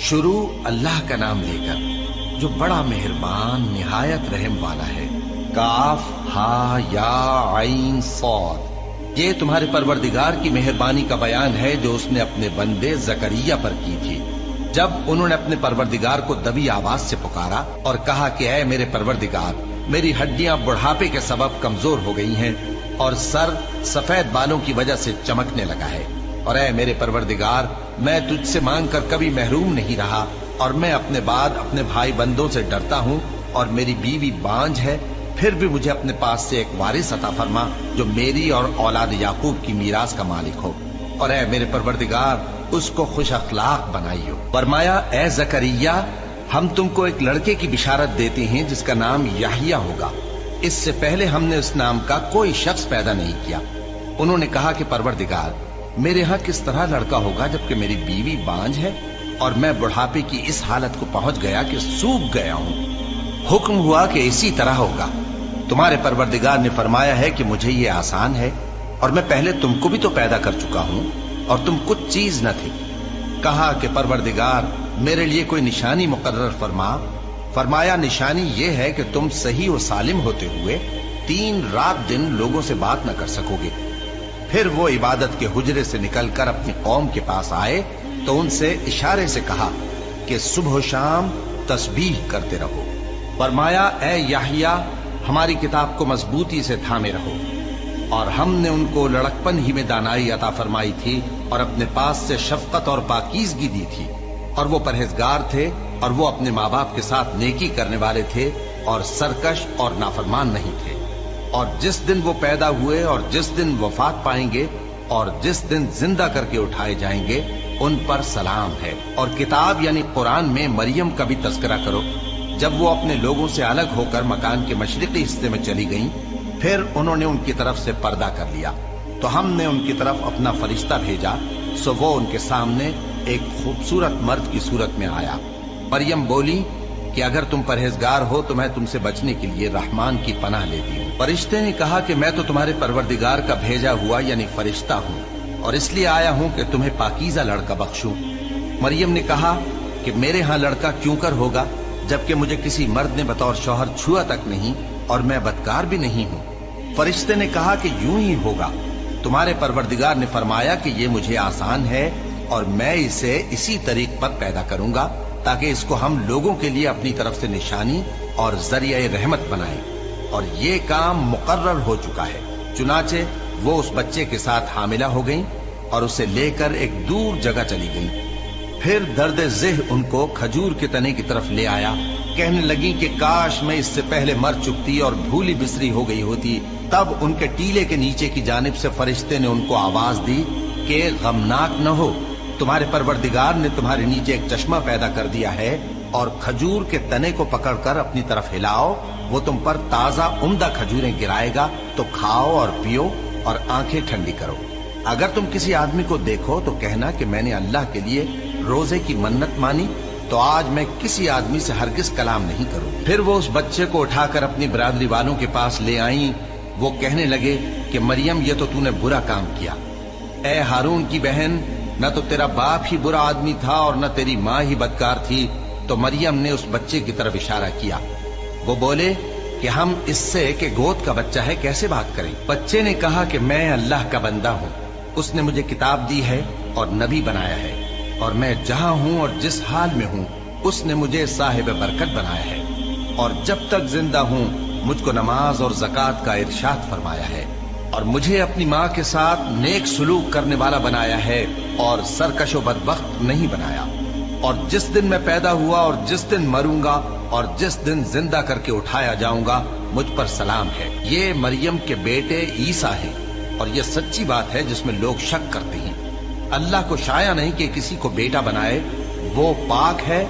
شروع اللہ کا نام لے کر جو بڑا مہربان نہایت رحم والا ہے۔ کاف ہا یا عین صاد، یہ تمہارے پروردگار کی مہربانی کا بیان ہے جو اس نے اپنے بندے زکریا پر کی تھی، جب انہوں نے اپنے پروردگار کو دبی آواز سے پکارا اور کہا کہ اے میرے پروردگار، میری ہڈیاں بڑھاپے کے سبب کمزور ہو گئی ہیں اور سر سفید بالوں کی وجہ سے چمکنے لگا ہے، اور اے میرے پروردگار، میں تجھ سے مانگ کر کبھی محروم نہیں رہا، اور میں اپنے بعد اپنے بھائی بندوں سے ڈرتا ہوں، اور میری بیوی بانجھ ہے، پھر بھی مجھے اپنے پاس سے ایک وارث عطا فرما جو میری اور اولاد یعقوب کی میراث کا مالک ہو، اور اے میرے پروردگار، اس کو خوش اخلاق بنائیو۔ فرمایا اے زکریا، ہم تم کو ایک لڑکے کی بشارت دیتے ہیں جس کا نام یحییٰ ہوگا۔ اس سے پہلے ہم نے اس نام کا کوئی شخص پیدا نہیں کیا۔ انہوں نے کہا کہ پروردگار، میرے ہاں کس طرح لڑکا ہوگا جبکہ میری بیوی بانجھ ہے اور میں بڑھاپے کی اس حالت کو پہنچ گیا کہ سوکھ گیا ہوں۔ حکم ہوا کہ اسی طرح ہوگا۔ تمہارے پروردگار نے فرمایا ہے کہ مجھے یہ آسان ہے، اور میں پہلے تم کو بھی تو پیدا کر چکا ہوں اور تم کچھ چیز نہ تھی۔ کہا کہ پروردگار، میرے لیے کوئی نشانی مقرر فرما۔ فرمایا نشانی یہ ہے کہ تم صحیح و سالم ہوتے ہوئے 3 رات دن لوگوں سے بات نہ کر سکو گے۔ پھر وہ عبادت کے حجرے سے نکل کر اپنی قوم کے پاس آئے تو ان سے اشارے سے کہا کہ صبح و شام تسبیح کرتے رہو۔ فرمایا اے یحییٰ، ہماری کتاب کو مضبوطی سے تھامے رہو، اور ہم نے ان کو لڑکپن ہی میں دانائی عطا فرمائی تھی اور اپنے پاس سے شفقت اور پاکیزگی دی تھی، اور وہ پرہیزگار تھے اور وہ اپنے ماں باپ کے ساتھ نیکی کرنے والے تھے اور سرکش اور نافرمان نہیں تھے۔ اور جس دن وہ پیدا ہوئے اور جس دن وفات پائیں گے اور جس دن زندہ کر کے اٹھائے جائیں گے ان پر سلام ہے۔ اور کتاب یعنی قرآن میں مریم کا بھی تذکرہ کرو، جب وہ اپنے لوگوں سے الگ ہو کر مکان کے مشرقی حصے میں چلی گئیں، پھر انہوں نے ان کی طرف سے پردہ کر لیا، تو ہم نے ان کی طرف اپنا فرشتہ بھیجا، سو وہ ان کے سامنے ایک خوبصورت مرد کی صورت میں آیا۔ مریم بولی کہ اگر تم پرہیزگار ہو تو میں تم سے بچنے کے لیے رحمان کی پناہ لیتی ہوں۔ فرشتے نے کہا کہ میں تو تمہارے پروردگار کا بھیجا ہوا یعنی فرشتہ ہوں، اور اس لیے آیا ہوں کہ تمہیں پاکیزہ لڑکا بخشوں۔ मरियम ने कहा कि मेरे यहाँ लड़का क्यों कर होगा, जबकि मुझे किसी मर्द ने बतौर शौहर छुआ तक नहीं और मैं बदकार भी नहीं हूँ। फरिश्ते ने कहा कि यूं ही होगा, तुम्हारे परवरदिगार ने फरमाया कि ये मुझे आसान है और मैं इसे इसी तरीक पर पैदा करूंगा ताकि इसको हम लोगों के लिए अपनी तरफ से निशानी और जरिया रहमत बनाएं। और ये काम मुकर्रर हो चुका है। चुनाचे वो उस बच्चे के साथ हामिला हो गईं और उसे लेकर एक दूर जगह चली गईं। फिर दर्द ज़ेह उनको खजूर के तने की तरफ ले आया। कहने लगी कि काश मैं इससे पहले मर चुकती और भूली बिसरी हो गई होती। तब उनके टीले के नीचे की जानिब से फरिश्ते ने उनको आवाज दी कि गमनाक न हो, तुम्हारे परवरदिगार ने तुम्हारे नीचे एक चश्मा पैदा कर दिया है और खजूर के तने को पकड़कर अपनी तरफ हिलाओ, वो तुम पर ताजा उम्दा खजूरें गिराएगा, तो खाओ और पियो और आंखें ठंडी करो। अगर तुम किसी आदमी को देखो तो कहना कि मैंने अल्लाह के लिए रोजे की मन्नत मानी, तो आज मैं किसी आदमी से हरगिज कलाम नहीं करूंगी। फिर वो उस बच्चे को उठाकर अपनी बरादरी वालों के पास ले आई। वो कहने लगे कि मरियम, ये तो तूने बुरा काम किया। ए हारून की बहन, न तो तेरा बाप ही बुरा आदमी था और न तेरी माँ ही बदकार थी। तो मरियम ने उस बच्चे की तरफ इशारा किया। वो बोले कि हम इससे कि गोद का बच्चा है कैसे बात करें। बच्चे ने कहा कि मैं अल्लाह का बंदा हूँ, उसने मुझे किताब दी है और नबी बनाया है, और मैं जहां हूं और जिस हाल में हूं उसने मुझे साहिब बरकत बनाया है, और जब तक जिंदा हूं मुझको नमाज और ज़कात का इरशाद फरमाया है, और मुझे अपनी माँ के साथ नेक सुलूक करने वाला बनाया है और सरकशो बदबख्त नहीं बनाया। और जिस दिन मैं पैदा हुआ और जिस दिन मरूंगा और जिस दिन जिंदा करके उठाया जाऊंगा, मुझ पर सलाम है। ये मरियम के बेटे ईसा है, और ये सच्ची बात है जिसमें लोग शक करते हैं। अल्लाह को शाया नहीं कि किसी को बेटा बनाए, वो पाक है।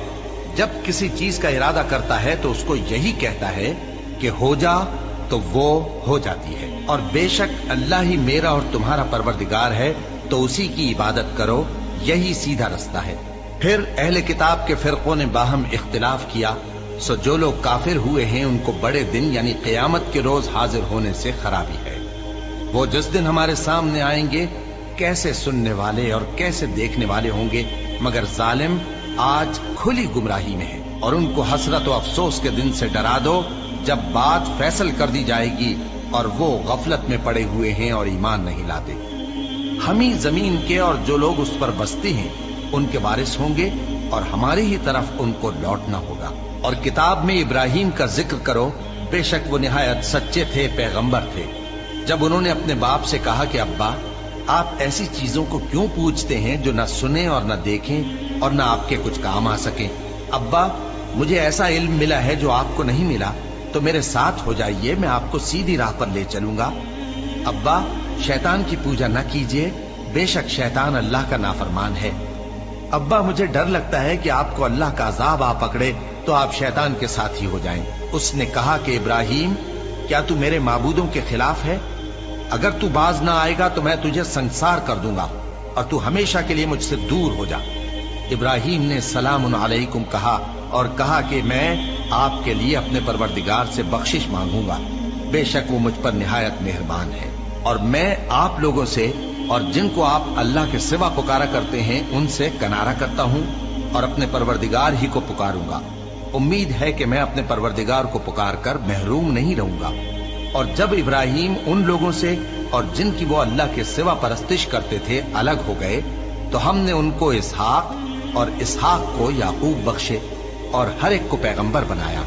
जब किसी चीज का इरादा करता है तो उसको यही कहता है कि हो जा, तो वो हो जाती है। और बेशक अल्लाह ही मेरा और तुम्हारा परवरदिगार है, तो उसी की इबादत करो, यही सीधा रास्ता है। फिर अहले किताब के फिरकों ने बाहम इख्तिलाफ किया, सो जो लोग काफिर हुए हैं उनको बड़े दिन यानी क़यामत के रोज हाजिर होने से खराबी है। वो जिस दिन हमारे सामने आएंगे कैसे सुनने वाले और कैसे देखने वाले होंगे, मगर जालिम आज खुली गुमराही में है। और उनको हसरत और अफसोस के दिन से डरा दो जब बात फैसल कर दी जाएगी और वो गफलत में पड़े हुए हैं और ईमान नहीं लाते। हम ही जमीन के और जो लोग उस पर बसते हैं उनके वारिस होंगे और हमारी ही तरफ उनको लौटना होगा। और किताब में इब्राहिम का जिक्र करो, बेशक वो निहायत सच्चे थे, पैगंबर थे। जब उन्होंने अपने बाप से कहा कि अब्बा, आप ऐसी चीजों को क्यों पूछते हैं जो न सुने और न देखें और न आपके कुछ काम आ सके। अब्बा, मुझे ऐसा इल्म मिला है जो आपको नहीं मिला, तो मेरे साथ हो जाइए, मैं आपको सीधी राह पर ले चलूंगा। अब्बा, शैतान की पूजा न कीजिए, बेशक शैतान अल्लाह का नाफरमान है। अब्बा, मुझे डर लगता है कि आपको अल्लाह का अजाब आ पकड़े तो आप शैतान के साथ ही हो जाएं। उसने कहा कि इब्राहिम, क्या तू मेरे माबूदों के खिलाफ है? अगर तू बाज ना आएगा तो मैं तुझे संसार कर दूंगा और तू हमेशा के लिए मुझसे दूर हो जा। इब्राहिम ने सलामुन अलैकुम कहा और कहा कि मैं आपके लिए अपने परवरदिगार से बख्शिश मांगूंगा, बेशक वो मुझ पर निहायत मेहरबान है। और मैं आप लोगों से और जिनको आप अल्लाह के सिवा पुकारा करते हैं उनसे कनारा करता हूँ और अपने परवरदिगार ही को पुकारूंगा। उम्मीद है कि मैं अपने परवरदिगार को पुकार कर महरूम नहीं रहूंगा। और जब इब्राहिम उन लोगों से और जिनकी वो अल्लाह के सिवा परस्तिश करते थे अलग हो गए, तो हमने उनको इसहाक और इसहाक को याकूब बख्शे और हर एक को पैगंबर बनाया।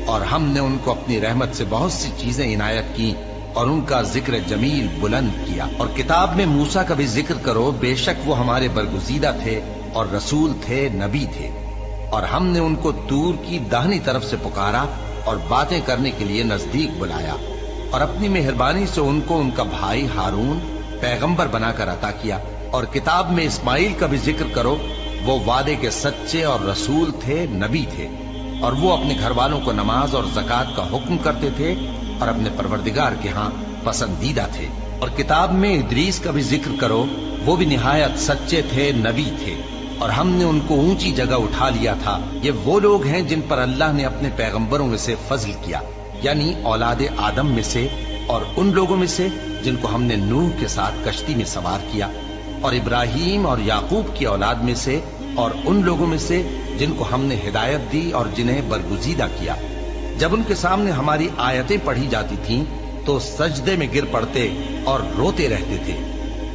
और हमने उनको अपनी रहमत से बहुत सी चीजें इनायत की और उनका जिक्र जमील बुलंद किया। और किताब में मूसा का भी जिक्र करो, बेशक वो हमारे बरगुजीदा थे और रसूल थे, नबी थे। और हमने उनको तूर की दाहिनी तरफ से पुकारा और बातें करने के लिए नजदीक बुलाया और अपनी मेहरबानी से उनको उनका भाई हारून पैगंबर बनाकर अता किया। और किताब में इस्माइल का भी जिक्र करो, वो वादे के सच्चे और रसूल थे, नबी थे, और वो अपने घर वालों को नमाज और ज़कात का हुक्म करते थे और अपने परवरदिगार के यहाँ पसंदीदा थे। और किताब में इदरीस का भी जिक्र करो, वो भी निहायत सच्चे थे, नबी थे, और हमने उनको ऊंची जगह उठा लिया था। ये वो लोग हैं जिन पर अल्लाह ने अपने पैगंबरों में से फजल किया, यानी औलाद आदम में से, और उन लोगों में से जिनको हमने नूह के साथ कश्ती में सवार किया, और इब्राहिम और याकूब की औलाद में से اور ان لوگوں میں سے جن کو ہم نے ہدایت دی اور جنہیں برگزیدہ کیا۔ جب ان کے سامنے ہماری آیتیں پڑھی جاتی تھیں تو سجدے میں گر پڑتے اور روتے رہتے تھے۔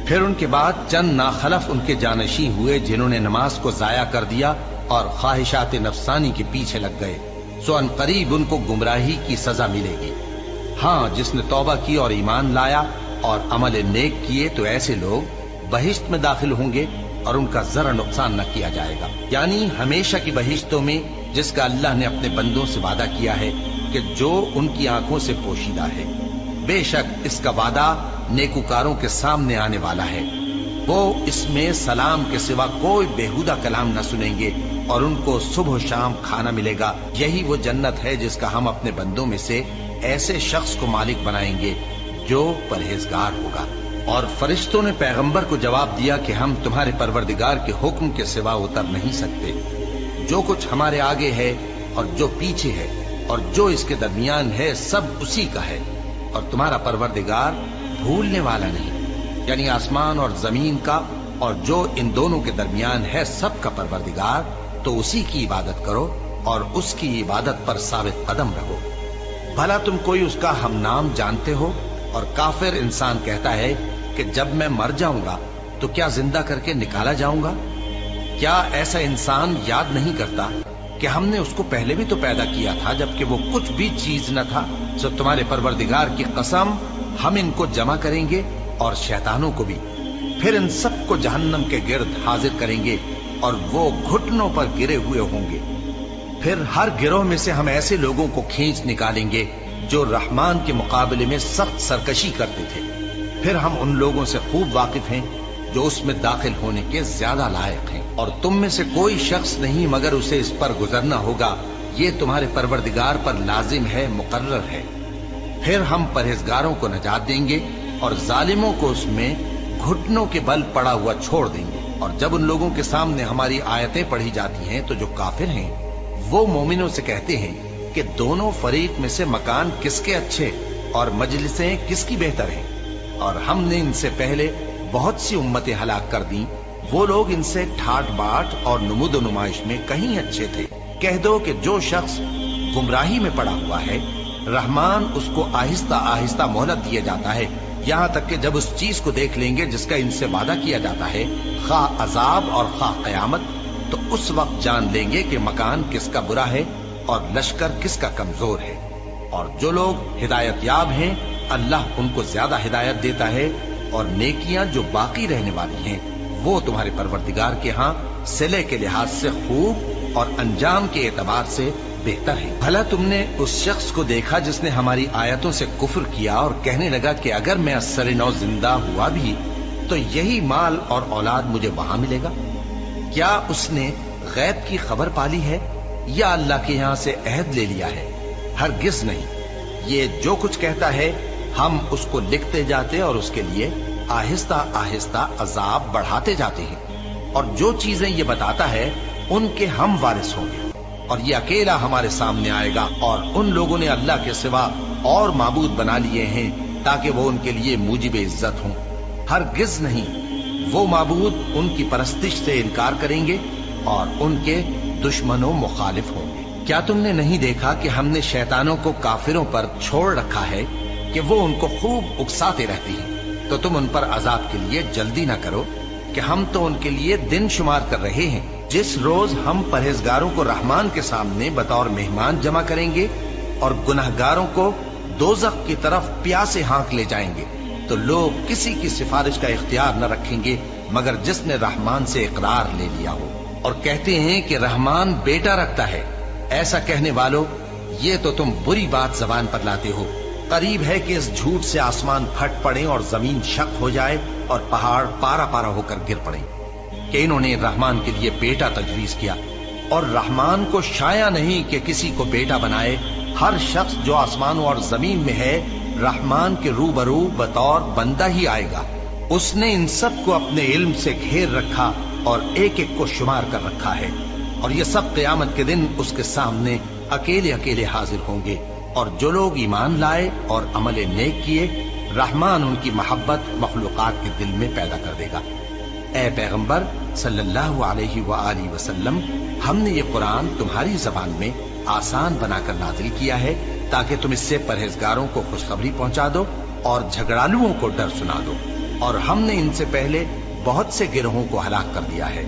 پھر ان کے بعد چند ناخلف ان کے جانشین ہوئے جنہوں نے نماز کو ضائع کر دیا اور خواہشات نفسانی کے پیچھے لگ گئے، سو ان قریب ان کو گمراہی کی سزا ملے گی۔ ہاں، جس نے توبہ کی اور ایمان لایا اور عمل نیک کیے تو ایسے لوگ بہشت میں داخل ہوں گے اور ان کا ذرا نقصان نہ کیا جائے گا، یعنی ہمیشہ کی بہشتوں میں، جس کا اللہ نے اپنے بندوں سے وعدہ کیا ہے کہ جو ان کی آنکھوں سے پوشیدہ ہے۔ بے شک اس کا وعدہ نیکوکاروں کے سامنے آنے والا ہے، وہ اس میں سلام کے سوا کوئی بیہودہ کلام نہ سنیں گے اور ان کو صبح و شام کھانا ملے گا۔ یہی وہ جنت ہے جس کا ہم اپنے بندوں میں سے ایسے شخص کو مالک بنائیں گے جو پرہیزگار ہوگا۔ اور فرشتوں نے پیغمبر کو جواب دیا کہ ہم تمہارے پروردگار کے حکم کے سوا اتر نہیں سکتے۔ جو کچھ ہمارے آگے ہے اور جو پیچھے ہے اور جو اس کے درمیان ہے سب اسی کا ہے، اور تمہارا پروردگار بھولنے والا نہیں، یعنی آسمان اور زمین کا اور جو ان دونوں کے درمیان ہے سب کا پروردگار، تو اسی کی عبادت کرو اور اس کی عبادت پر ثابت قدم رہو۔ بھلا تم کوئی اس کا ہم نام جانتے ہو؟ اور کافر انسان کہتا ہے کہ جب میں مر جاؤں گا تو کیا زندہ کر کے نکالا جاؤں گا؟ کیا ایسا انسان یاد نہیں کرتا کہ ہم نے اس کو پہلے بھی تو پیدا کیا تھا جبکہ وہ کچھ بھی چیز نہ تھا؟ سو تمہارے پروردگار کی قسم، ہم ان کو جمع کریں گے اور شیطانوں کو بھی، پھر ان سب کو جہنم کے گرد حاضر کریں گے اور وہ گھٹنوں پر گرے ہوئے ہوں گے۔ پھر ہر گروہ میں سے ہم ایسے لوگوں کو کھینچ نکالیں گے جو رحمان کے مقابلے میں سخت سرکشی کرتے تھے۔ پھر ہم ان لوگوں سے خوب واقف ہیں جو اس میں داخل ہونے کے زیادہ لائق ہیں، اور تم میں سے کوئی شخص نہیں مگر اسے اس پر گزرنا ہوگا، یہ تمہارے پروردگار پر لازم ہے، مقرر ہے۔ پھر ہم پرہیزگاروں کو نجات دیں گے اور ظالموں کو اس میں گھٹنوں کے بل پڑا ہوا چھوڑ دیں گے۔ اور جب ان لوگوں کے سامنے ہماری آیتیں پڑھی جاتی ہیں تو جو کافر ہیں وہ مومنوں سے کہتے ہیں کہ دونوں فریق میں سے مکان کس کے اچھے اور مجلسیں کس کی بہتر ہیں، اور ہم نے ان سے پہلے بہت سی امتیں ہلاک کر دیں، وہ لوگ ان سے ٹھاٹ باٹ اور نمود و نمائش میں کہیں اچھے تھے۔ کہہ دو کہ جو شخص گمراہی میں پڑا ہوا ہے، رحمان اس کو آہستہ آہستہ مہلت دیا جاتا ہے، یہاں تک کہ جب اس چیز کو دیکھ لیں گے جس کا ان سے وعدہ کیا جاتا ہے، خواہ عذاب اور خواہ قیامت، تو اس وقت جان لیں گے کہ مکان کس کا برا ہے اور لشکر کس کا کمزور ہے۔ اور جو لوگ ہدایت یاب ہیں اللہ ان کو زیادہ ہدایت دیتا ہے، اور نیکیاں جو باقی رہنے والی ہیں وہ تمہارے پروردگار کے ہاں صلے کے لحاظ سے خوب اور انجام کے اعتبار سے بہتر ہے۔ بھلا تم نے اس شخص کو دیکھا جس نے ہماری آیتوں سے کفر کیا اور کہنے لگا کہ اگر میں اثر نو زندہ ہوا بھی تو یہی مال اور اولاد مجھے وہاں ملے گا؟ کیا اس نے غیب کی خبر پالی ہے یا اللہ کے یہاں سے عہد لے لیا ہے؟ ہرگز نہیں، یہ جو کچھ کہتا ہے ہم اس کو لکھتے جاتے اور اس کے لیے آہستہ آہستہ عذاب بڑھاتے جاتے ہیں، اور جو چیزیں یہ بتاتا ہے ان کے ہم وارث ہوں گے، اور یہ اکیلا ہمارے سامنے آئے گا۔ اور ان لوگوں نے اللہ کے سوا اور معبود بنا لیے ہیں تاکہ وہ ان کے لیے موجب عزت ہوں، ہرگز نہیں، وہ معبود ان کی پرستش سے انکار کریں گے اور ان کے دشمنوں مخالف ہوں گے۔ کیا تم نے نہیں دیکھا کہ ہم نے شیطانوں کو کافروں پر چھوڑ رکھا ہے کہ وہ ان کو خوب اکساتے رہتی ہیں؟ تو تم ان پر عذاب کے لیے جلدی نہ کرو کہ ہم تو ان کے لیے دن شمار کر رہے ہیں، جس روز ہم پرہیزگاروں کو رحمان کے سامنے بطور مہمان جمع کریں گے اور گناہگاروں کو دوزخ کی طرف پیاسے ہانک لے جائیں گے، تو لوگ کسی کی سفارش کا اختیار نہ رکھیں گے مگر جس نے رحمان سے اقرار لے لیا ہو، اور کہتے ہیں کہ رحمان بیٹا رکھتا ہے۔ ایسا کہنے والوں، یہ تو تم بری بات زبان پر لاتے ہو۔ قریب ہے کہ اس جھوٹ سے آسمان پھٹ پڑے اور زمین شق ہو جائے اور پہاڑ پارا پارا ہو کر گر پڑے کہ انہوں نے رحمان کے لیے بیٹا تجویز کیا، اور رحمان کو شایع نہیں کہ کسی کو بیٹا بنائے۔ ہر شخص جو آسمانوں اور زمین میں ہے رحمان کے روبرو بطور بندہ ہی آئے گا۔ اس نے ان سب کو اپنے علم سے گھیر رکھا اور ایک ایک کو شمار کر رکھا ہے، اور یہ سب قیامت کے دن اس کے سامنے اکیلے اکیلے حاضر ہوں گے۔ اور جو لوگ ایمان لائے اور عمل نیک کیے، رحمان ان کی محبت مخلوقات کے دل میں پیدا کر دے گا۔ اے پیغمبر صلی اللہ علیہ وآلہ وسلم، ہم نے یہ قرآن تمہاری زبان میں آسان بنا کر نازل کیا ہے تاکہ تم اس سے پرہیزگاروں کو خوشخبری پہنچا دو اور جھگڑالوؤں کو ڈر سنا دو، اور ہم نے ان سے پہلے بہت سے گروہوں کو ہلاک کر دیا ہے۔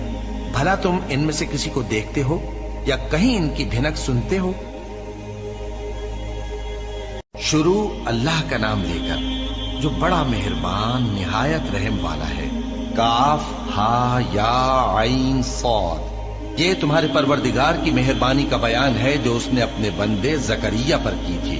بھلا تم ان میں سے کسی کو دیکھتے ہو یا کہیں ان کی بھنک سنتے ہو؟ شروع اللہ کا نام لے کر جو بڑا مہربان نہایت رحم والا ہے۔ کاف ہا یا عین صاد، یہ تمہارے پروردگار کی مہربانی کا بیان ہے جو اس نے اپنے بندے زکریا پر کی تھی،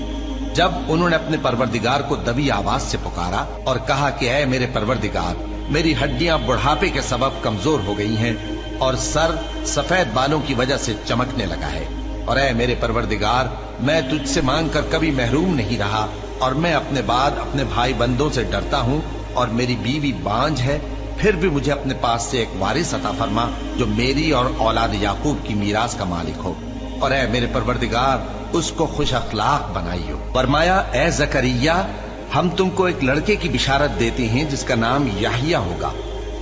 جب انہوں نے اپنے پروردگار کو دبی آواز سے پکارا اور کہا کہ اے میرے پروردگار، میری ہڈیاں بڑھاپے کے سبب کمزور ہو گئی ہیں اور سر سفید بالوں کی وجہ سے چمکنے لگا ہے، اور اے میرے پروردگار، میں تجھ سے مانگ کر کبھی محروم نہیں رہا، اور میں اپنے بعد اپنے بھائی بندوں سے ڈرتا ہوں، اور میری بیوی بانجھ ہے، پھر بھی مجھے اپنے پاس سے ایک وارث عطا فرما جو میری اور اولاد یعقوب کی میراث کا مالک ہو، اور اے میرے پروردگار، اس کو خوش اخلاق بنائیو۔ فرمایا اے زکریا، ہم تم کو ایک لڑکے کی بشارت دیتے ہیں جس کا نام یحییٰ ہوگا،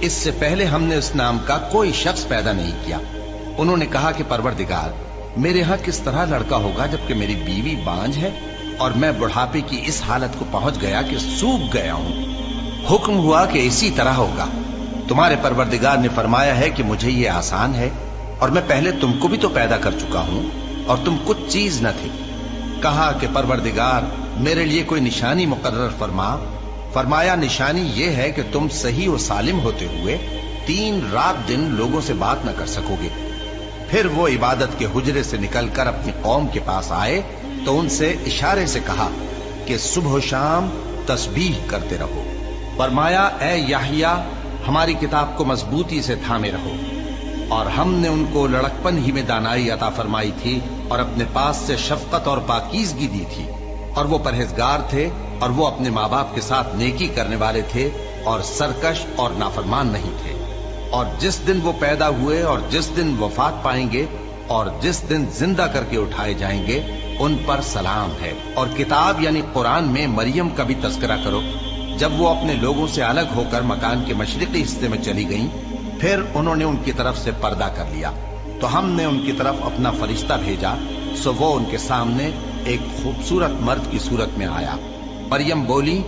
اس سے پہلے ہم نے اس نام کا کوئی شخص پیدا نہیں کیا۔ انہوں نے کہا کہ پروردگار، میرے ہاں کس طرح لڑکا ہوگا جبکہ میری بیوی بانجھ ہے اور میں بڑھاپے کی اس حالت کو پہنچ گیا کہ سوکھ گیا ہوں؟ حکم ہوا کہ اسی طرح ہوگا۔ تمہارے پروردگار نے فرمایا ہے کہ مجھے یہ آسان ہے، اور میں پہلے تم کو بھی تو پیدا کر چکا ہوں اور تم کچھ چیز نہ تھی۔ کہا کہ پروردگار، میرے لیے کوئی نشانی مقرر فرما۔ فرمایا نشانی یہ ہے کہ تم صحیح و سالم ہوتے ہوئے 3 رات دن لوگوں سے بات نہ کر سکو گے۔ پھر وہ عبادت کے حجرے سے نکل کر اپنی قوم کے پاس آئے تو ان سے اشارے سے کہا کہ صبح و شام تسبیح کرتے رہو۔ فرمایا اے یحییٰ، ہماری کتاب کو مضبوطی سے تھامے رہو، اور ہم نے ان کو لڑکپن ہی میں دانائی عطا فرمائی تھی اور اپنے پاس سے شفقت اور پاکیزگی دی تھی، اور وہ پرہیزگار تھے اور وہ اپنے ماں باپ کے ساتھ نیکی کرنے والے تھے اور سرکش اور نافرمان نہیں تھے۔ اور جس دن وہ پیدا ہوئے اور جس دن وفات پائیں گے اور جس دن زندہ کر کے اٹھائے جائیں گے ان پر سلام ہے۔ اور کتاب یعنی قرآن میں مریم کا بھی تذکرہ کرو، جب وہ اپنے لوگوں سے الگ ہو کر مکان کے مشرقی حصے میں چلی گئیں، پھر انہوں نے ان کی طرف سے پردہ کر لیا تو ہم نے ان کی طرف اپنا فرشتہ بھیجا، سو وہ ان کے سامنے ایک خوبصورت مرد کی صورت میں آیا۔ مریم بولی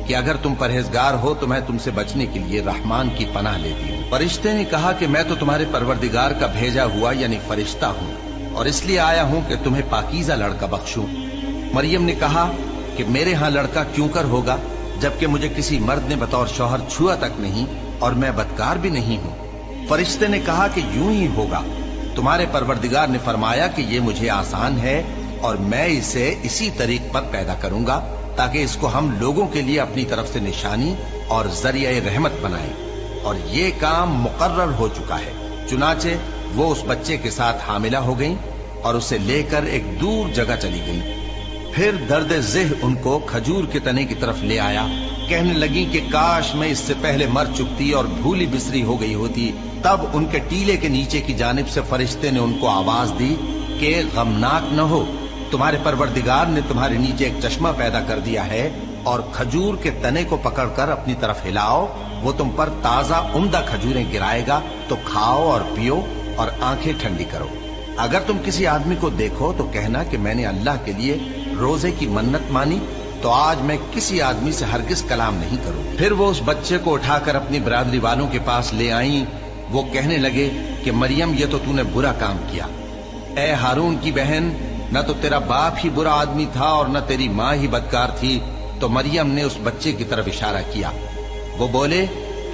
کہ اگر تم پرہیزگار ہو تو میں تم سے بچنے کے لیے رحمان کی پناہ لیتی ہوں۔ فرشتے نے کہا کہ میں تو تمہارے پروردگار کا بھیجا ہوا یعنی فرشتہ ہوں، اور اس لیے آیا ہوں کہ تمہیں پاکیزہ لڑکا بخشوں۔ مریم نے کہا کہ میرے ہاں لڑکا کیوں کر ہوگا جبکہ مجھے کسی مرد نے بطور شوہر چھوا تک نہیں اور میں بدکار بھی نہیں ہوں۔ فرشتے نے کہا کہ یوں ہی ہوگا۔ تمہارے پروردگار نے فرمایا کہ یہ مجھے آسان ہے اور میں اسے اسی طریق پر پیدا کروں گا تاکہ اس کو ہم لوگوں کے لیے اپنی طرف سے نشانی اور ذریعہ رحمت بنائیں، اور یہ کام مقرر ہو چکا ہے۔ چنانچہ وہ اس بچے کے ساتھ حاملہ ہو گئیں اور اسے لے کر ایک دور جگہ چلی گئیں۔ پھر درد ذہ ان کو کھجور کے تنے کی طرف لے آیا، کہنے لگی کہ کاش میں اس سے پہلے مر چکتی اور بھولی بسری ہو گئی ہوتی۔ تب ان کے ٹیلے کے نیچے کی جانب سے فرشتے نے ان کو آواز دی کہ غمناک نہ ہو، تمہارے پروردگار نے تمہارے نیچے ایک چشمہ پیدا کر دیا ہے، اور کھجور کے تنے کو پکڑ کر اپنی طرف ہلاؤ، وہ تم پر تازہ عمدہ کھجوریں گرائے گا، تو کھاؤ اور پیو اور آنکھیں ٹھنڈی کرو۔ اگر تم کسی آدمی کو دیکھو تو کہنا کہ میں نے اللہ کے لیے روزے کی منت مانی، تو آج میں کسی آدمی سے ہرگز کلام نہیں کروں۔ پھر وہ اس بچے کو اٹھا کر اپنی برادری والوں کے پاس لے آئیں۔ وہ کہنے لگے کہ مریم، یہ تو نے برا کام کیا۔ اے ہارون کی بہن، نہ تو تیرا باپ ہی برا آدمی تھا اور نہ تیری ماں ہی بدکار تھی۔ تو مریم نے اس بچے کی طرف اشارہ کیا۔ وہ بولے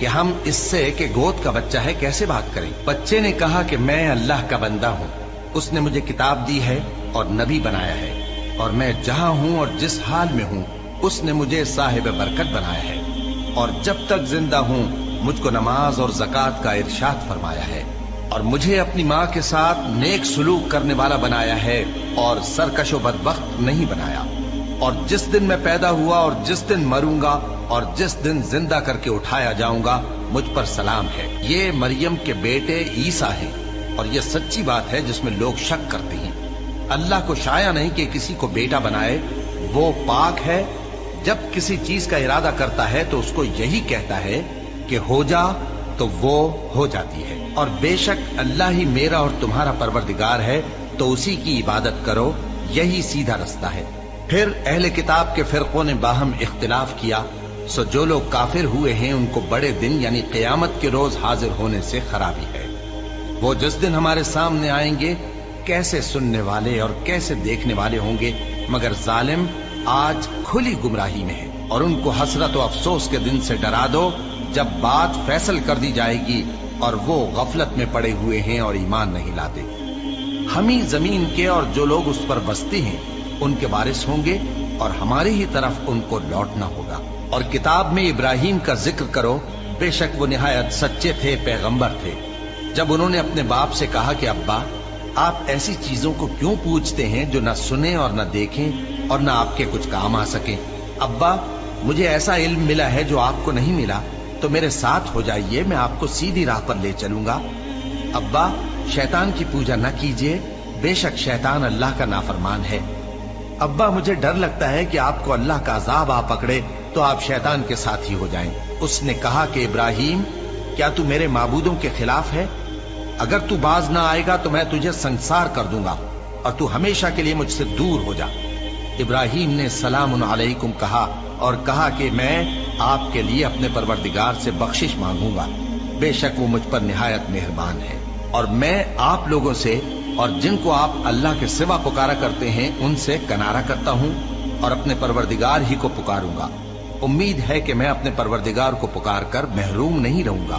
کہ ہم اس سے کہ گود کا بچہ ہے کیسے بات کریں؟ بچے نے کہا کہ میں اللہ کا بندہ ہوں، اس نے مجھے کتاب دی ہے اور نبی بنایا ہے، اور میں جہاں ہوں اور جس حال میں ہوں اس نے مجھے صاحب برکت بنایا ہے، اور جب تک زندہ ہوں مجھ کو نماز اور زکوٰۃ کا ارشاد فرمایا ہے، اور مجھے اپنی ماں کے ساتھ نیک سلوک کرنے والا بنایا ہے اور سرکش و بدبخت نہیں بنایا، اور جس دن میں پیدا ہوا اور جس دن مروں گا اور جس دن زندہ کر کے اٹھایا جاؤں گا مجھ پر سلام ہے۔ یہ مریم کے بیٹے عیسیٰ ہیں، اور یہ سچی بات ہے جس میں لوگ شک کرتے ہیں۔ اللہ کو شایع نہیں کہ کسی کو بیٹا بنائے، وہ پاک ہے۔ جب کسی چیز کا ارادہ کرتا ہے تو اس کو یہی کہتا ہے کہ ہو جا، तो वो हो जाती है। और बेशक अल्लाह ही मेरा और तुम्हारा परवरदिगार है, तो उसी की इबादत करो, यही सीधा रास्ता है। फिर अहले किताब के फिरकों ने बाहम इख्तिलाफ किया, सो जो लोग काफिर हुए हैं उनको बड़े दिन यानी क़यामत के रोज हाजिर होने से खराबी है। वो जिस दिन हमारे सामने आएंगे कैसे सुनने वाले और कैसे देखने वाले होंगे, मगर जालिम आज खुली गुमराही में है। और उनको हसरत और अफसोस के दिन से डरा दो जब बात फैसल कर दी जाएगी और वो गफलत में पड़े हुए हैं और ईमान नहीं लाते। हम ही जमीन के और जो लोग उस पर बसते हैं उनके वारिस होंगे और हमारी ही तरफ उनको लौटना होगा। और किताब में इब्राहिम का जिक्र करो, बेशक वो निहायत सच्चे थे, पैगंबर थे। जब उन्होंने अपने बाप से कहा कि अब्बा, आप ऐसी चीजों को क्यों पूछते हैं जो न सुने और न देखें और न आपके कुछ काम आ सके। अब्बा, मुझे ऐसा इल्म मिला है जो आपको नहीं मिला, तो मेरे साथ हो जाइए, मैं आपको सीधी राह पर ले चलूंगा। अब्बा, शैतान की पूजा न कीजिए, बेशक शैतान अल्लाह का नाफरमान है। अब्बा, मुझे डर लगता है कि आपको अल्लाह का अजाब आ पकड़े तो आप शैतान के साथ ही हो जाएं। उसने कहा कि इब्राहिम, क्या तू मेरे माबूदों के खिलाफ है? अगर तू बाज ना आएगा तो मैं तुझे संसार कर दूंगा और तू हमेशा के लिए मुझसे दूर हो जा। इब्राहिम ने सलामुन अलैकुम कहा और कहा कि मैं आपके लिए अपने परवरदिगार से बख्शिश मांगूंगा, बेशक वो मुझ पर निहायत मेहरबान है। और मैं आप लोगों से और जिनको आप अल्लाह के सिवा पुकारा करते हैं उनसे कनारा करता हूँ और अपने परवरदिगार ही को पुकारूंगा। उम्मीद है कि मैं अपने परवरदिगार को पुकार कर महरूम नहीं रहूंगा।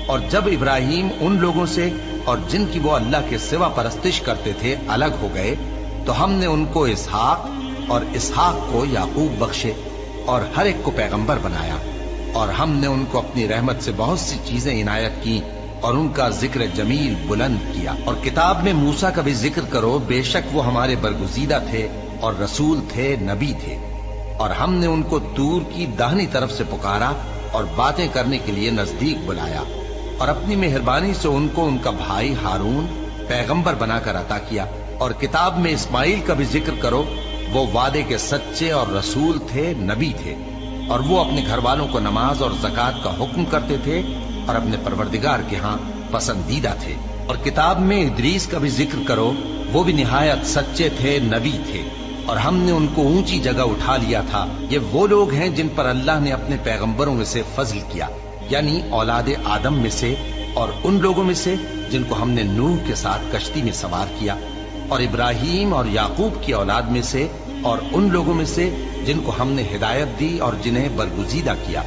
और जब इब्राहिम उन लोगों से और जिनकी वो अल्लाह के सिवा परस्तिश करते थे अलग हो गए, तो हमने उनको इसहाक और इसहाक को याकूब बख्शे और हर एक को पैगंबर बनाया। और हमने उनको अपनी रहमत से बहुत सी चीजें इनायत की और उनका जिक्र जमील बुलंद किया। और किताब में मूसा का भी जिक्र करो, बेशक वो हमारे बरगुजीदा थे और रसूल थे, नबी थे। और हमने उनको तूर की दाहिनी तरफ से पुकारा और बातें करने के लिए नजदीक बुलाया और अपनी मेहरबानी से उनको उनका भाई हारून पैगंबर बनाकर अता किया। और किताब में इस्माइल का भी जिक्र करो, वो वादे के सच्चे और रसूल थे, नबी थे। और वो अपने घर वालों को नमाज और ज़कात का हुक्म करते थे और अपने परवरदिगार के यहाँ पसंदीदा थे। और किताब में इदरीस का भी जिक्र करो, वो भी निहायत सच्चे थे, नबी थे और हमने उनको ऊंची जगह उठा लिया था। ये वो लोग हैं जिन पर अल्लाह ने अपने पैगंबरों में से फजल किया, यानी औलादे आदम में से और उन लोगों में से जिनको हमने नूह के साथ कश्ती में सवार किया, और इब्राहिम और याकूब की औलाद में से और उन लोगों में से जिनको हमने हिदायत दी और जिन्हें बरगुजीदा किया।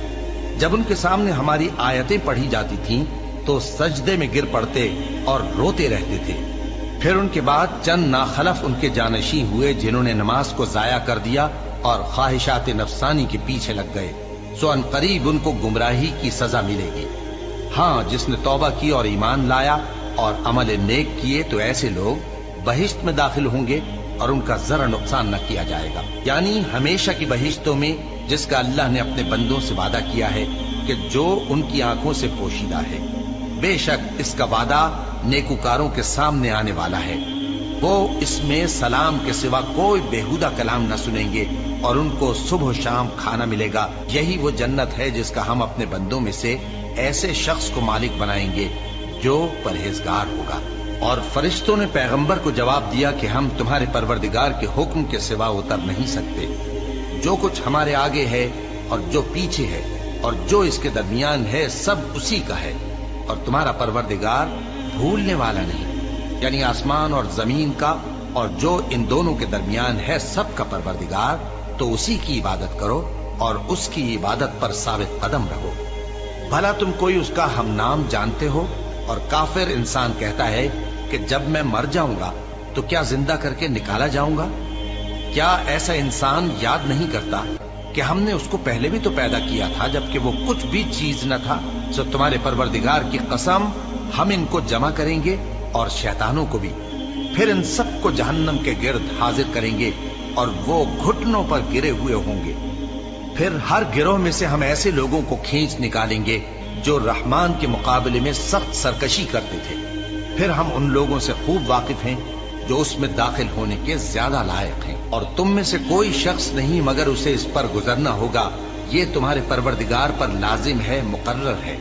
जब उनके सामने हमारी आयतें पढ़ी जाती थीं तो सजदे में गिर पड़ते और रोते रहते थे। फिर उनके बाद चंद नाखलफ उनके जानशी हुए जिन्होंने नमाज को जाया कर दिया और ख्वाहिशात नफसानी के पीछे लग गए, सो अनकरीब उनको गुमराही की सजा मिलेगी। हाँ, जिसने तौबा की और ईमान लाया और अमल नेक किए तो ऐसे लोग बहिश्त में दाखिल होंगे और उनका जरा नुकसान न किया जाएगा, यानी हमेशा की बहिश्तों में जिसका अल्लाह ने अपने बंदों से वादा किया है कि जो उनकी आंखों से पोशीदा है। बेशक इसका वादा नेकुकारों के सामने आने वाला है। वो इसमें सलाम के सिवा कोई बेहुदा कलाम न सुनेंगे और उनको सुबह शाम खाना मिलेगा। यही वो जन्नत है जिसका हम अपने बंदों में से ऐसे शख्स को मालिक बनाएंगे जो परहेजगार होगा। और फरिश्तों ने पैगंबर को जवाब दिया कि हम तुम्हारे परवरदिगार के हुक्म के सिवा उतर नहीं सकते। जो कुछ हमारे आगे है और जो पीछे है और जो इसके दरमियान है सब उसी का है, और तुम्हारा परवरदिगार भूलने वाला नहीं, यानी आसमान और जमीन का और जो इन दोनों के दरमियान है सब का परवरदिगार, तो उसी की इबादत करो और उसकी इबादत पर साबित कदम रहो। भला तुम कोई उसका हम नाम जानते हो? और काफिर इंसान कहता है कि जब मैं मर जाऊंगा तो क्या जिंदा करके निकाला जाऊंगा? क्या ऐसा इंसान याद नहीं करता कि हमने उसको पहले भी तो पैदा किया था जबकि वो कुछ भी चीज न था? सो तुम्हारे परवरदिगार की कसम, हम इनको जमा करेंगे और शैतानों को भी, फिर इन सबको जहन्नम के गिर्द हाजिर करेंगे और वो घुटनों पर गिरे हुए होंगे। फिर हर गिरोह में से हम ऐसे लोगों को खींच निकालेंगे जो रहमान के मुकाबले में सख्त सरकशी करते थे। फिर हम उन लोगों से खूब वाकिफ हैं जो उसमें दाखिल होने के ज्यादा लायक हैं, और तुम में से कोई शख्स नहीं मगर उसे इस पर गुजरना होगा। ये तुम्हारे परवरदिगार पर लाजिम है, मुकर्रर है।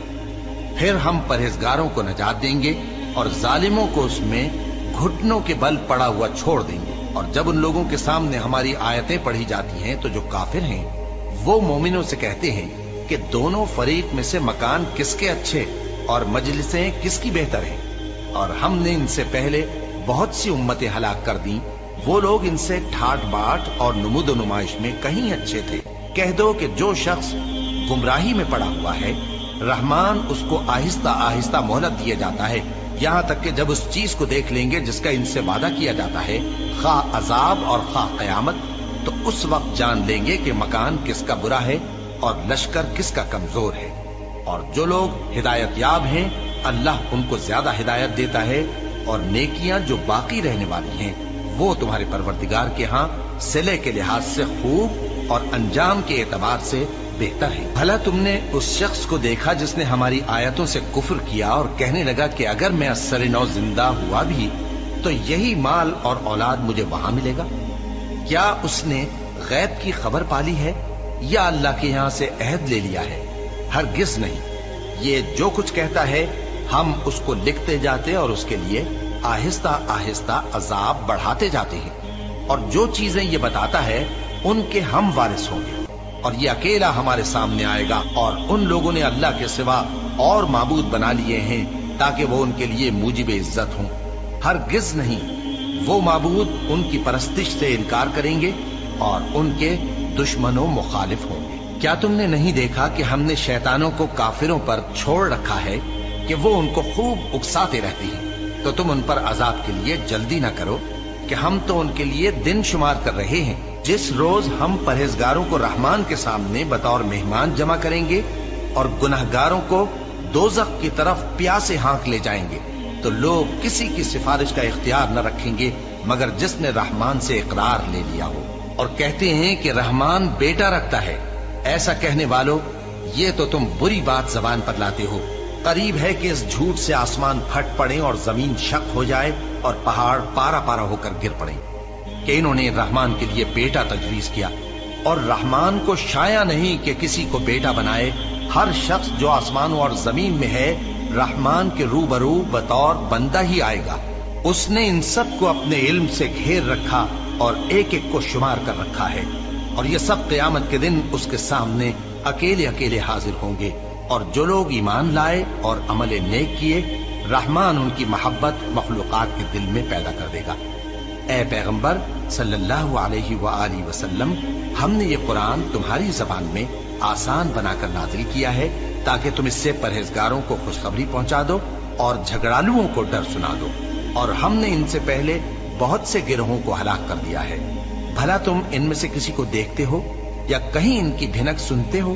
پھر ہم پرہیزگاروں کو نجات دیں گے اور ظالموں کو اس میں گھٹنوں کے بل پڑا ہوا چھوڑ دیں گے۔ اور جب ان لوگوں کے سامنے ہماری آیتیں پڑھی جاتی ہیں تو جو کافر ہیں وہ مومنوں سے کہتے ہیں کہ دونوں فریق میں سے مکان کس کے اچھے اور مجلسیں کس کی بہتر ہیں، اور ہم نے ان سے پہلے بہت سی امتیں ہلاک کر دیں، وہ لوگ ان سے ٹھاٹ باٹ اور نمود و نمائش میں کہیں اچھے تھے۔ کہہ دو کہ جو شخص گمراہی میں پڑا ہوا ہے، رحمان اس کو آہستہ آہستہ مہلت دیا جاتا ہے، یہاں تک کہ جب اس چیز کو دیکھ لیں گے جس کا ان سے وعدہ کیا جاتا ہے، خواہ عذاب اور خواہ قیامت، تو اس وقت جان لیں گے کہ مکان کس کا برا ہے اور لشکر کس کا کمزور ہے۔ اور جو لوگ ہدایت یاب ہیں اللہ ان کو زیادہ ہدایت دیتا ہے، اور نیکیاں جو باقی رہنے والی ہیں وہ تمہارے پروردگار کے ہاں صلے کے لحاظ سے خوب اور انجام کے اعتبار سے بہتر ہے۔ بھلا تم نے اس شخص کو دیکھا جس نے ہماری آیتوں سے کفر کیا اور کہنے لگا کہ اگر میں اثر نو زندہ ہوا بھی تو یہی مال اور اولاد مجھے وہاں ملے گا؟ کیا اس نے غیب کی خبر پالی ہے یا اللہ کے یہاں سے عہد لے لیا ہے؟ ہرگز نہیں، یہ جو کچھ کہتا ہے ہم اس کو لکھتے جاتے اور اس کے لیے آہستہ آہستہ عذاب بڑھاتے جاتے ہیں، اور جو چیزیں یہ بتاتا ہے ان کے ہم وارث ہوں گے، اور یہ اکیلا ہمارے سامنے آئے گا۔ اور ان لوگوں نے اللہ کے سوا اور معبود بنا لیے ہیں تاکہ وہ ان کے لیے موجب عزت ہوں، ہرگز نہیں، وہ معبود ان کی پرستش سے انکار کریں گے اور ان کے دشمن و مخالف ہوں گے۔ کیا تم نے نہیں دیکھا کہ ہم نے شیطانوں کو کافروں پر چھوڑ رکھا ہے کہ وہ ان کو خوب اکساتے رہتے ہیں؟ تو تم ان پر عذاب کے لیے جلدی نہ کرو کہ ہم تو ان کے لیے دن شمار کر رہے ہیں، جس روز ہم پرہیزگاروں کو رحمان کے سامنے بطور مہمان جمع کریں گے اور گناہگاروں کو دوزخ کی طرف پیاسے ہانک لے جائیں گے، تو لوگ کسی کی سفارش کا اختیار نہ رکھیں گے مگر جس نے رحمان سے اقرار لے لیا ہو، اور کہتے ہیں کہ رحمان بیٹا رکھتا ہے۔ ایسا کہنے والوں، یہ تو تم بری بات زبان پر لاتے ہو۔ قریب ہے کہ اس جھوٹ سے آسمان پھٹ پڑے اور زمین شق ہو جائے اور پہاڑ پارا پارا ہو کر گر پڑے کہ انہوں نے رحمان کے لیے بیٹا تجویز کیا، اور رحمان کو شایع نہیں کہ کسی کو بیٹا بنائے۔ ہر شخص جو آسمانوں اور زمین میں ہے رحمان کے روبرو بطور بندہ ہی آئے گا۔ اس نے ان سب کو اپنے علم سے گھیر رکھا اور ایک ایک کو شمار کر رکھا ہے، اور یہ سب قیامت کے دن اس کے سامنے اکیلے اکیلے حاضر ہوں گے۔ اور جو لوگ ایمان لائے اور عمل نیک کیے، رحمان ان کی محبت مخلوقات کے دل میں پیدا کر دے گا۔ اے پیغمبر صلی اللہ علیہ وآلہ وسلم، ہم نے یہ قرآن تمہاری زبان میں آسان بنا کر نازل کیا ہے تاکہ تم اس سے پرہیزگاروں کو خوشخبری پہنچا دو اور جھگڑالوؤں کو ڈر سنا دو، اور ہم نے ان سے پہلے بہت سے گروہوں کو ہلاک کر دیا ہے۔ بھلا تم ان میں سے کسی کو دیکھتے ہو یا کہیں ان کی بھنک سنتے ہو؟